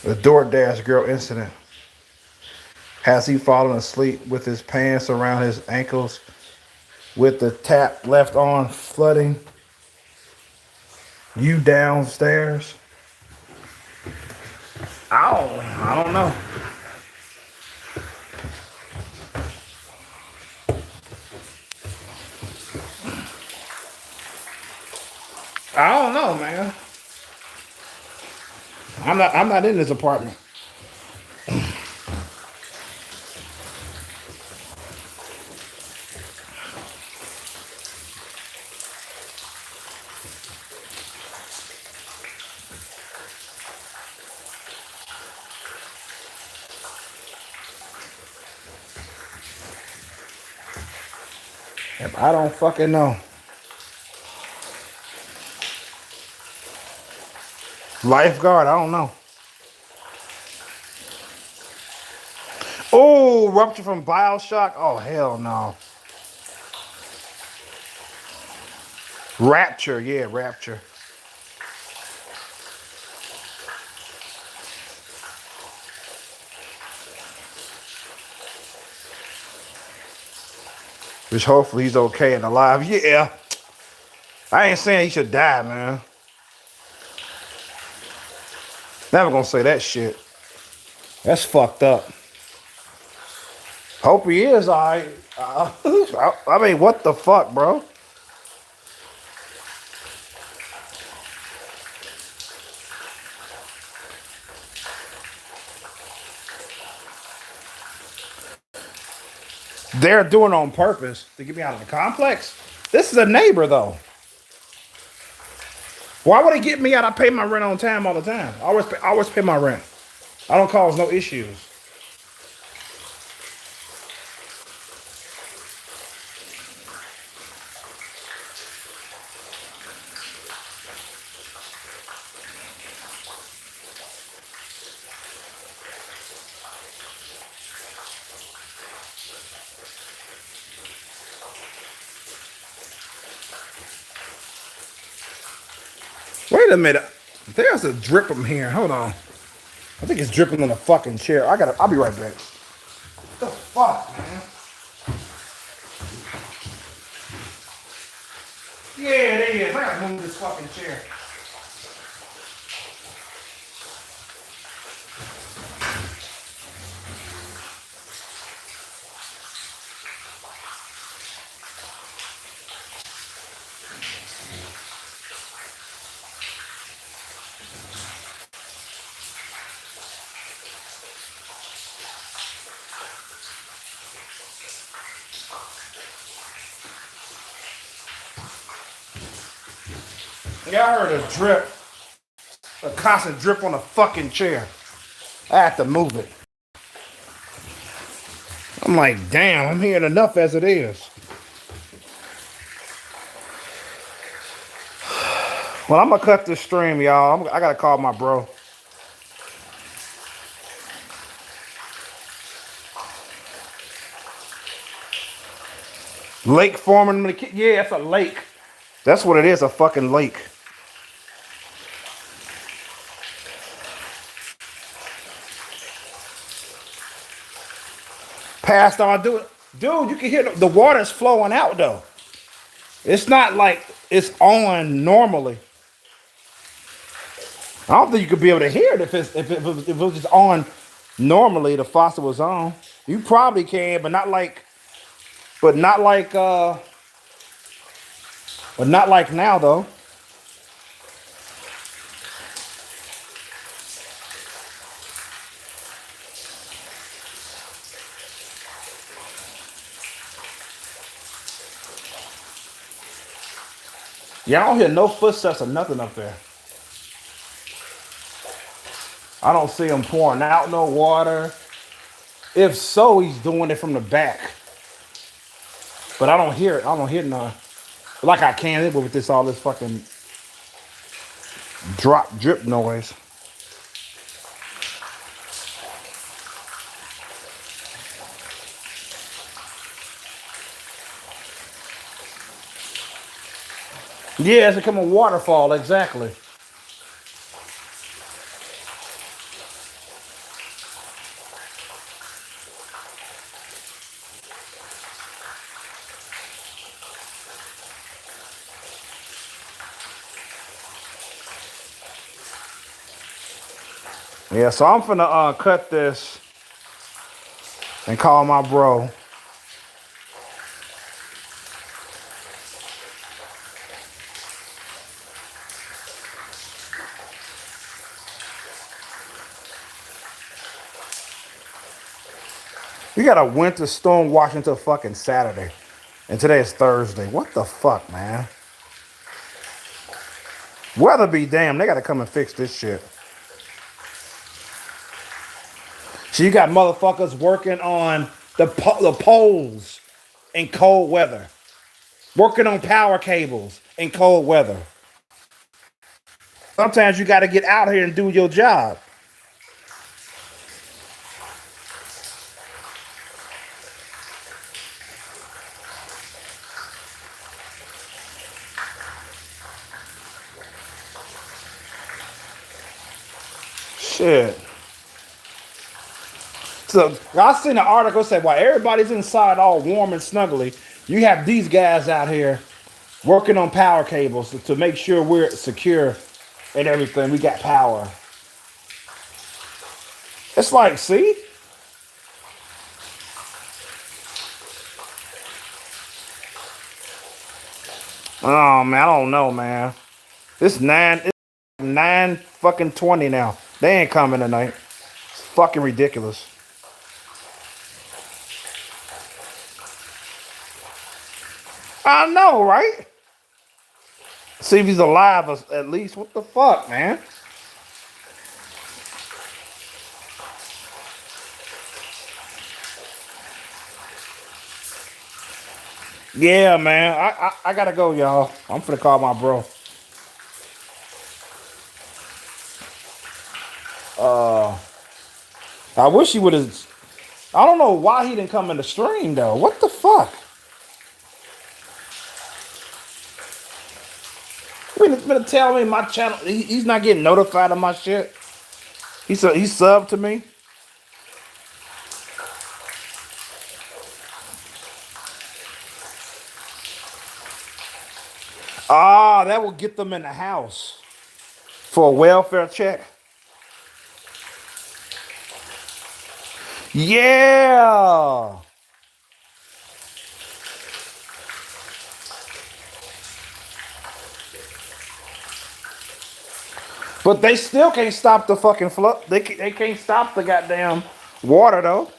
The DoorDash girl incident. Has he fallen asleep with his pants around his ankles with the tap left on flooding? You downstairs? I don't know. I don't know, man. I'm not in this apartment. I don't fucking know. Lifeguard, I don't know. Oh, rupture from Bioshock? Oh, hell no. Rapture, yeah, Rapture. Which hopefully he's okay and alive. Yeah. I ain't saying he should die, man. Never gonna say that shit. That's fucked up. Hope he is alright. I mean, what the fuck, bro? They're doing it on purpose to get me out of the complex. This is a neighbor, though. Why would they get me out? I pay my rent on time all the time. I always pay my rent. I don't cause no issues. Wait a minute. There's a drip from here. Hold on. I think it's dripping on the fucking chair. I'll be right back. What the fuck, man? Yeah, it is. I gotta move this fucking chair. Yeah, I heard a drip. A constant drip on the fucking chair. I have to move it. I'm like, damn, I'm hearing enough as it is. Well, I'm gonna cut this stream, y'all. I gotta call my bro. Lake forming. Yeah, it's a lake. That's what it is, a fucking lake. Past all, dude, you can hear the water's flowing out though. It's not like it's on normally. I don't think you could be able to hear it if it was just on normally. The faucet was on. You probably can, but not like but not like now though. Yeah, I don't hear no footsteps or nothing up there. I don't see him pouring out no water. If so, he's doing it from the back. But I don't hear it. I don't hear none. Like I can with this all this fucking drip noise. Yeah, it's become a waterfall, exactly. Yeah, so I'm finna cut this and call my bro. We got a winter storm watch until fucking Saturday. And today is Thursday. What the fuck, man? Weather be damn. They gotta come and fix this shit. So you got motherfuckers working on the poles in cold weather. Working on power cables in cold weather. Sometimes you gotta get out here and do your job. Shit. So I seen an article say while everybody's inside all warm and snuggly, you have these guys out here working on power cables to make sure we're secure and everything. We got power. It's like, see? Oh man, I don't know, man. It's 9 fucking 20 now. They ain't coming tonight. It's fucking ridiculous. I know, right? See if he's alive at least. What the fuck, man? Yeah, man. I gotta go, y'all. I'm finna call my bro. I wish he would have. I don't know why he didn't come in the stream though. What the fuck? You been telling me my channel? He's not getting notified of my shit. He subbed to me. Ah, that will get them in the house for a welfare check. Yeah. But they still can't stop the fucking flood. They can't stop the goddamn water though.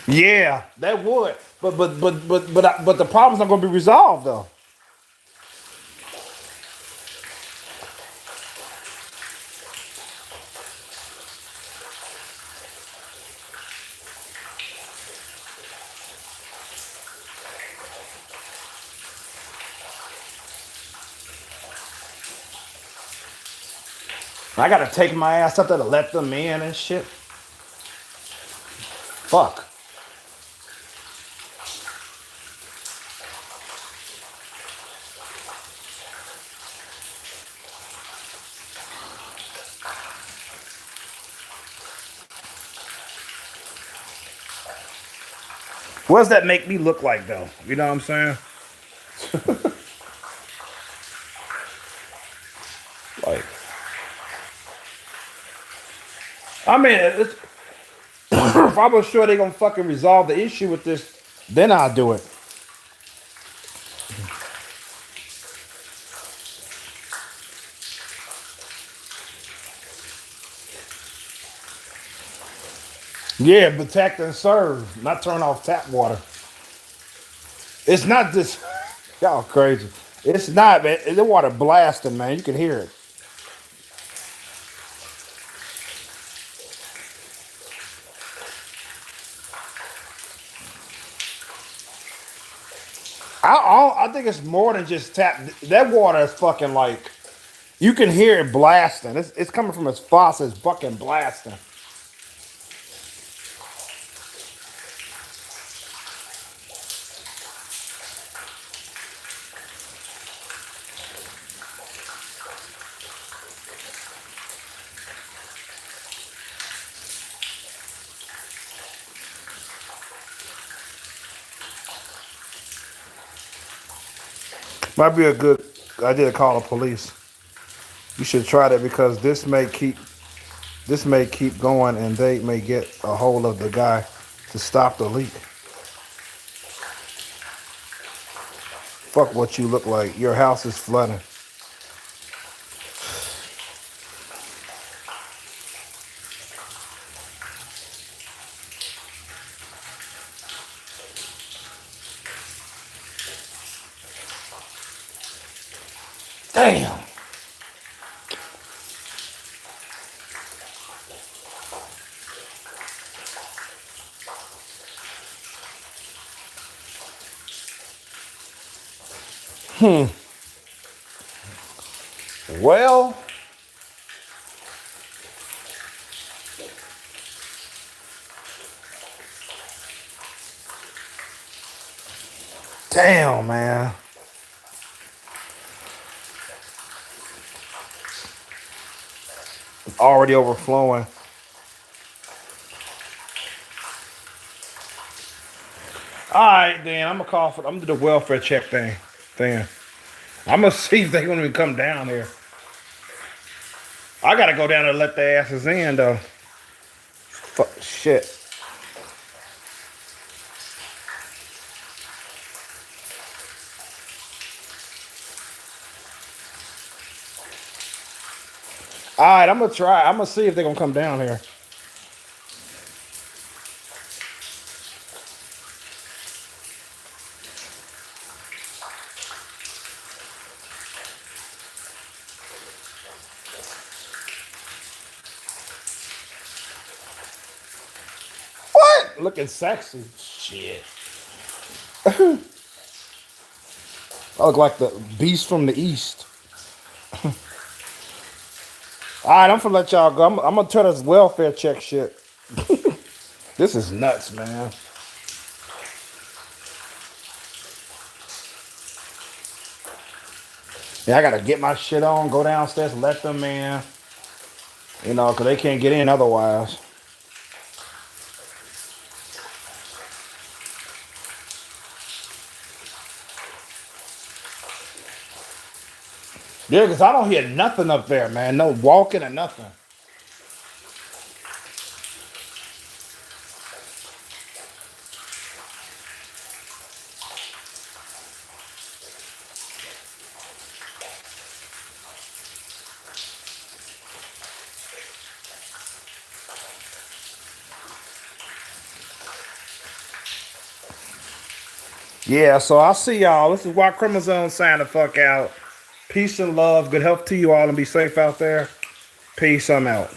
Yeah, that would. But the problem's not gonna be resolved though. I gotta take my ass up there to let them in and shit. Fuck. What does that make me look like, though? You know what I'm saying? Like, I mean, if I was sure they're gonna fucking resolve the issue with this, then I'll do it. Yeah, protect and serve, not turn off tap water. It's not this. Y'all crazy. It's not, man. The water blasting, man. You can hear it. I think it's more than just tap. That water is fucking like you can hear it blasting. It's coming from his faucet. It's fucking blasting. Might be a good idea to call the police. You should try that because this may keep going and they may get a hold of the guy to stop the leak. Fuck what you look like. Your house is flooding. Damn. Well, damn, man. Already overflowing. All right, then I'm gonna call for. I'm gonna do the welfare check thing. Then I'm gonna see if they're gonna come down here. I gotta go down there and let their asses in though. Fuck shit. All right, I'm gonna try. I'm gonna see if they're gonna come down here. What? Looking sexy. Shit. I look like the beast from the east. All right, I'm gonna let y'all go. I'm gonna try this welfare check shit. This is nuts, man. Yeah, I gotta get my shit on, go downstairs, let them in. You know, because they can't get in otherwise. Yeah, because I don't hear nothing up there, man. No walking or nothing. Yeah, so I'll see y'all. This is why Chromosome sign the fuck out. Peace and love. Good health to you all and be safe out there. Peace. I'm out.